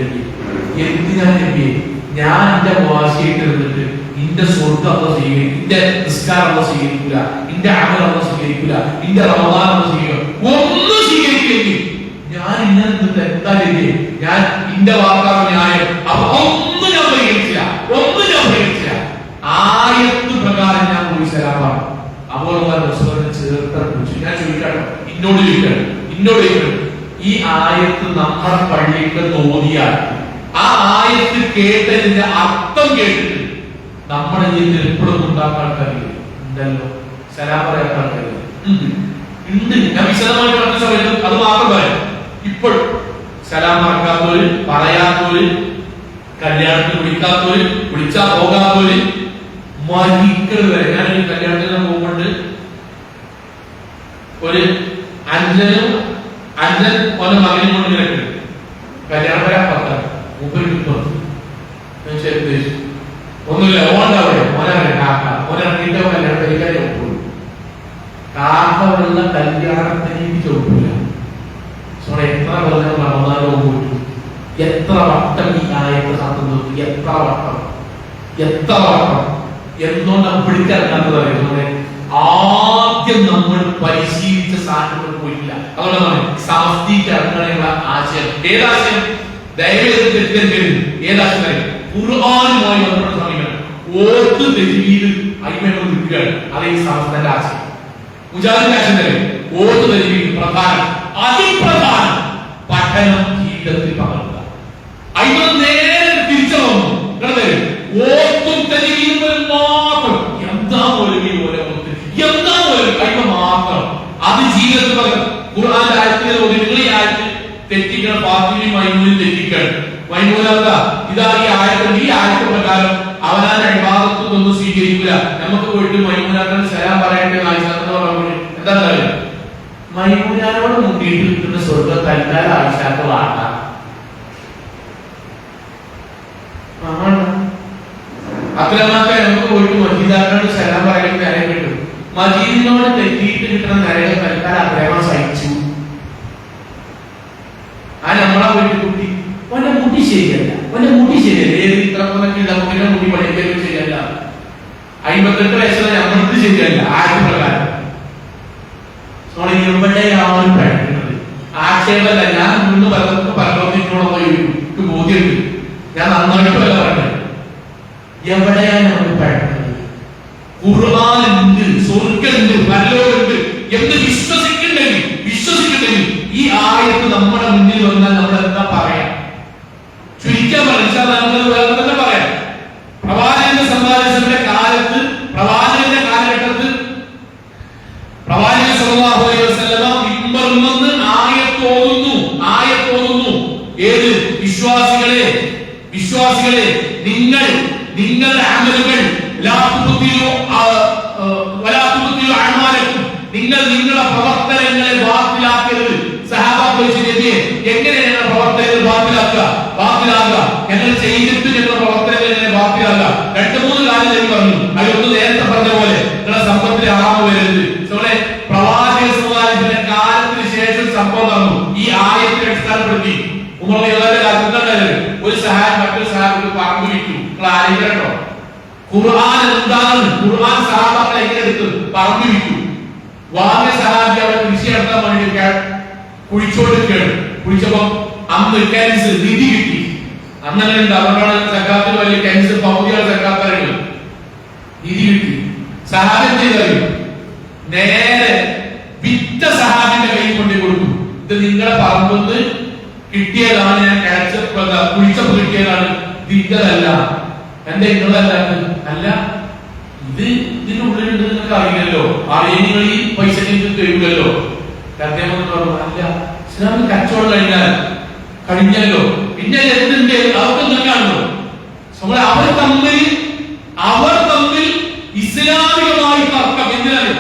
എന്തിനാ നബിയെ? ഞാൻ എന്റെ വാശിയിട്ട് നിന്നിട്ട് ഇന്റെ സ്വർഗ്ഗം അള്ള സ്വീകരിക്കും, ഇന്റെ നിസ്കാരം അള്ള സ്വീകരിക്കില്ല, ഇന്റെ അമൽ അള്ള സ്വീകരിക്കില്ല, ഇന്റെ റമദാൻ അള്ള സ്വീകരിക്കും, ഒന്നും സ്വീകരിക്കില്ലെങ്കിൽ ഞാൻ ഇങ്ങനെ നിന്നിട്ട് എന്താ ചെയ്യേ? ഞാൻ ഇന്റെ വാക്കാണ് ന്യായം. അപ്പൊ ഒന്നും ഞാൻ പരിഗണിച്ചില്ല, ഒന്നും ഞാൻ പരിഗണിച്ചില്ല. ആയത്ത് പ്രകാരം ഞാൻ പോയി സലാമാണ്. അപ്പോൾ ചേർത്ത ഞാൻ ചോദിക്കാട്ടോ, എന്നോട് ചോദിക്കണം, ഈ ആയത്ത് നമ്മുടെ പള്ളിക്ക് തോന്നിയാൽ ആ ആയത്ത് കേട്ടതിന്റെ അർത്ഥം കേട്ടിട്ട് നമ്മുടെ ജീവിതത്തിൽ എപ്പോഴും ഉണ്ടാക്കാൻ കഴിയും ഉണ്ടല്ലോ, സലാം പറയാൻ കഴിയും ഉണ്ട്. ഞാൻ വിശദമായിട്ട് പറഞ്ഞ സമയത്ത് അത് മാത്രം പറയാം. ഇപ്പോൾ സലാം മറക്കാത്തവര്, പറയാത്തവര്, കല്യാണത്തിന് വിളിക്കാത്തവര്, വിളിച്ചാ പോകാത്തവര്, മരിക്കൾ വരെ. ഞാനൊരു കല്യാണത്തിന് പോകുമ്പോണ്ട് ഒരു അഞ്ചൻ ഓരോ മകനും കൊണ്ട് കിടക്കുന്നു. കല്യാണം വരാൻ പറ്റാം മൂപ്പര് കിട്ടും. ഒന്നുമില്ല, ഓണ്ടാവിടെ ഓനെ കാക്ക ഓനെ ഇറങ്ങിയിട്ട് കല്യാണം കഴിക്കാൻ ചോദിക്കുള്ളൂ. കാക്ക ഉള്ള കല്യാണത്തിന് ചോദിക്കില്ല. എത്ര കൊല്ലം റമദാനോ പോയിട്ടു, എത്ര വട്ടം ഈ ആയത്ത് കാത്തുന്നു, എത്ര വട്ടം എന്തുകൊണ്ട് പിടിച്ചിറങ്ങാത്തത്? ആദ്യം നമ്മൾ പരിശീലിച്ച സാധനങ്ങൾ പോയില്ല. അതുകൊണ്ടാണ് സമസ്തിക്ക് ഇറങ്ങാനുള്ള ആശയം. ഏതാശയം? ദയവേത് തെറ്റിദ്ധരിക്കരുത്. ഏതാശയം? ഖുർആനുമായി ബന്ധപ്പെട്ട സമീപനം. ഓർത്ത് തെരീത് അയ്മകൾ നിൽക്കുകയാണ്. അത് ഈ സമസ്തന്റെ ആശയം. മുജാഹിദിന്റെ ആശയം തന്നെ. ഓർത്ത് തെരീത് പ്രധാനം, അതിപ്രധാനം പഠനം ജീവിതത്തിൽ പകർത്തുക. അയ്മകൾ നേരെ തിരിച്ചു വന്നു. ഓർത്തും തെരീതും മാത്രം എന്താ പോലെ എന്താ പോലെ അയ്മ മാത്രം അത് ജീവിതത്തിൽ പകരം. ഖുർആന്റെ ആയത്തിൽ നിങ്ങൾ ഈ ആയത്ത് തെറ്റിക്കണം, പാർട്ടിയും മൈമൂനും തെറ്റിക്കണം. മൈമൂനാക്ക ഇതാ ഈ ആയത്ത് പ്രകാരം അവനാന്റെ അഭിഭാഗത്തൊന്നും സ്വീകരിക്കില്ല. നമുക്ക് പോയിട്ട് മൈമൂനാക്കാൻ സലാം പറയേണ്ട എന്താ കാര്യം? മൈമൂനാനോട് മുന്നിട്ട് കിട്ടുന്ന സ്വർഗം തൽക്കാലം ആവശ്യാക്കളാണ്. അക്രമാക്ക നമുക്ക് പോയിട്ട് മജീദാനോട് സലാം പറയുന്ന നരകം കിട്ടും. മജീദിനോട് തെറ്റിയിട്ട് കിട്ടുന്ന നരകം തൽക്കാലം അക്രമം സഹിച്ചു. ആ നമ്മളെ പോയിട്ട് കുട്ടി ഓന്റെ മുടി ശരിയല്ല, ഏത് ഇത്ര മുടിന്റെ മുടി പഠിക്കലും ശരിയല്ല. 58 വയസ്സുള്ള നമ്മൾക്ക് ശരിയല്ല ആദ്യ പ്രകാരം. എവിടെയാണ് പഠിക്കുന്നത്? ആക്ഷേപമല്ല, ഞാൻ മുന്ന് പരലോകത്തിനോടൊപ്പം ബോധ്യമുണ്ട്. ഞാൻ നന്നായിട്ടുമല്ല പറഞ്ഞത്. എവിടെയാണ് നമ്മൾ പഠിക്കുന്നത്? ഖുർആനുണ്ട്, സ്വർഗ്ഗമുണ്ട്, പരലോകമുണ്ട് എന്ന് വിശ്വസിക്കുന്നുണ്ടെങ്കിൽ ഈ ആയത്ത് നമ്മുടെ മുന്നിൽ വന്നാൽ നമ്മൾ എന്താ പറയാം? ചുരുക്കാൻ പറയാം. പ്രവാചകന്റെ സമ്പാദിച്ചതിന്റെ കാലത്ത്, പ്രവാചകന്റെ കാലഘട്ടത്തിൽ പ്രവാചകൻ സല്ലല്ലാഹു അലൈഹി വസല്ലം മിമ്പറിൽ നിന്ന് ആയത്തോതുന്നു. ഏത്? വിശ്വാസികളെ നിങ്ങളുടെ അമലുകൾ നിങ്ങൾ നിങ്ങളുടെ പ്രവർത്തനങ്ങളെ ബാത്തിലാക്കരുത്. സഹാബാക്കൾ ചോദിച്ചു, എങ്ങനെയാണ് പ്രവർത്തനങ്ങൾ ബാത്തിലാക്കുക? ഞങ്ങൾ ചെയ്തിട്ട് ഞങ്ങളുടെ പ്രവർത്തനങ്ങൾ എങ്ങനെ ബാത്തിലാക്കുക? 2-3 കാര്യം പറഞ്ഞു. അതൊന്ന് നേരത്തെ പറഞ്ഞ പോലെ നിങ്ങളുടെ സമ്പത്തിൽ ആറാമ വരരുത്. പ്രവാചക സമുദായത്തിന്റെ കാലത്തിന് ശേഷം സംഭവം നടന്നു. ഈ ആയത്തിനെ അടിസ്ഥാനപ്പെടുത്തി ഒരു സഹായം മറ്റൊരു സഹാബിക്ക് പറമ്പ് വിറ്റു. ആലോചിക്കട്ടോ. ഖുർആൻ എന്താണ്? ഖുർആൻ സഹാബാക്കളെ എങ്ങനെ എടുത്ത് പറഞ്ഞു വിട്ടു. വാങ്ങിയ സഹാബി അവിടെ കൃഷി നടത്താൻ വേണ്ടി കുഴിച്ചോണ്ടിരിക്കുകയാണ്. കുഴിച്ചപ്പോ അന്ന് കെൻസ് നിധി കിട്ടി. അന്നങ്ങനെ ഉണ്ട്. അവരാണ് സക്കാത്തിൽ വലിയ കെൻസ് പൗതിയാണ് സക്കാത്തറികൾ. നിധി കിട്ടി. സഹാബം ചെയ്തറിയും നേരെ വിറ്റ സഹാബിന്റെ കൈ കൊണ്ടു കൊടുക്കും. ഇത് നിങ്ങളെ പറമ്പെന്ന് കിട്ടിയതാണ്, ഞാൻ കുഴിച്ചപ്പോ കിട്ടിയതാണ്, നിങ്ങളല്ല, എന്റെ നിങ്ങളല്ല. അല്ല, ഇത് ഇതിനുള്ളിലുണ്ട്, നിങ്ങൾക്ക് അറിയില്ലല്ലോ, അറിയുന്ന ഈ പൈസ തരൂലല്ലോ. അദ്ദേഹം പറഞ്ഞു, അല്ല, ഇസ്ലാമിൽ കച്ചവടം കഴിഞ്ഞല്ലോ, പിന്നെ എന്തുണ്ട് അവർക്ക് എന്തൊക്കെയാണല്ലോ. അവർ തമ്മിൽ ഇസ്ലാമികമായി തർക്കം. എന്തിനാണ്?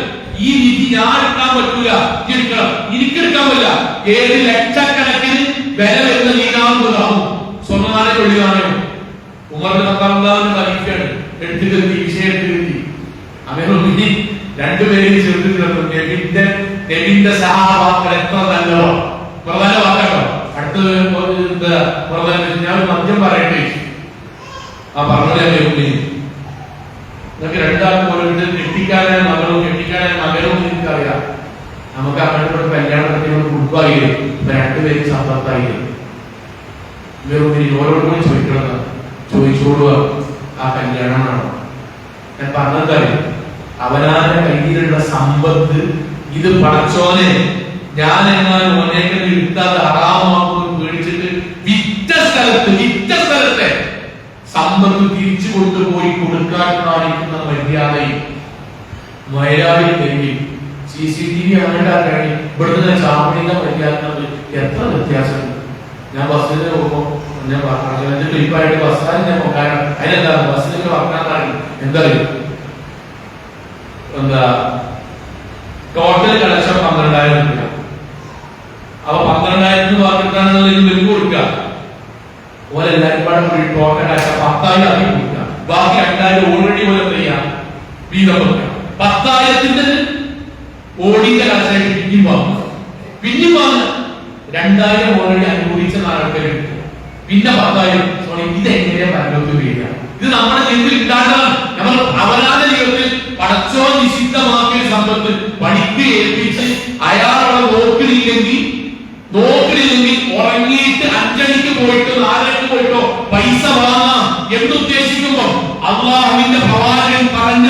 ഈ നിധി ഞാൻ എടുക്കാൻ പറ്റൂല, എടുക്കണം, എനിക്കെടുക്കാൻ പറ്റില്ല. 7 ലക്ഷക്കണക്കിന് വില വരുന്ന നീനാവുന്നതാവും. സ്വർണ്ണനാണയ വെള്ളിനാണയോ? ഉമറിന്റെ പത്താമതാവിന്റെ ഖലീഫയാണ്. എടുത്തിട്ടെത്തി, വിഷയം എടുത്തിട്ടെത്തി. അങ്ങനെ രണ്ടുപേരും ചേർത്തിട്ടുണ്ട്. നബിന്റെ സഹാബാക്കൾ എത്ര നല്ലോ. പ്രധാന വാക്കാട്ടോ. അടുത്ത് ഞാൻ മദ്യം പറയട്ടെ. ആ പറഞ്ഞ നിങ്ങൾക്ക് രണ്ടാൾക്കും പോലും കെട്ടിക്കാനായ മകളും കെട്ടിക്കാനായ മകനും എനിക്കറിയാം. നമുക്ക് അങ്ങോട്ട് കല്യാണത്തിന് കുടുംബായില്ലേ, രണ്ടുപേരും സമ്പത്തായില്ലേ. ഓരോരുത്തരും ചോദിക്കണം, ചോദിച്ചോടുക ആ കല്യാണമാണോ. ഞാൻ പറഞ്ഞതറിയാം, അവനാന്റെ കയ്യിലുള്ള സമ്പത്ത് ഇത് പടച്ചോനെ ഞാൻ എങ്ങാനും ഒന്നേക്കൽ കിട്ടാതെ ഹറാമാക്കുന്നു പേടിച്ചിട്ട് വിറ്റ സ്ഥലത്തെ സമ്പത്ത് തിരിച്ചു കൊണ്ടുപോയി കൊടുക്കാൻ കാണിക്കുന്ന മര്യാദയും മര്യാദയിൽ കഴിഞ്ഞ് CCTV അങ്ങോട്ടാ കഴിഞ്ഞ് ഇവിടുന്ന് ചാമണിക മര്യാദ എത്ര വ്യത്യാസമുണ്ട്. ഞാൻ ബസ്സിൽ പോകുമ്പോ ഞാൻ പറഞ്ഞു ക്ലിപ്പായിട്ട് ബസ്സാൻ ഞാൻ നോക്കാൻ അതിനെന്താ ബസ്സിലൊക്കെ വർക്കാനാണ് എന്താ ടോട്ടൽ കളക്ഷൻ 12,000 രൂപ. അപ്പൊ 12,000 പറഞ്ഞിട്ടാണെന്നുണ്ടെങ്കിൽ ബില്ല് കൊടുക്കുക. ഓരെല്ലാരും കൂടി ടോട്ടൽ കളക്ഷൻ 10,000 അധികം കൊടുക്കുക. ബാക്കി 2,000 ഓൾറെഡി പോലെ ചെയ്യാം, വീതം കൊടുക്കുക. 10,000ന്റെ ഓടിന്റെ കളക്ഷനായിട്ട് പിന്നെയും വാങ്ങുക. 2,000 ഓൾറെഡി അനുഭവിച്ച 4 പേര് എടുക്കുക. പിന്നെ 10,000. ഇതെങ്ങനെയാ പരലോകത്ത് വീഴുക? ഇത് നമ്മുടെ ജീവിതത്തിൽ ഉണ്ടാകാൻ നമ്മൾ അവനാന്റെ ജീവിതത്തിൽ പടച്ചോ നിഷിദ്ധമാക്കിയ സമ്പത്ത് പഠിക്ക് ഏൽപ്പിച്ച് അയാളവിടെ നോക്കണില്ലെങ്കിൽ ഉറങ്ങിയിട്ട് 5 മണിക്ക് പോയിട്ടോ 4 മണിക്ക് പോയിട്ടോ പൈസ വാങ്ങാം എന്നുദ്ദേശിക്കുമ്പോ അള്ളാഹുവിന്റെ പ്രവാചകൻ പറഞ്ഞ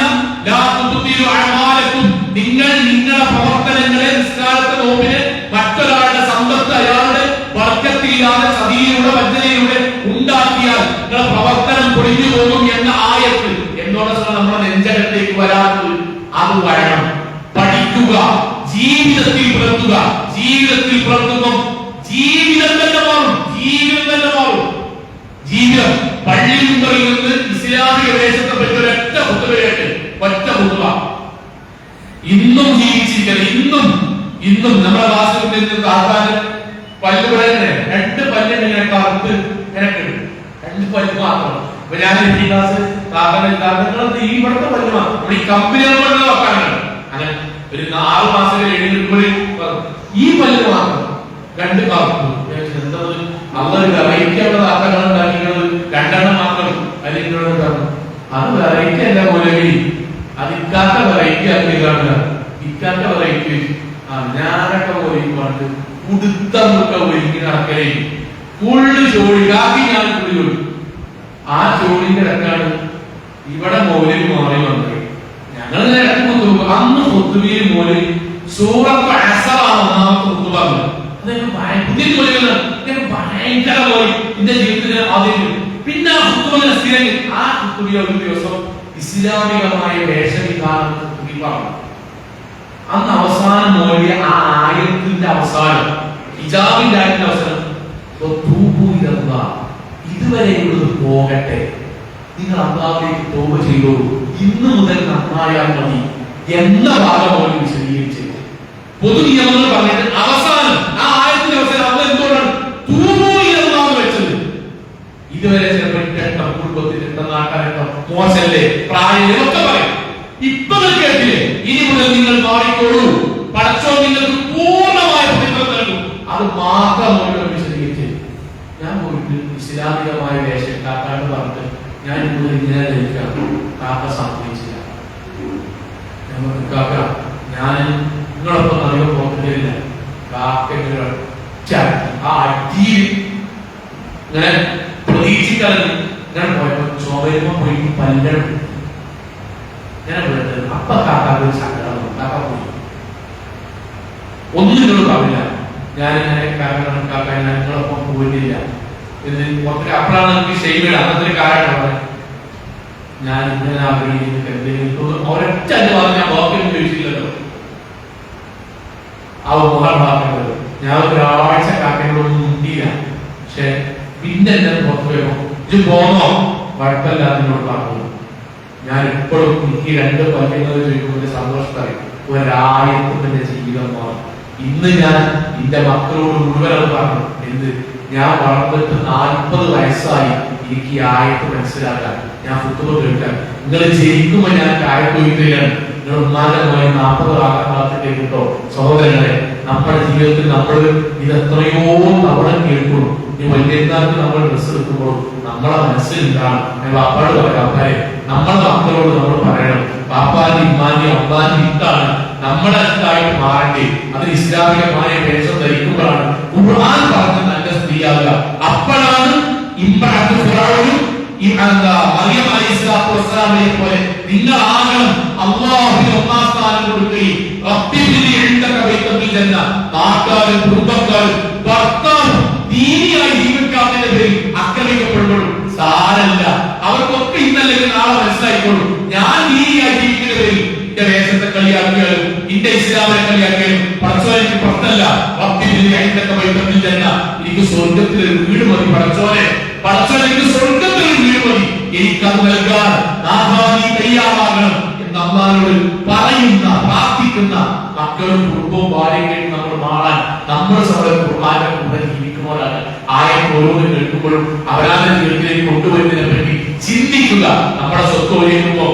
നിങ്ങൾ നിങ്ങളുടെ പ്രവർത്തനങ്ങളെ നിസ്കാരത്തെ നോക്കിന് മറ്റൊരാളുടെ സമ്പത്ത് അയാളുടെ വർഗത്തില്ലാതെ ചതിയിലൂടെ വഞ്ചനയിലൂടെ ഉണ്ടാക്കിയാൽ നിങ്ങളുടെ പ്രവർത്തനം പൊളിഞ്ഞു പോകും എന്ന ആയത്ത് എന്നോടൊപ്പം നമ്മുടെ നെഞ്ചകത്തേക്ക് വരാത്തത് അത് വരണം. പഠിക്കുക, ജീവിതത്തിൽ പുലർത്തുക. ജീവിതത്തിൽ പുലർത്തുമ്പോൾ ജീവിതം തന്നെ മാറും. ജീവിതം പള്ളി മുമ്പറിൽ നിന്ന് ഇസ്ലാമിക വേഷത്തെ പറ്റി ഒറ്റ കുത്തുക ഇന്നും ജീവിച്ചിരിക്കണം. ഇന്നും നമ്മുടെ ക്ലാസ്സിൽ നിന്ന് താത്താൻ പല്ല് പറയുന്നത് 2 പല്ലിങ്ങനെ കറുത്ത് എനക്കുണ്ട്. 2 പല്ല് മാത്രം. അപ്പൊ ഞാൻ ഈ ക്ലാസ് താത്താൻ ഈ ഇവിടുത്തെ പല്ല് മാത്രം ഈ കമ്പനികളുടെ നോക്കാനാണ്. അങ്ങനെ ഒരു 4 മാസം എഴുതുമ്പോൾ ഈ പല്ല് മാത്രം 2 കറുത്തു. അതൊരു വെറൈറ്റിയുള്ള താത്തകൾ ഉണ്ടാക്കിയത് 2 മാത്രം. അല്ലെങ്കിൽ അത് വെറൈറ്റി അല്ല പോലെ, അത് ഇക്കാത്ത വെറൈറ്റി ആക്കിയതാണ്. ഇക്കാത്ത വെറൈറ്റി ഞാനൊക്കെ പോയിട്ട് ഉടുത്ത മുട്ട ഒരുക്കി നടക്കലേ ഫുള്ള് ചോടി കാക്കി. ഞാൻ ഫുള്ള് ചോടി. ആ ചോടിന്റെ ഇടക്കാണ് ഇവിടെ മോലിൽ മാറി വന്നത്. ഞങ്ങൾ അന്ന് പൊത്തുവിയിൽ മോലിൽ സൂറത്ത് അസറാണ് ഒന്നാമത്തെ പൊത്തു പറഞ്ഞത്. പുതിയ ജോലികൾ ഭയങ്കര പോയി എന്റെ ജീവിതത്തിന് ആദ്യം. പിന്നെ ആ കുത്തുബിനെ സ്ഥിരം ആ കുത്തുബിയ ഒരു ദിവസം ഇസ്ലാമികമായ വേഷവിധാനം പറഞ്ഞു. അന്ന് അവസാനം മോലിയ ആ ആയത്തിന്റെ അവസാനം ഹിജാബിന്റെ ആയത്തിന്റെ അവസാനം ഇതുവരെയുള്ളത് പോകട്ടെ, നിങ്ങൾ അല്ലാഹുവിലേക്ക് തൗബ ചെയ്തോളൂ, ഇന്ന് മുതൽ നന്നായാൽ മതി എന്ന ഭാഗം മോലി വിശദീകരിച്ചു. പൊതു നിയമങ്ങൾ പറഞ്ഞിട്ട് അവസാനം ആ ആയത്തിന്റെ അവസാനം അല്ല എന്തുകൊണ്ടാണ് വെച്ചത്? ഇതുവരെ ചിലപ്പോൾ കുടുംബത്തിൽ നാട്ടാരക്കം മോശല്ലേ പ്രായമൊക്കെ പറയും. ഇപ്പൊ കേട്ടില്ലേ? ഇനി മുതൽ നിങ്ങൾ മാറിക്കോളൂ, പടച്ചോ നിങ്ങൾക്ക് പൂർണ്ണമായ പ്രതിഫലം നൽകും. അത് മാത്രം വിശദീകരിച്ച് ഞാൻ പോയിട്ട് ഇസ്ലാമികമായ വേഷം കാക്കാണ്ട് പറഞ്ഞിട്ട് ഞാൻ കൂടുതൽ ഇങ്ങനെ ധരിക്കാം. കാക്ക സമ്മതിച്ചില്ല. കാക്ക ഞാൻ നിങ്ങളൊപ്പം അധികം പോകേണ്ടിയില്ല. കാക്ക ആ അടിയിൽ ഇങ്ങനെ പ്രതീക്ഷിക്കാതെ ഞാൻ പോയപ്പോ ചോരയുമ്പോ പോയി പല്ലണം ഞാൻ പോയത്. അപ്പൊ കാക്കാക്ക് ഒരു സങ്കടം. കാക്ക പോയി. ഒന്നും നിങ്ങളോട് പറഞ്ഞില്ല. ഞാനിങ്ങനെ കാക്ക നിങ്ങളൊപ്പം പോയിട്ടില്ല എന്ന് പുറത്തേക്ക്. അപ്പോഴാണ് എനിക്ക് ഷെയ്മേട് അന്നത്തെ കാരണം ഞാൻ ഇങ്ങനെ ആഗ്രഹിക്കുന്നത് എന്തെങ്കിലും ഒരൊറ്റ ഭാഗം ഞാൻ വാക്കിനും ചോദിച്ചില്ലല്ലോ. ആ ഉപഹാരം വാക്കുന്നത് ഞാൻ ഒരാഴ്ച കാക്കനോടൊന്നും മുണ്ടിയില്ല. പക്ഷെ പിന്നെ എന്നെ പുറത്തു പോയപ്പോ ഇത് പോന്നോ കുഴപ്പമില്ലാതെ എന്നോട് പറഞ്ഞു. ഞാൻ എപ്പോഴും എനിക്ക് രണ്ട് പല്ലുകൾ ചോദിക്കുമ്പോൾ സന്തോഷത്തായി ഒരായത്തും എന്റെ ജീവിതം മാറും. ഇന്ന് ഞാൻ എന്റെ മക്കളോട് മുഴുവൻ പറഞ്ഞു. എന്ത് ഞാൻ വളർന്നിട്ട് 40 വയസ്സായി എനിക്ക് ഈ ആയത്ത് മനസ്സിലാക്കാൻ, ഞാൻ ഫുട്ബോൾ കേൾക്കാൻ. നിങ്ങൾ ജയിക്കുമ്പോൾ ഞാൻ കായക്കൊയ്ക്കുകയാണ്. നിങ്ങൾ ഒന്നാമത്തെ 40 ആകാത്തിട്ട് കേട്ടോ സഹോദരങ്ങളെ. നമ്മുടെ ജീവിതത്തിൽ നമ്മൾ ഇത് എത്രയോ തവണ കേൾക്കുന്നു. ഈ വലിയക്കാർക്ക് നമ്മൾ ഡ്രസ് എടുക്കുമ്പോൾ നമ്മളെ മനസ്സിലുണ്ടാണ്. ഞാൻ വാപ്പാട് പറയാം, അപ്പാരെ നമ്മളെ മക്കളോട് നമ്മൾ പറയണം, പാപ്പാന്റെ ഇമ്മാന്റെ അമ്മാന്റെ ഇട്ടാണ് നമ്മുടെ ഇഷ്ടമായിട്ട് മാറേണ്ടി. അത് ഇസ്ലാമികമായ വേഷം ധരിക്കുമ്പോഴാണ് ഖുർആൻ പറഞ്ഞ നല്ല സ്ത്രീയാവുക. അപ്പോഴാണ് ഇമ്രാത്ത് ഫിറഔനും മറിയം അലൈഹിസ്സലാത്തു വസ്സലാമിനെ പോലെ നിങ്ങൾ ആകണം. അല്ലാഹുവിന് ഒന്നാം സ്ഥാനം കൊടുക്കുകയും നാട്ടുകാരും കുടുംബക്കാരും ഭർത്താവും ദീനിയായി ജീവിക്കാത്തതിന്റെ പേരിൽ ആക്രമിക്കപ്പെടുമ്പോഴും സാരല്ല. അവർക്കൊക്കെ ഇന്നല്ലെങ്കിൽ നാളെ മനസ്സിലായിക്കോളും. ഞാൻ ദീനിയായി ജീവിക്കുന്ന പേരിൽ എന്റെ വേഷത്തെ കളിയാക്കിയാലും എന്റെ ഇസ്ലാമിനെ കളിയാക്കിയാലും പടച്ചോനെ എനിക്ക് പുറത്തല്ല. എനിക്ക് സ്വർഗത്തിൽ ഒരു വീട് മതി പടച്ചോനെ. പടച്ചോനെ എനിക്ക് സ്വർഗത്തിൽ ഒരു വീട് മതി. എനിക്കത് നൽകാൻ തയ്യാറാകണം എന്ന് അല്ലാഹുവോട് പറയുന്ന പ്രാർത്ഥിക്കുന്ന മക്കളും കുടുംബവും ഭാര്യയും നമ്മൾ മാറാൻ നമ്മൾ ഖുർആന്റെ കൂടെ ജീവിക്കുന്നവരാണ്. ആയത്ത് ഓരോന്ന് കേൾക്കുമ്പോഴും അവരാന്റെ ജീവിതത്തിലേക്ക് കൊണ്ടുവരുന്നതിനെ പറ്റി ചിന്തിക്കുക. നമ്മുടെ സ്വത്ത് ഒഴിയുമ്പോ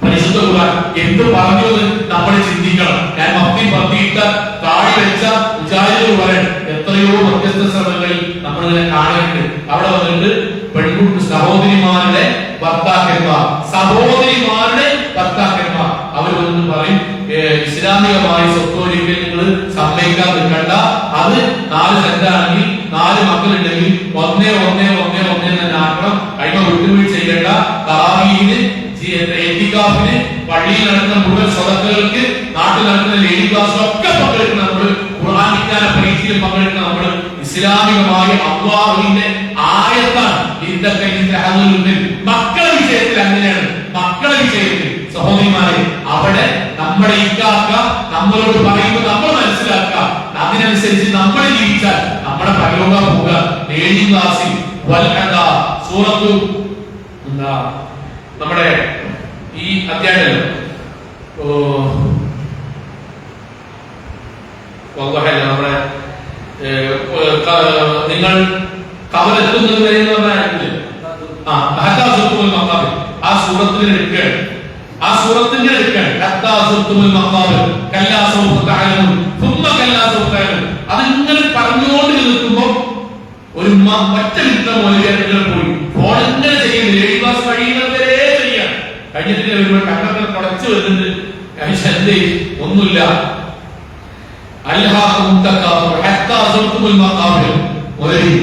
പരിശുദ്ധ ഖുർആൻ എന്ത് പറഞ്ഞു എന്ന് നമ്മൾ ചിന്തിക്കണം. ഞാൻ പത്തിയിട്ട താഴെ വെച്ച മുജാഹിദുകൾ പറയാൻ എത്രയോ വ്യത്യസ്ത ശ്രമങ്ങളിൽ നമ്മളിങ്ങനെ കാണുന്നുണ്ട്. അവിടെ വന്നിട്ട് പെൺകുട്ടി സഹോദരിമാരുടെ ഭർത്താക്കന്മാർ അവർ വന്ന് പറയും, ഇസ്ലാമികമായി സ്വത്തൊരിക്കൽ നിങ്ങൾ സമ്മതിക്കാൻ നിൽക്കണ്ട. അത് 4 സെന്റാണെങ്കിൽ 4 മക്കളുണ്ടെങ്കിൽ 1 1 1 1 തന്നെ ആക്കണം. കഴിയുമ്പോ വിട്ടുവീഴ്ച ചെയ്യേണ്ട. തറാവീഹിന് എത്തിക്കാഫിന് പള്ളിയിൽ നടക്കുന്ന മുഴുവൻ സ്വതക്കൾക്ക് നാട്ടിൽ നടക്കുന്ന ലേഡി ക്ലാസ്സിലൊക്കെ പങ്കെടുക്കുന്ന നമ്മൾ ഖുർആൻ വിജ്ഞാന പരീക്ഷയിൽ പങ്കെടുക്കുന്ന നമ്മൾ ഇസ്ലാമികമായ അല്ലാഹുവിന്റെ ആയത്താണ്. മക്കളെ വിഷയത്തിൽ അങ്ങനെയാണ്. മക്കളെ വിഷയത്തിൽ സഹോദരിമാരെ അവിടെ നമ്മുടെ ഇക്കാക്ക നമ്മളോട് പറയുമ്പോൾ നമ്മൾ മനസ്സിലാക്കുക. അതിനനുസരിച്ച് നമ്മൾ ജീവിച്ചാൽ നമ്മുടെ പരലോക പോവുക. ലേഡി ക്ലാസ്സിൽ സൂറത്തു നമ്മുടെ ഈ അധ്യായം നമ്മുടെ നിങ്ങൾ കവലെത്തുന്നത് വരെ എന്ന് പറഞ്ഞാൽ ആ സൂറത്തിന് എടുക്കുകയാണ്. ആ സൂറത്തിന്റെ എടുക്കുകയാണ്. അതിങ്ങനെ പറഞ്ഞുകൊണ്ട് നിൽക്കുമ്പോ ഒരു ഒറ്റ മിത്രം പോലെ പോയി ഫോൺ ഇങ്ങനെ ചെയ്യുന്നത്. ലേഡി ക്ലാസ് കഴിയുന്നത് വരെ ചെയ്യാം. കഴിഞ്ഞിട്ട് വരുമ്പോൾ കണ്ണൊക്കെ കുടച്ചു വരുന്നുണ്ട്. ഒന്നുമില്ല.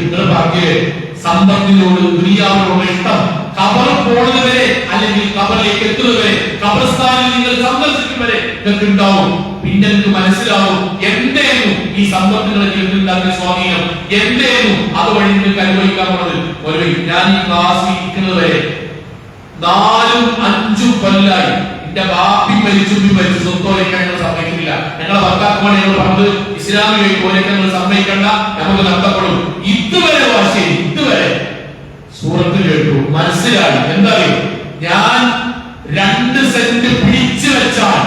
നിങ്ങൾ പറഞ്ഞില്ലേ സമ്പത്തിനോട് ദുനിയാവിനോട് ഇഷ്ടം ഖബർ പോകുന്നവരെ അല്ലെങ്കിൽ ഖബറിലേക്ക് എത്തുന്നവരെ ഖബർസ്ഥാനിൽ നിങ്ങൾ സന്ദർശിക്കും വരെ നിങ്ങൾക്ക് ഉണ്ടാവും. പിന്നെ നിങ്ങൾക്ക് മനസ്സിലാവും എന്തേലും ഈ സമ്പത്തുകളെ ജീവിതത്തിലുണ്ടാക്കുന്ന സ്വാധീനം എന്തേലും അതുവഴി നിങ്ങൾക്ക് അനുഭവിക്കാൻ പോണത്. ഞാൻ ഈ ക്ലാസ് ഇരിക്കുന്നത് വരെ 4 5 കൊല്ലായി എന്റെ ബാപ്പി മരിച്ചു സ്വത്തോലേക്കാൻ ഞങ്ങൾ സമ്മതിക്കുന്നില്ല. ഞങ്ങളെ ഭർത്താക്കന്മാർ ഞങ്ങൾ പറഞ്ഞത് ഇസ്ലാമിക ഓലേക്കാൻ ഞങ്ങൾ സമ്മതിക്കണ്ട, നമുക്ക് നഷ്ടപ്പെടും. ഇതുവരെ വാശി, ഇതുവരെ സൂറത്ത് കേട്ടു, മനസ്സിലായി. എന്താ ഞാൻ 2 സെന്റ് പിടിച്ചു വെച്ചാൽ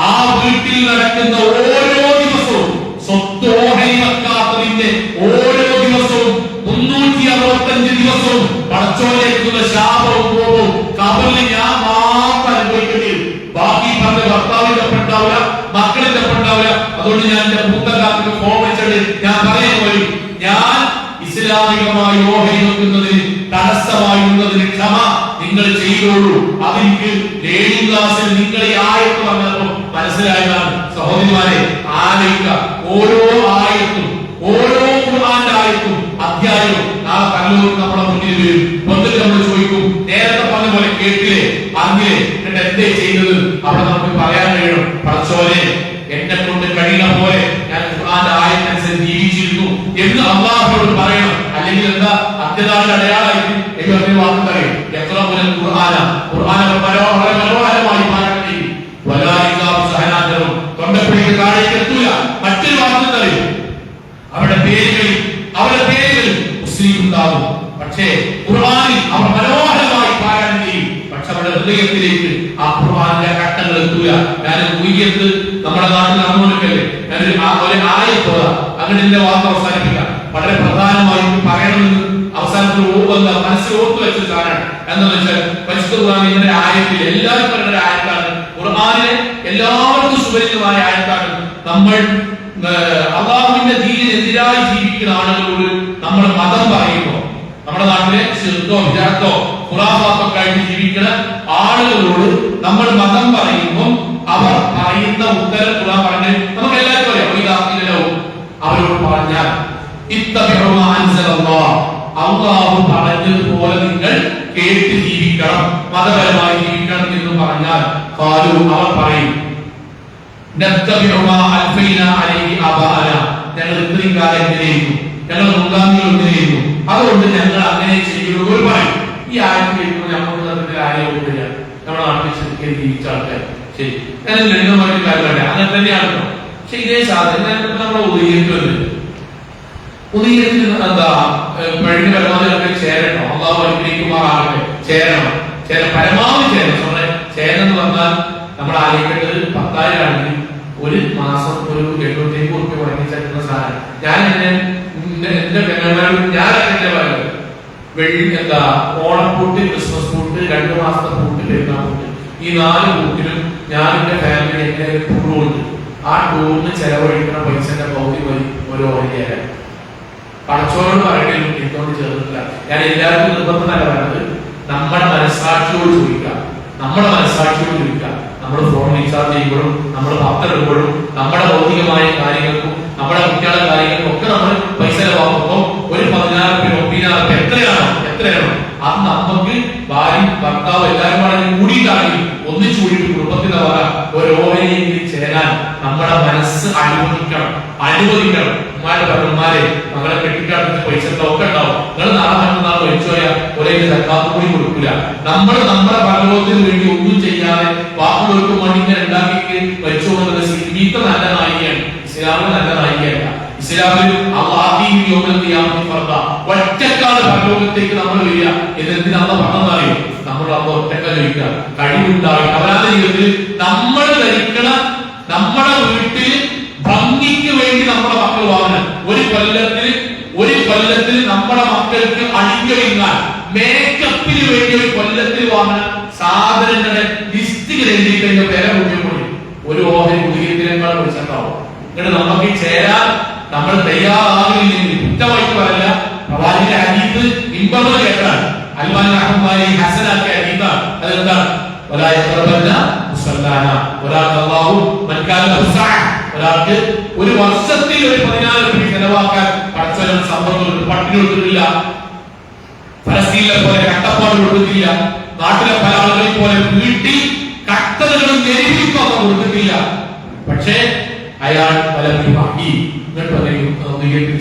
ആ വീട്ടിൽ നടക്കുന്ന ഓരോ ദിവസവും സ്വത്തോഹരി വെക്കാത്തതിന്റെ ഓരോ ദിവസവും 365 ദിവസവും പടച്ചോലേക്കുള്ള ശാപവും കോപവും കബറിൽ ഞാൻ മാത്രം അനുഭവിക്കേണ്ടി വരും. ബാക്കി പറഞ്ഞ ഭർത്താവിന്റെ ഒപ്പുണ്ടാവില്ല, മക്കളിന്റെ ഒപ്പുണ്ടാവില്ല. അതുകൊണ്ട് ഞാൻ എന്റെ മൂത്തക്കാർക്ക് ഫോൺ വെച്ചിട്ട് ഞാൻ പറയാൻ പോയി, ഞാൻ ഇസ്ലാമികമായി ഓഹരി വെക്കുന്നതിന് തടസ്സമായിരുന്നതിന് നിങ്ങൾ ചെയ്തോളൂ. അതെനിക്ക് ലേണിംഗ് ക്ലാസ്സിൽ നിങ്ങൾ ഈ ആയത്ത് വന്നപ്പോൾ മനസ്സിലായതാണ്. സഹോദരിമാരെ, ആലോചിക്കുക, ഓരോ ആയത്തും, ഓരോ ഖുർആന്റെ ആയത്തും അധ്യായവും നാളെ പരലോകത്ത് നമ്മുടെ മുന്നിൽ വരും. വന്നിട്ട് നമ്മൾ ചോദിക്കും, നേരത്തെ പറഞ്ഞ പോലെ കേട്ടില്ലേ, പറഞ്ഞില്ലേ, എന്നിട്ട് എന്തേ ചെയ്തത്? അവിടെ നമുക്ക് പറയാൻ കഴിയണം, പടച്ചോനെ എന്നെ കൊണ്ട് കഴിയുന്ന പോലെ ഞാൻ ഖുർആന്റെ ആയത്തനുസരിച്ച് ജീവിച്ചിരുന്നു എന്ന് അല്ലാഹുവോട് പറയണം. അല്ലെങ്കിൽ എന്താ അത്യതാവിന്റെ അടയാളമായിട്ട് ദൈവത്തിന് വാക്ക് പറയും, എത്ര മുതൽ ഖുർആനെ വളരെ മനോഹരമായി പാരായണം ചെയ്യും. വലായികാവും തൊണ്ടപ്പിടിക്ക് താഴേക്ക് എത്തൂല. മറ്റൊരു വാക്ക് പറയും, അവരുടെ പേരുകളിൽ മുസ്ലിം ഉണ്ടാകും. പക്ഷേ ഖുർആനിൽ അവർ മനോഹരമായി പാരായണം ചെയ്യും. പക്ഷെ അവരുടെ ഹൃദയത്തിലേക്ക് ആ ഖുർആനിന്റെ ഘട്ടങ്ങൾ എത്തൂല. ഞാൻ ഊഹിയത് നമ്മുടെ നാട്ടിൽ നടന്നുകൊണ്ടിരിക്കല്ലേ, ഞാനൊരു ആയത്തോള അങ്ങനെ എന്റെ വാർത്ത അവസാനിപ്പിക്കാം. വളരെ പ്രധാനമായും പറയണമെന്ന് അവസാനത്തിൽ മനസ്സിൽ ഓർത്തു വെച്ച സാധനമാണ്. എന്താണെന്ന് വെച്ചാൽ പരിശുദ്ധ ഖുർആനിന്റെ ആയത്തിൽ എല്ലാവരും പറയുന്ന ആയത്താണ്, ഖുർആനിലെ എല്ലാവർക്കും സുപരിചിതമായ ആയത്താണ്. നമ്മൾ അല്ലാഹുവിന്റെ ദീനിനെതിരായി ജീവിക്കുന്ന ആളുകളോട് നമ്മൾ മതം പറയുമ്പോൾ, നമ്മുടെ നാട്ടിലെ ശിർക്കോ വിദഅത്തോ ഖുറാഫാത്തോ ആയിട്ട് ജീവിക്കുന്ന ആളുകളോട് നമ്മൾ മതം പറയുമ്പോൾ അവർ പറയുന്ന ഉത്തരം ഖുർആൻ പറഞ്ഞ് നമുക്ക് എല്ലാവർക്കും അറിയാം. അവരോട് പറഞ്ഞാൽ ഇത്തബിഉ മാ അൻസലല്ലാഹ്, അല്ലാഹു പറഞ്ഞതുപോലെ നിങ്ങൾ കേട്ട് ജീവിക്കണം, മതപരമായി ജീവിക്കണം എന്ന് പറഞ്ഞാൽ ഖാലു, അവർ പറയും, നത്തബിഉ മാ അൽഫൈനാ അലൈഹി ആബാഅന, ഞങ്ങൾ ഇത്രയും കാലം എങ്ങനെയായിരുന്നു, ഞങ്ങൾ മുൻഗാമികൾ എങ്ങനെയായിരുന്നു, അതുകൊണ്ട് ഞങ്ങൾ അങ്ങനെ ചെയ്യുള്ളൂ പറയും. ഈ ആയത്ത് കേൾക്കുമ്പോൾ നമുക്ക് അതിന്റെ ആരോഗ്യമില്ല. നമ്മുടെ നാട്ടിൽ ശരിക്കും ജീവിച്ച ആൾക്കാർ ശരി ലളിതമായിട്ട് കാര്യമല്ല, അങ്ങനെ തന്നെയാണല്ലോ. പക്ഷെ ഇതേ സാധനം നമ്മൾ ഉദയത്തിൽ എന്താ കഴിഞ്ഞ പരമാവധി ചേരണം, അള്ളാഹു അനുഗ്രഹിക്കുമാറാകട്ടെ, ചേരണം, പരമാവധി ചേരണം. ചേരണം എന്ന് പറഞ്ഞാൽ നമ്മൾ ആലോചിക്കേണ്ടത് 10,000 ആണെങ്കിൽ ഒരു മാസം ഒരു 850 ഉറുപ്പിക മുടങ്ങി ചേർക്കുന്ന സാധനം. ഞാൻ എന്റെ പെങ്ങന്മാരോട് ഞാൻ എന്റെ പറയുന്നത്, എന്താ ഓണപ്പൂട്ട്, ക്രിസ്മസ് പൂട്ട്, 2 മാസത്തെ പൂട്ട്, പെരുന്നാൾ പൂട്ട്, ഈ 4 പൂട്ടിലും ഞാൻ എന്റെ ഫാമിലി എന്റെ ടൂറുണ്ട്. ആ ടൂറിന് ചെലവഴിക്കുന്ന പൈസന്റെ പകുതി വഴി ഓരോ വഴിയായ പടച്ചോനോട് പറയണേലും എന്തുകൊണ്ട് ചേർന്നില്ല. ഞാൻ എല്ലാവർക്കും നിർബന്ധമല്ല പറയുന്നത്, നമ്മുടെ മനസ്സാക്ഷിയോട് ചോദിക്കാം, നമ്മൾ ഫോൺ റീചാർജ് ചെയ്യുമ്പോഴും, നമ്മൾ പത്തെടുക്കുമ്പോഴും, നമ്മുടെ ഭൗതികമായ കാര്യങ്ങൾക്കും നമ്മുടെ കുട്ടികളുടെ കാര്യങ്ങൾക്കും ഒക്കെ നമ്മൾ പൈസ ചെലവാക്കുമ്പോൾ ഒരു 14,000 20,000 എത്രയാണോ അത് നമുക്ക് ഭാര്യ ഭർത്താവ് എല്ലാവരും കൂടിയിട്ടാണെങ്കിൽ ഒന്നിച്ചു കൂടിയിട്ട് കുടുംബത്തിന്റെ വക ഓരോരെങ്കിലും ചേരാൻ നമ്മുടെ മനസ്സ് അനുവദിക്കണം. ഉമ്മാരെ മകളെ കെട്ടിക്കാട്ടിട്ട് പൈസ ഒക്കെ ഉണ്ടാവും. നിങ്ങൾ നാളെ മറ്റന്നാൾ വെച്ചോയാ ഒരേ സക്കാത്ത് കൂടി കൊടുക്കില്ല. നമ്മൾ നമ്മുടെ പരലോകത്തിന് വേണ്ടി ഒന്നും ചെയ്യാതെ വാക്കുകൾക്ക് വേണ്ടി ഇങ്ങനെ ഉണ്ടാക്കി വെച്ചുകൊണ്ടുള്ള നീക്ക നല്ല നായികയാണ്. ഇസ്ലാമിന് നല്ല നായികയല്ല. ഇസ്ലാമിൽ ഒറ്റക്കാട് പരലോകത്തേക്ക് നമ്മൾ വരിക എന്നെന്തിനാണ് പറഞ്ഞറിയോ? നമ്മൾ അപ്പൊ ഒറ്റക്ക ചോദിക്കുക, കഴിവുണ്ടാകും അവരാന്റെ ജീവിതത്തിൽ നമ്മൾ ധരിക്കണ നമ്മുടെ വീട്ടിൽ ഭംഗിക്ക് വേണ്ടി നമ്മുടെ മക്കൾ വാങ്ങണം. ഒരു കൊല്ലത്തിൽ നമ്മുടെ മക്കൾക്ക് അണിഞ്ഞൊരുങ്ങാൻ മേക്കപ്പിന് വേണ്ടി ഒരു കൊല്ലത്തിൽ വാങ്ങുന്ന സാധനങ്ങളുടെ ലിസ്റ്റ് എഴുതിയിട്ട് എന്റെ പേരെ കൂട്ടിക്കൂടി ഒരു ഓഹരി കുടിയേക്കാൾ വിളിച്ചിട്ടുണ്ടാവും. എന്നിട്ട് നമുക്ക് ചേരാൻ നമ്മൾ തയ്യാറാകില്ലെങ്കിൽ കുറ്റമായിട്ട് പറയില്ല. പ്രവാചകന്റെ ഹദീസ് ഇമ്പങ്ങൾ കേട്ടാൽ അൽമാൻ റഹ്മാനി ഹസനാക്കിയ ഹദീസാണ്. അതെന്താണ്? ഒരാൾക്ക് ഒരു വർഷത്തിൽ ഒരു 14 രൂപ ചെലവാക്കാൻ പടച്ചവൻ സമ്പത്ത് പട്ടിണി കൊടുത്തിട്ടില്ല. ഫലസ്തീനിലെ പോലെ കട്ടപ്പാട് കൊടുത്തിട്ടില്ല. നാട്ടിലെ പല ആളുകളെ പോലെ വീട്ടിൽ കട്ടലുകളും നെരിവിക്കൊക്കെ കൊടുത്തിട്ടില്ല. പക്ഷേ അയാൾ പലരും വാങ്ങി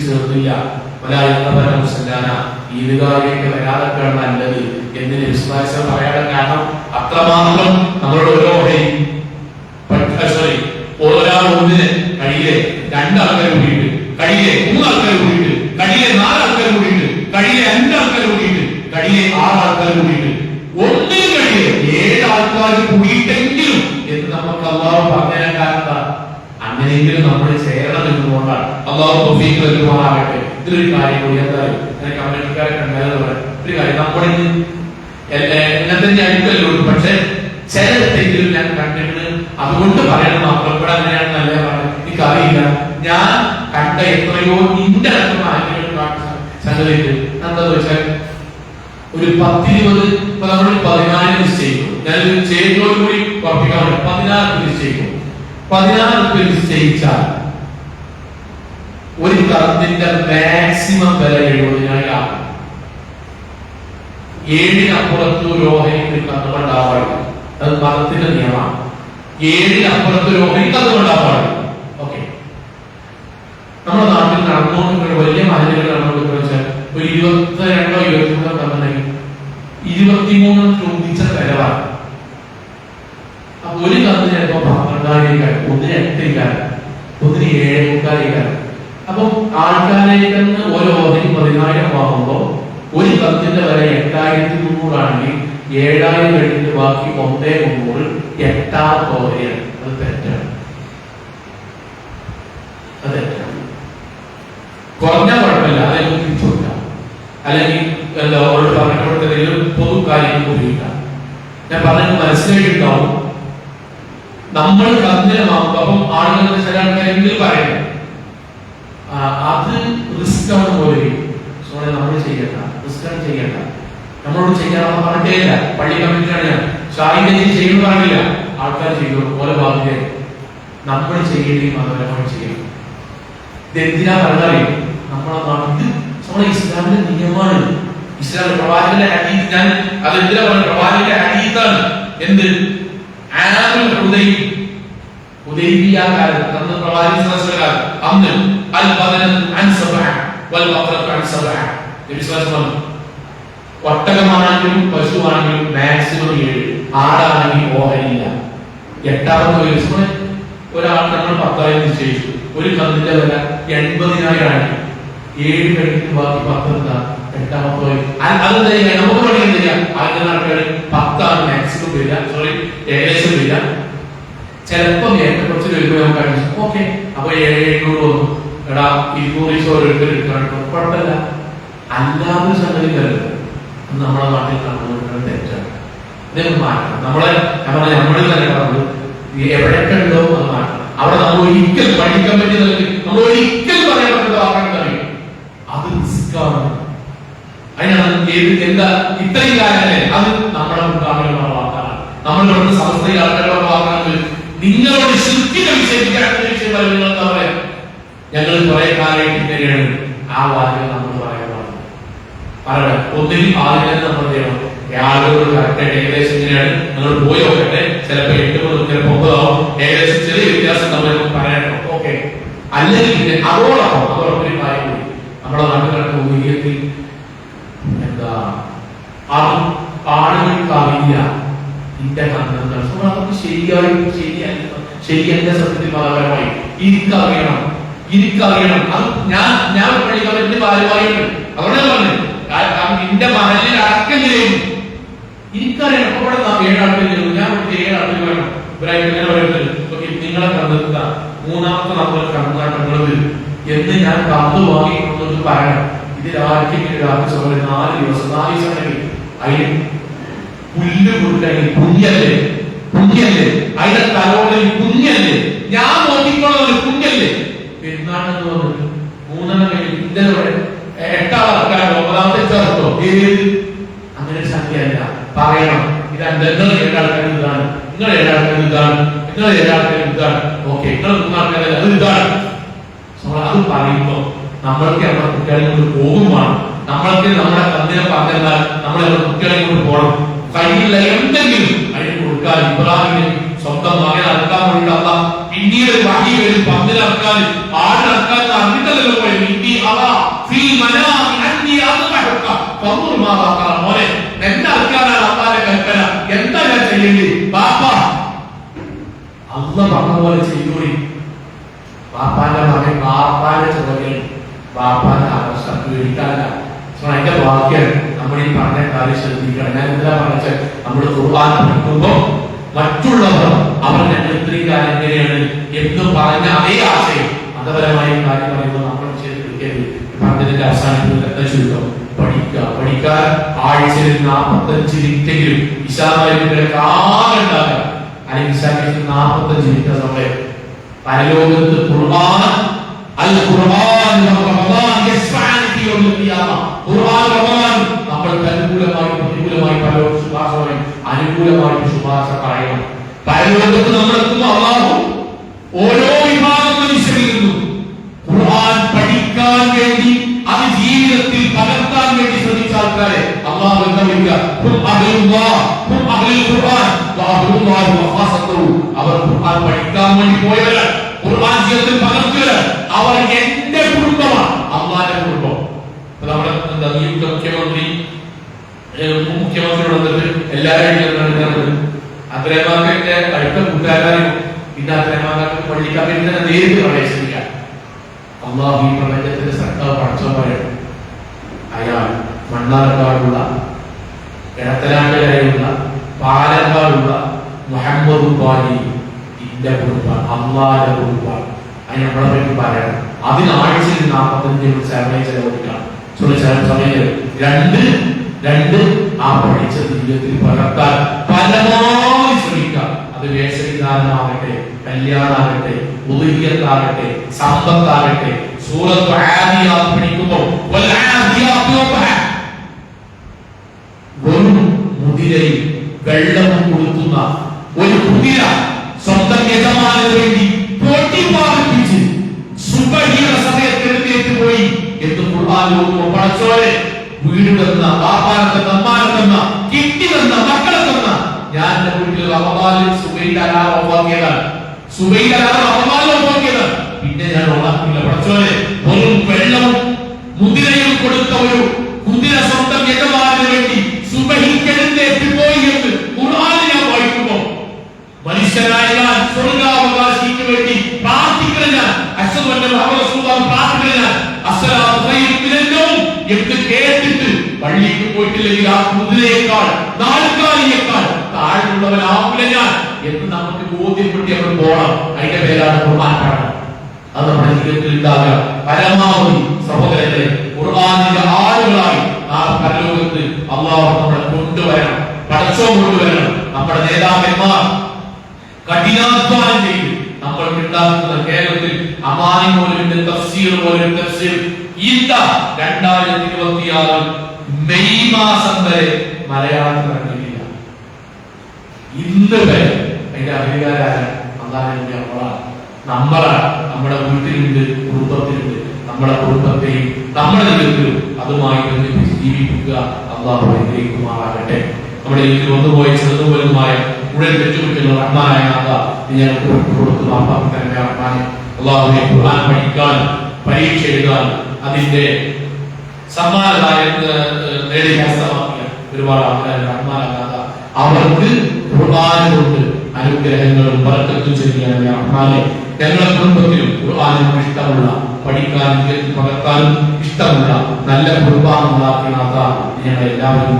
ചേർന്നില്ല. ഈദുകാരിയൊക്കെ വരാതൊക്കെയാണ് നല്ലത് എന്ന് വിശ്വാസം പറയാൻ കാരണം അത്രമാത്രം നമ്മളോട് ഒരാൾ ഒന്നിന് കഴിയിലെ 2 ആൾക്കാർ കൂടിയിട്ട്, കഴിയിലെ 3 ആൾക്കാർ കൂടിയിട്ട്, കഴിയിലെ 4 ആൾക്കാർ കൂടിയിട്ട്, കഴിയിലെ 5 ആൾക്കാർ കൂടിയിട്ട്, കഴിയിലെ 6 ആൾക്കാർ കൂടിയിട്ട്, ഒന്നിനും കഴിയിലെ 7 ആൾക്കാർ കൂടിയിട്ടെങ്കിലും എന്ന് നമുക്ക് അല്ലാഹു പറഞ്ഞതിന് കാരണം അങ്ങനെയെങ്കിലും നമ്മൾ ചേരണം എന്നുകൊണ്ടാണ്. അല്ലാഹു തൗഫീഖ് നൽകുമാറാകട്ടെ. ഇതൊരു കാര്യം കൂടി എന്തായാലും കമ്മ്യൂണിറ്റിക്കാരെ കണ്ടാലും ഒരു കാര്യം, നമ്മുടെ എന്നെ തന്നെ അടുക്കല്ലോ, പക്ഷെ ചിലതെങ്കിലും ഞാൻ കണ്ടിട്ട് അതുകൊണ്ട് പറയണം മാത്രം. ഇവിടെ അങ്ങനെയാണ് നല്ല പറയുന്നത്, എനിക്കറിയില്ല. ഞാൻ കണ്ട എത്രയോ നിന്റെ അടുത്തുള്ള ആരെങ്കിലും സംഗതിക്ക് എന്താന്ന് വെച്ചാൽ ഒരു 10-20 ഇപ്പൊ നമ്മൾ 14 ചെയ്യുന്നതോട് കൂടി ഉറപ്പിക്കാൻ പറ്റും. 16 നിശ്ചയിക്കും. 16 നിശ്ചയിച്ചാൽ ഒരു കറത്തിന്റെ മാക്സിമം വില 70,000 ആകും. 7-നപ്പുറത്ത് ഒരു ഓഹരിക്ക് കന്നുകൊണ്ടാവാറില്ല. അത് മതത്തിന്റെ നിയമമാണ്. 7-നപ്പുറത്ത് ഒരു ഓഹരി കന്നുകൊണ്ടാവാറില്ല. ഓക്കെ, നമ്മുടെ നാട്ടിൽ നടന്നുകൊണ്ടിരിക്കുന്ന വലിയ മഹലുകൾ നടന്നുകൊണ്ടിരിക്കുന്ന വെച്ചാൽ ഒരു 22 23 കന്നുണ്ടെങ്കിൽ 23 ചോദിച്ച വിലവാണ്. അപ്പൊ ഒരു കന്ന് ചിലപ്പോ 12,000, ഒന്നിന് 8,000, ഒന്നിന് 7,500. അപ്പം ആൾക്കാരേക്കെന്ന് ഓരോ ഓഹരി 10,000 വാങ്ങുമ്പോ ഒരു കത്തിന്റെ വില 8,300 ആണെങ്കിൽ 7,000 കഴിഞ്ഞിട്ട് ബാക്കി 1,300 8ാമത്തെ ഓഹരിയാണ്. അത് തെറ്റാണ്. അത് തെറ്റാണ്. കുറഞ്ഞ കുഴപ്പമില്ല, അതെല്ലാം തിരിച്ചു കൊടുക്കാം. അല്ലെങ്കിൽ എന്താ അവരോട് പറഞ്ഞിട്ടുണ്ടെങ്കിലും പൊതു കാര്യങ്ങൾ ഉപയോഗിക്കാം. ഞാൻ പറഞ്ഞത് മനസ്സിലായിട്ടുണ്ടാവും. നമ്മൾ കന്നിനെ വാങ്ങുമ്പോൾ അപ്പം ആളുകളുടെ ചില ആൾക്കാരെങ്കിലും പറയുന്നത് അത് റിസ്ക് ആണ് പോലെ നമ്മൾ ചെയ്യണ്ട, റിസ്ക് ചെയ്യണ്ട, നമ്മളോട് ചെയ്യാനുള്ള പറഞ്ഞിട്ടില്ല. പള്ളി കമ്മിറ്റിയാണ് ഞാൻ ഷാഹിദ് ചെയ്യുന്നു പറഞ്ഞില്ല, ആൾക്കാർ ചെയ്തു പോലെ ബാധ്യത നമ്മൾ ചെയ്യേണ്ടി മതപരമായി ചെയ്യണം. ഇതെന്തിനാ പറഞ്ഞറിയും നമ്മളെ നാട്ടിൽ നമ്മുടെ ഇസ്ലാമിന്റെ നിയമമാണ്. ഇസ്ലാമിന്റെ പ്രവാചകന്റെ ഹദീസ്, ഞാൻ അതെന്തിനാ പറഞ്ഞ പ്രവാചകന്റെ ഹദീസാണ്. എന്ത് ഹുദൈബിയ കാലത്ത് അന്ന് പ്രവാചകൻ സല്ലല്ലാഹു അലൈഹി വസല്ലം അന്ന് അൽ ബദന അൻ സബഅ വൽ ബഖറ അൻ സബഅ നബി സല്ലല്ലാഹു അലൈഹി വസല്ലം ഒട്ടകമാണെങ്കിലും പശുവാണെങ്കിലും മാക്സിമം 7, ആടാണെങ്കിൽ ഓഹരിയില്ല. 8ാമത്തെ ദിവസം ഒരാൾ നമ്മൾ 10,000 നിശ്ചയിച്ചു. ഒരു കന്നിന്റെ വില 80,000 ആണ്. 7 കഴിഞ്ഞിട്ട് ബാക്കി 10 എന്താ 8ാമത്തെ. അതെന്താ ചെയ്യാ? നമുക്ക് വേണമെങ്കിൽ എന്ത് ചെയ്യാം? ആദ്യത്തെ ആൾക്കാർ 10 മാക്സിമം വരിക, സോറി ഏകദേശം വരിക. ചിലപ്പോ കുറച്ച് വരുമ്പോൾ നമുക്ക് അടിച്ചു ഓക്കെ, അപ്പൊ 700 വന്നു. എടാ 200 ഓരോരുത്തർ എടുക്കണം, കുഴപ്പമില്ല. അല്ലാതെ സംഗതി കരുത് നമ്മളെ നാട്ടിൽ കണ്ടുകൊണ്ടിരുന്നത് തെറ്റാണ്. ഇതൊക്കെ മാറ്റണം. നമ്മളിൽ തന്നെ പറഞ്ഞത് എവിടെയൊക്കെ ഉണ്ടോ അത് മാറ്റണം. അവിടെ നമ്മൾ ഒരിക്കൽ പഠിക്കാൻ പറ്റിയ നമ്മൾ ഒരിക്കൽ പറയാൻ പറ്റുന്ന വാക്കാണ് അറിയും. അത് റിസ്ക്കാണ്. അതിനാണ് എന്താ ഇത്രയും കാലല്ലേ അത് നമ്മുടെ മുൻഗാമികളുടെ വാക്കാണ്. നമ്മളുടെ സമസ്തയിൽ ആൾക്കാരുടെ വാക്കാണ്. നിങ്ങളോട് ശുദ്ധിനെ വിശേഷിക്കാൻ എന്താ പറയാ? ഞങ്ങൾ കുറെ കാലമായിട്ട് ഇങ്ങനെയാണ് ആ വാക്കുകൾ നമ്മൾ പറയാൻ പറയാം. ഒന്നിനും ആദ്യം നമ്മൾ ചെയ്യണം. ആളുകളോട് കറക്റ്റായിട്ട് ഏകദേശം ഇങ്ങനെയാണ് നിങ്ങൾ പോയി നോക്കട്ടെ. ചിലപ്പോ 8 മുതൽ ചിലപ്പോ 9 ആവും. ഏകദേശം ചെറിയ വ്യത്യാസം നമ്മൾ പറയണം. ഓക്കെ, അല്ലെങ്കിൽ പിന്നെ അതോടൊപ്പം ഒരു കാര്യം കൂടി നമ്മുടെ നാട്ടിൽ നടക്കുന്ന ഉയർത്തി എന്താ ആളുകൾക്ക് അറിയില്ല ഇന്റെ കണ്ടെത്തൽ നമുക്ക് ശരിയല്ല. സത്യത്തിൽ മതപരമായി എനിക്കറിയണം. അത് ഞാൻ പഠിക്കാൻ പറ്റുന്ന ഭാര്യമായിട്ട് അവിടെ പറഞ്ഞു നിന്റെ മഹലിൽ അടക്കം ചെയ്യും. എനിക്കറിയണം. അപ്പൊ ഇവിടെ 7 ആൾക്കാർ ചെയ്യും, ഞാൻ 7 ആൾക്കാർ വേണം. നിങ്ങളെ കണ്ടെത്തുക 3ാമത്തെ നമ്മൾ കണ്ണാട്ടങ്ങളത് എന്ന് ഞാൻ കത്ത് വാങ്ങിക്കൊണ്ടു പറയണം. ഇതിലാർക്കെങ്കിലും രാത്രി 4 ദിവസം അതിന് പുല്ല് കൊടുക്കണമെങ്കിൽ കുഞ്ഞല്ലേ അതിന്റെ തലോടൽ കുഞ്ഞല്ലേ, ഞാൻ നോക്കിക്കോളൂ കുഞ്ഞല്ലേ. പെരുന്നാളെന്ന് പറഞ്ഞിട്ട് 3 കഴിഞ്ഞ് ഇന്നലെ 8 ആൾക്കാരോ 9ാമത്തെ ചേർത്തോ അങ്ങനെ സംഖ്യയല്ല പറയണം. നിങ്ങൾ 7 ആൾക്കാർ ഇതാണ്, നിങ്ങൾ 7 ആൾക്കാർ ഇതാണ്, നിങ്ങൾ 7 ആൾക്കാർ ഇതാണ്. ഓക്കെ, നിങ്ങൾ 3 ആൾക്കാർ അത് ഇതാണ്. അത് പറയുമ്പോ നമ്മൾക്ക് നമ്മുടെ കുട്ടികളെ കൊണ്ട് പോകുമാണ്. നമ്മൾക്ക് നമ്മുടെ കന്നിനെ പറഞ്ഞാൽ നമ്മൾ നമ്മുടെ കുട്ടികളെ കൊണ്ട് പോകണം. കയ്യില്ല എന്തെങ്കിലും അതിന് കൊടുക്കാൻ ഇബ്രാഹിമിന് സ്വന്തം മകൻ അറക്കാൻ വേണ്ടിയിട്ടല്ല. പിന്നീട് വഴി വരും പന്നിലറക്കാൻ ആടിറക്കാൻ അറിഞ്ഞിട്ടല്ലോ പോയത്. മോനെ എന്നെ അറക്കാനാണ് അള്ളാന്റെ കൽപ്പന, എന്താ ഞാൻ ചെയ്യേണ്ടി? ബാപ്പ അള്ള പറഞ്ഞ പോലെ ചെയ്തോടി. ബാപ്പാന്റെ മകൻ ബാപ്പാന്റെ ചുമതല, ബാപ്പാന്റെ ആവശ്യം പേടിക്കാനല്ല. അതിന്റെ വാക്യം നമ്മൾ ഈ പറഞ്ഞ കാര്യം ശ്രദ്ധിക്കണം. ഞാൻ എന്താ പറഞ്ഞാൽ നമ്മൾ ഖുർആൻ പഠിക്കുമ്പോ മറ്റുള്ളവർ അവർ ഞങ്ങൾ ഇത്രയും കാലം എങ്ങനെയാണ് എന്ന് പറഞ്ഞ അതേ ആശയം മതപരമായ കാര്യം പറയുമ്പോൾ നമ്മൾ ചെയ്ത് പറഞ്ഞതിന്റെ അവസാനത്തിൽ ചുരുക്കം പഠിക്കാൻ ആഴ്ചയിൽ 45 മിനിറ്റെങ്കിലും ഇശാമാരികളെ കാലുണ്ടാകാം. അല്ലെങ്കിൽ ഇശാക്ക് 45 മിനിറ്റ് സമയം പരലോകത്ത് ഖുർആൻ നമ്മൾ അനുകൂലമായി പ്രതികൂലമായി പ്രതികൂലമായി പലരും ശുപാർശ പറയും, അനുകൂലമായിട്ട് ശുപാർശ പറയണം. പരലോകത്ത് നമ്മളെത്തുമ്പോൾ അല്ലാഹു ഓരോ വിഭാഗം മനുഷ്യരിൽ നിന്നും ഖുർആൻ പഠിക്കാൻ വേണ്ടി അത് ജീവിതത്തിൽ പകർത്താൻ വേണ്ടി ശ്രമിച്ച ആൾക്കാരെ അല്ലാഹു എന്താ വിളിക്കുക? അവർ ഖുർആൻ പഠിക്കാൻ വേണ്ടി പോയവരാണ്, ഖുർആൻ ജീവിതത്തിൽ പകർത്തിയവരാണ്. അവർ എന്റെ കുടുംബമാണ്, അള്ളാന്റെ കുടുംബം. നമ്മുടെ മുഖ്യമന്ത്രിയോട് വന്നിട്ട് എല്ലാവരും അത്രമാകട്ടെ അടുത്ത കൂട്ടുകാരും പിന്നെ അത്രമാകട്ടെ പള്ളിക്കാൻ വേണ്ടി തന്നെ നേരിട്ട് പ്രവേശിക്കാം. അള്ളാഹു ഈ പ്രപഞ്ചത്തിന്റെ സർക്കാർ പഠിച്ചവരെ അയാൾ മണ്ണാർക്കാടുള്ള, എടത്തനാട്ടുകരയുള്ള, പാലക്കാടുള്ള മുഹമ്മദ് ബാലി ഇന്റെ കുടുംബം, അള്ളാന്റെ കുടുംബം. അതിന് നമ്മളെ പറ്റി പറയണം. അതിനാഴ്ചയിൽ 45 സമയം ചെലവഴിക്കണം. സമയം രണ്ട് ആ പഠിച്ച ജീവിതത്തിൽ പകർത്താൻ പരമാവധി ശ്രമിക്കാം. അത് വേഷവിധാനമാകട്ടെ, കല്യാണമാകട്ടെ, ഉദയത്താകട്ടെ, സമ്പത്താകട്ടെ. സൂറത്ത് ആദിയാത്ത് പഠിക്കുമ്പോൾ വെറും മുതിരയിൽ വെള്ളം കൊടുക്കുന്ന ഒരു കുതിര സ്വന്തം യജമാനു വേണ്ടി പോറ്റി പാർപ്പിച്ച് സുബഹിയുടെ സമയത്ത് എഴുന്നേറ്റ് പോയി എന്ന് ഖുർആൻ പഠിച്ചോരെ വീട് തന്ന, പാപ്പാനെ തന്ന, അമ്മാനെ തന്ന, കിട്ടി തന്ന, മക്കളെ തന്ന. ഞാൻ എന്റെ വീട്ടിൽ റമദാനിൽ സുബൈലാണ് പിന്നെ ഞാൻ ഓണാക്കില്ല. പഠിച്ചോരെ വെറും വെള്ളവും മുതിരയും കൊടുത്ത ഒരു കുതിര സ്വന്തം യജമാനു വേണ്ടി സുബഹിക്ക് എഴുന്നേറ്റ് പോയി എന്ന് ഖുർആനിൽ ഞാൻ വായിക്കുമ്പോൾ മനുഷ്യനായ ഞാൻ സ്വർഗ്ഗാവകാശിക്ക് വേണ്ടി പ്രാർത്ഥിക്കുന്ന ഞാൻ, അശ്ഹദു അന്ന മുഹമ്മദ് റസൂലുള്ളാഹി പ്രാർത്ഥിക്കുന്ന ഞാൻ, അസ്സലാത്തു ഖൈറും മിനൻ നൗം എന്ന് കേട്ടിട്ട് പള്ളിക്ക് പോയിട്ടില്ലെങ്കിൽ ആ കുതിരയേക്കാൾ, നാൽക്കാലിയേക്കാൾ താഴ്ന്നുള്ളവനാവില്ല ഞാൻ എന്ന് നമുക്ക് ബോധ്യപ്പെട്ടി നമ്മൾ പോകണം. അതിന്റെ പേരാണ് ഖുർആൻ പഠനം. അത് നമ്മുടെ ജീവിതത്തിൽ ഉണ്ടാകുക. പരമാവധി സഹോദരങ്ങളെ ഖുർആനിന്റെ ആളുകളായി ആ പരലോകത്ത് അല്ലാഹു നമ്മളെ കൊണ്ടുവരണം, പടച്ചോൻ കൊണ്ടുവരണം. നമ്മുടെ നേതാക്കന്മാർ കഠിനാധ്വാനം ചെയ്ത് നമ്മൾ ഉണ്ടാക്കുന്ന കേരളത്തിൽ അമാനി മൗലവിന്റെ തഫ്സീർ പോലൊരു തഫ്സീർ 2026 മെയ് മാസം വരെ മലയാളത്തിൽ ഇറങ്ങിയില്ല. ഇന്ന് വരെ അതിന്റെ അധികാരാണ് നമ്മളാണ്. നമ്മുടെ വീട്ടിലുണ്ട്, കുടുംബത്തിലുണ്ട്. നമ്മുടെ കുടുംബത്തെയും നമ്മുടെ ജീവിതത്തിലും അതുമായി ബന്ധിപ്പിച്ച് ജീവിക്കുക. അല്ലാഹു അനുഗ്രഹിക്കുമാറാകട്ടെ. നമ്മുടെ ജീവിതത്തിൽ വന്നുപോയ ചെറുതുപോലുമായ ഉടൻ തെറ്റുകുറ്റുള്ള റഹ്മാനായ നാഥ, ഞങ്ങൾക്ക് കൊടുക്കുന്ന റഹ്മാനെ അല്ലാഹുവേ, ഖുർആൻ പഠിക്കാൻ, പരീക്ഷ എഴുതാൻ, അതിന്റെ സമ്മാനദായം നേടി ഹസ്തമാക്കിയ ഒരുപാട് ആൾക്കാർ റഹ്മാനായ അവർക്ക് ഖുർആൻ കൊണ്ട് അനുഗ്രഹങ്ങളും ബർക്കത്തും ചെയ്യാൻ റഹ്മാനെ ഞങ്ങളുടെ കുടുംബത്തിലും ഖുർആനിനോട് ഇഷ്ടമുള്ള, പഠിക്കാൻ പകർത്താനും ഇഷ്ടമുള്ള നല്ല കുടുംബാംഗങ്ങളാക്കി നാഥ ഞങ്ങൾ എല്ലാവരും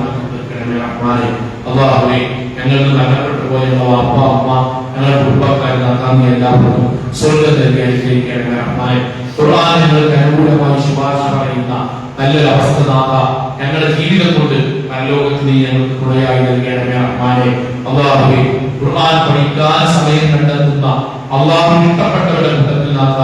റഹ്മാനെ. അല്ലാഹുവേ, ഞങ്ങൾക്ക് നഷ്ടപ്പെട്ടു പോയുള്ള വാപ്പ, അമ്മ, ഞങ്ങളുടെ കുടുംബക്കാർ നാഥ എല്ലാവർക്കും സ്വർഗ്ഗത്തിൽ അനുഗ്രഹിക്കണമേ റഹ്മാനെ. ഖുർആൻ ഞങ്ങൾക്ക് അനുകൂലമായി ശുപാർശ പറയുന്ന നല്ലൊരു അവസ്ഥ നാഥ ഞങ്ങളുടെ ജീവിതം കൊണ്ട് പരലോകത്ത് നീ ഞങ്ങൾക്ക് തുണയായി നൽകണമേ റഹ്മാനെ. അല്ലാഹുവേ, ഖുർആൻ പഠിക്കാൻ സമയം കണ്ടെത്തുന്ന അല്ലാഹുവിന് ഇഷ്ടപ്പെട്ടവരുടെ കൂട്ടത്തിൽ നാഥ,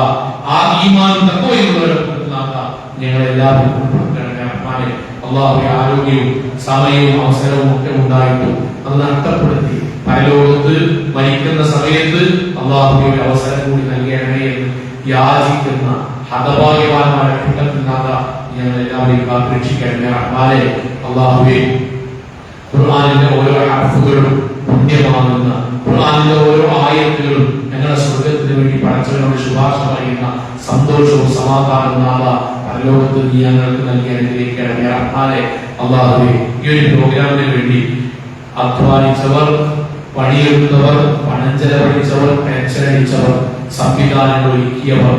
ആ ഈമാനും തഖ്വയുള്ളവരുടെ കൂട്ടത്തിൽ നാഥ ഞങ്ങളെല്ലാവരും ഉൾപ്പെടുത്തണമേ റഹ്മാനെ. അല്ലാഹുവേ, ആരോഗ്യവും സമയവും അവസരവും ഒക്കെ ഉണ്ടായിട്ടും അത് നഷ്ടപ്പെടുത്തി പരലോകത്ത് മരിക്കുന്ന സമയത്ത് അല്ലാഹുവേ ഒരു അവസരം കൂടി നൽകണമേ എന്ന് യാചിക്കുന്ന ഹതഭാഗ്യവാന്മാരുടെ കൂട്ടത്തിൽ നാഥ ഞങ്ങളെല്ലാവരെയും കാത്തുരക്ഷിക്കണമേ റഹ്മാനെ. അല്ലാഹുവേ, ഖുർആനിന്റെ ഓരോ ഹർഫുകളും പുണ്യമാകുന്ന, ഖുർആനിന്റെ ഓരോ ആയത്തുകളും ഞങ്ങളുടെ സ്വർഗ്ഗത്തിന് വേണ്ടി പടച്ചവനോട് ശുപാർശ പറയുന്ന സന്തോഷവും സമാധാനവും നാഥ പരലോകത്ത് നീ ഞങ്ങൾക്ക് നൽകി അനുഗ്രഹിക്കണമേ റഹ്മാനെ. അല്ലാഹുവേ, ഈ ഒരു പ്രോഗ്രാമിന് വേണ്ടി അധ്വാനിച്ചവർ, പണിയെടുത്തവർ, പണം ചെലവഴിച്ചവർ, പെൻഷൻ അടിച്ചവർ, സംവിധാനങ്ങൾ ഒരുക്കിയവർ,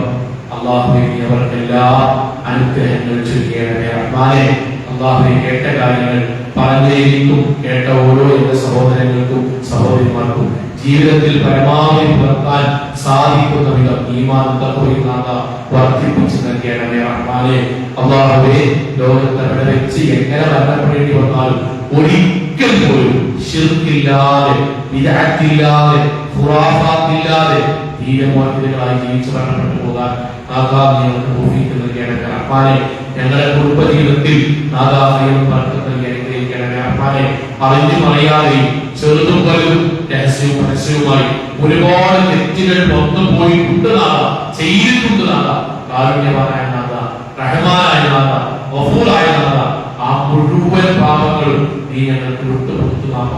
അല്ലാഹുവേ അവർക്കെല്ലാം അനുഗ്രഹങ്ങൾ ചൊരിയണമേ റഹ്മാനെ. അല്ലാഹുവേ, കേട്ട കാര്യങ്ങൾ പറഞ്ഞേക്കും കേട്ട ഓരോ എന്റെ സഹോദരങ്ങൾക്കും സഹോദരിമാർക്കും ജീവിതത്തിൽ പരമാവധി പുലർത്താൻ സാധിക്കുന്ന വിധം ഈമാനും തഖ്വയും നാഥ വർദ്ധിപ്പിച്ചു നൽകണമേ റഹ്മാനെ. അല്ലാഹുവേ, ലോകത്ത് എവിടെ വെച്ച് എങ്ങനെ മരണപ്പെടേണ്ടി വന്നാലും ഒരിക്കൽ പോലും ശിർക്കില്ലാതെ, ബിദ്അത്തില്ലാതെ, ഖുറാഫാത്തില്ലാതെ ധീരമോഹിതകളായി ജീവിച്ചു മരണപ്പെട്ടു പോകാൻ നാഥ ഞങ്ങൾക്ക് തൗഫീഖ് നൽകണമേ റഹ്മാനെ. ഞങ്ങളുടെ കുടുംബ ജീവിതത്തിൽ നാഥ ബർക്കത്ത് നൽകി അനുഗ്രഹിക്കണമേ റഹ്മാനെ. റഹ്മാനെ അറിഞ്ഞും അറിയാതെയും ചെറുതും വലുതും രഹസ്യവും പരസ്യവുമായി ഒരുപാട് തെറ്റുകൾ വന്നു പോയിട്ടുണ്ട് നാഥ, ചെയ്തിട്ടുണ്ട് നാഥ. കാരുണ്യവാനായ നാഥ, റഹ്മാനായ നാഥ, ഗഫൂറായ നാഥ, ആ മുഴുവൻ പാപങ്ങളും നീ ഞങ്ങൾക്ക് വിട്ടുകൊടുത്തു നാഥ.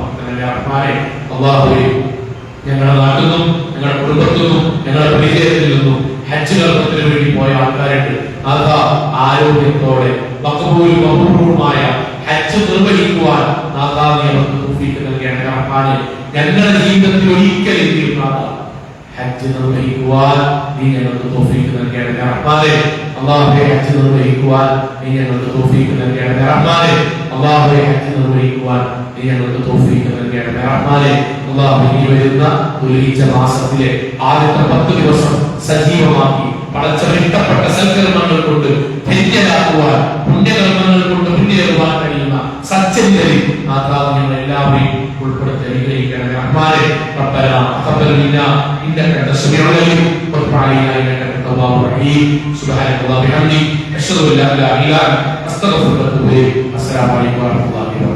റഹ്മാനെ അല്ലാഹുവേ, ഞങ്ങളുടെ നാട്ടിൽ നിന്നും ഞങ്ങളുടെ കുടുംബത്തിൽ നിന്നും ഞങ്ങളുടെ പരിചയത്തിൽ നിന്നും ഹജ്ജ് കർമ്മത്തിന് വേണ്ടി പോയ ആൾക്കാരുണ്ട്. നാഥ, ആരോഗ്യത്തോടെ മഖബൂലുമായ ഹജ്ജ് നിർവഹിക്കുവാൻ നാഥ നീ അവർക്ക് തൗഫീഖ് നൽകണമേ റഹ്മാനെ. ഞങ്ങളുടെ ജീവിതത്തിൽ ഒരിക്കലെങ്കിലും നാഥ ഹജ്ജ് നിർവഹിക്കുവാൻ നീ ഞങ്ങൾക്ക് തൗഫീഖ് നൽകണമേ റഹ്മാനെ. അല്ലാഹുവേ, ഹജ്ജ് നിർവഹിക്കുവാൻ നീ ഞങ്ങൾക്ക് തൗഫീഖ് നൽകണമേ റഹ്മാനെ. അല്ലാഹുവേ, ഹജ്ജ് നിർവഹിക്കുവാൻ നീ ഞങ്ങൾക്ക് തൗഫീഖ് നൽകണമേ റഹ്മാനെ. അല്ലാഹുവേ, ഈ വരുന്ന ദുൽഹിജ്ജ മാസത്തിലെ ആദ്യത്തെ 10 ദിവസം സജീവമാക്കി പടച്ചവൻ ഇഷ്ടപ്പെട്ട സൽക്കർമ്മങ്ങൾ കൊണ്ട് ധന്യരാക്കുവാൻ, പുണ്യകർമ്മങ്ങൾ കൊണ്ട് മുന്നേറുവാൻ കഴിയുന്ന സജ്ജനരിൽ ഞങ്ങൾ എല്ലാവരെയും ഉൾപ്പെടുത്തി അനുഗ്രഹിക്കണമേ റഹ്മാനെ. റബ്ബനാ തഖബ്ബൽ മിന്നാ ഇന്നക അൻത സമീഉൽ അലീം വതുബ് അലൈനാ ഇന്നക അൻത തവ്വാബുർ റഹീം. സുബ്ഹാനല്ലാഹി വബിഹംദിഹി അശ്ഹദു അൻ ലാ ഇലാഹ ഇല്ലാ അൻത അസ്തഗ്ഫിറുക വ അത്തൂബു ഇലൈക്. അസ്സലാമു അലൈക്കും വറഹ്മത്തുള്ളാഹി വബറകാതുഹു.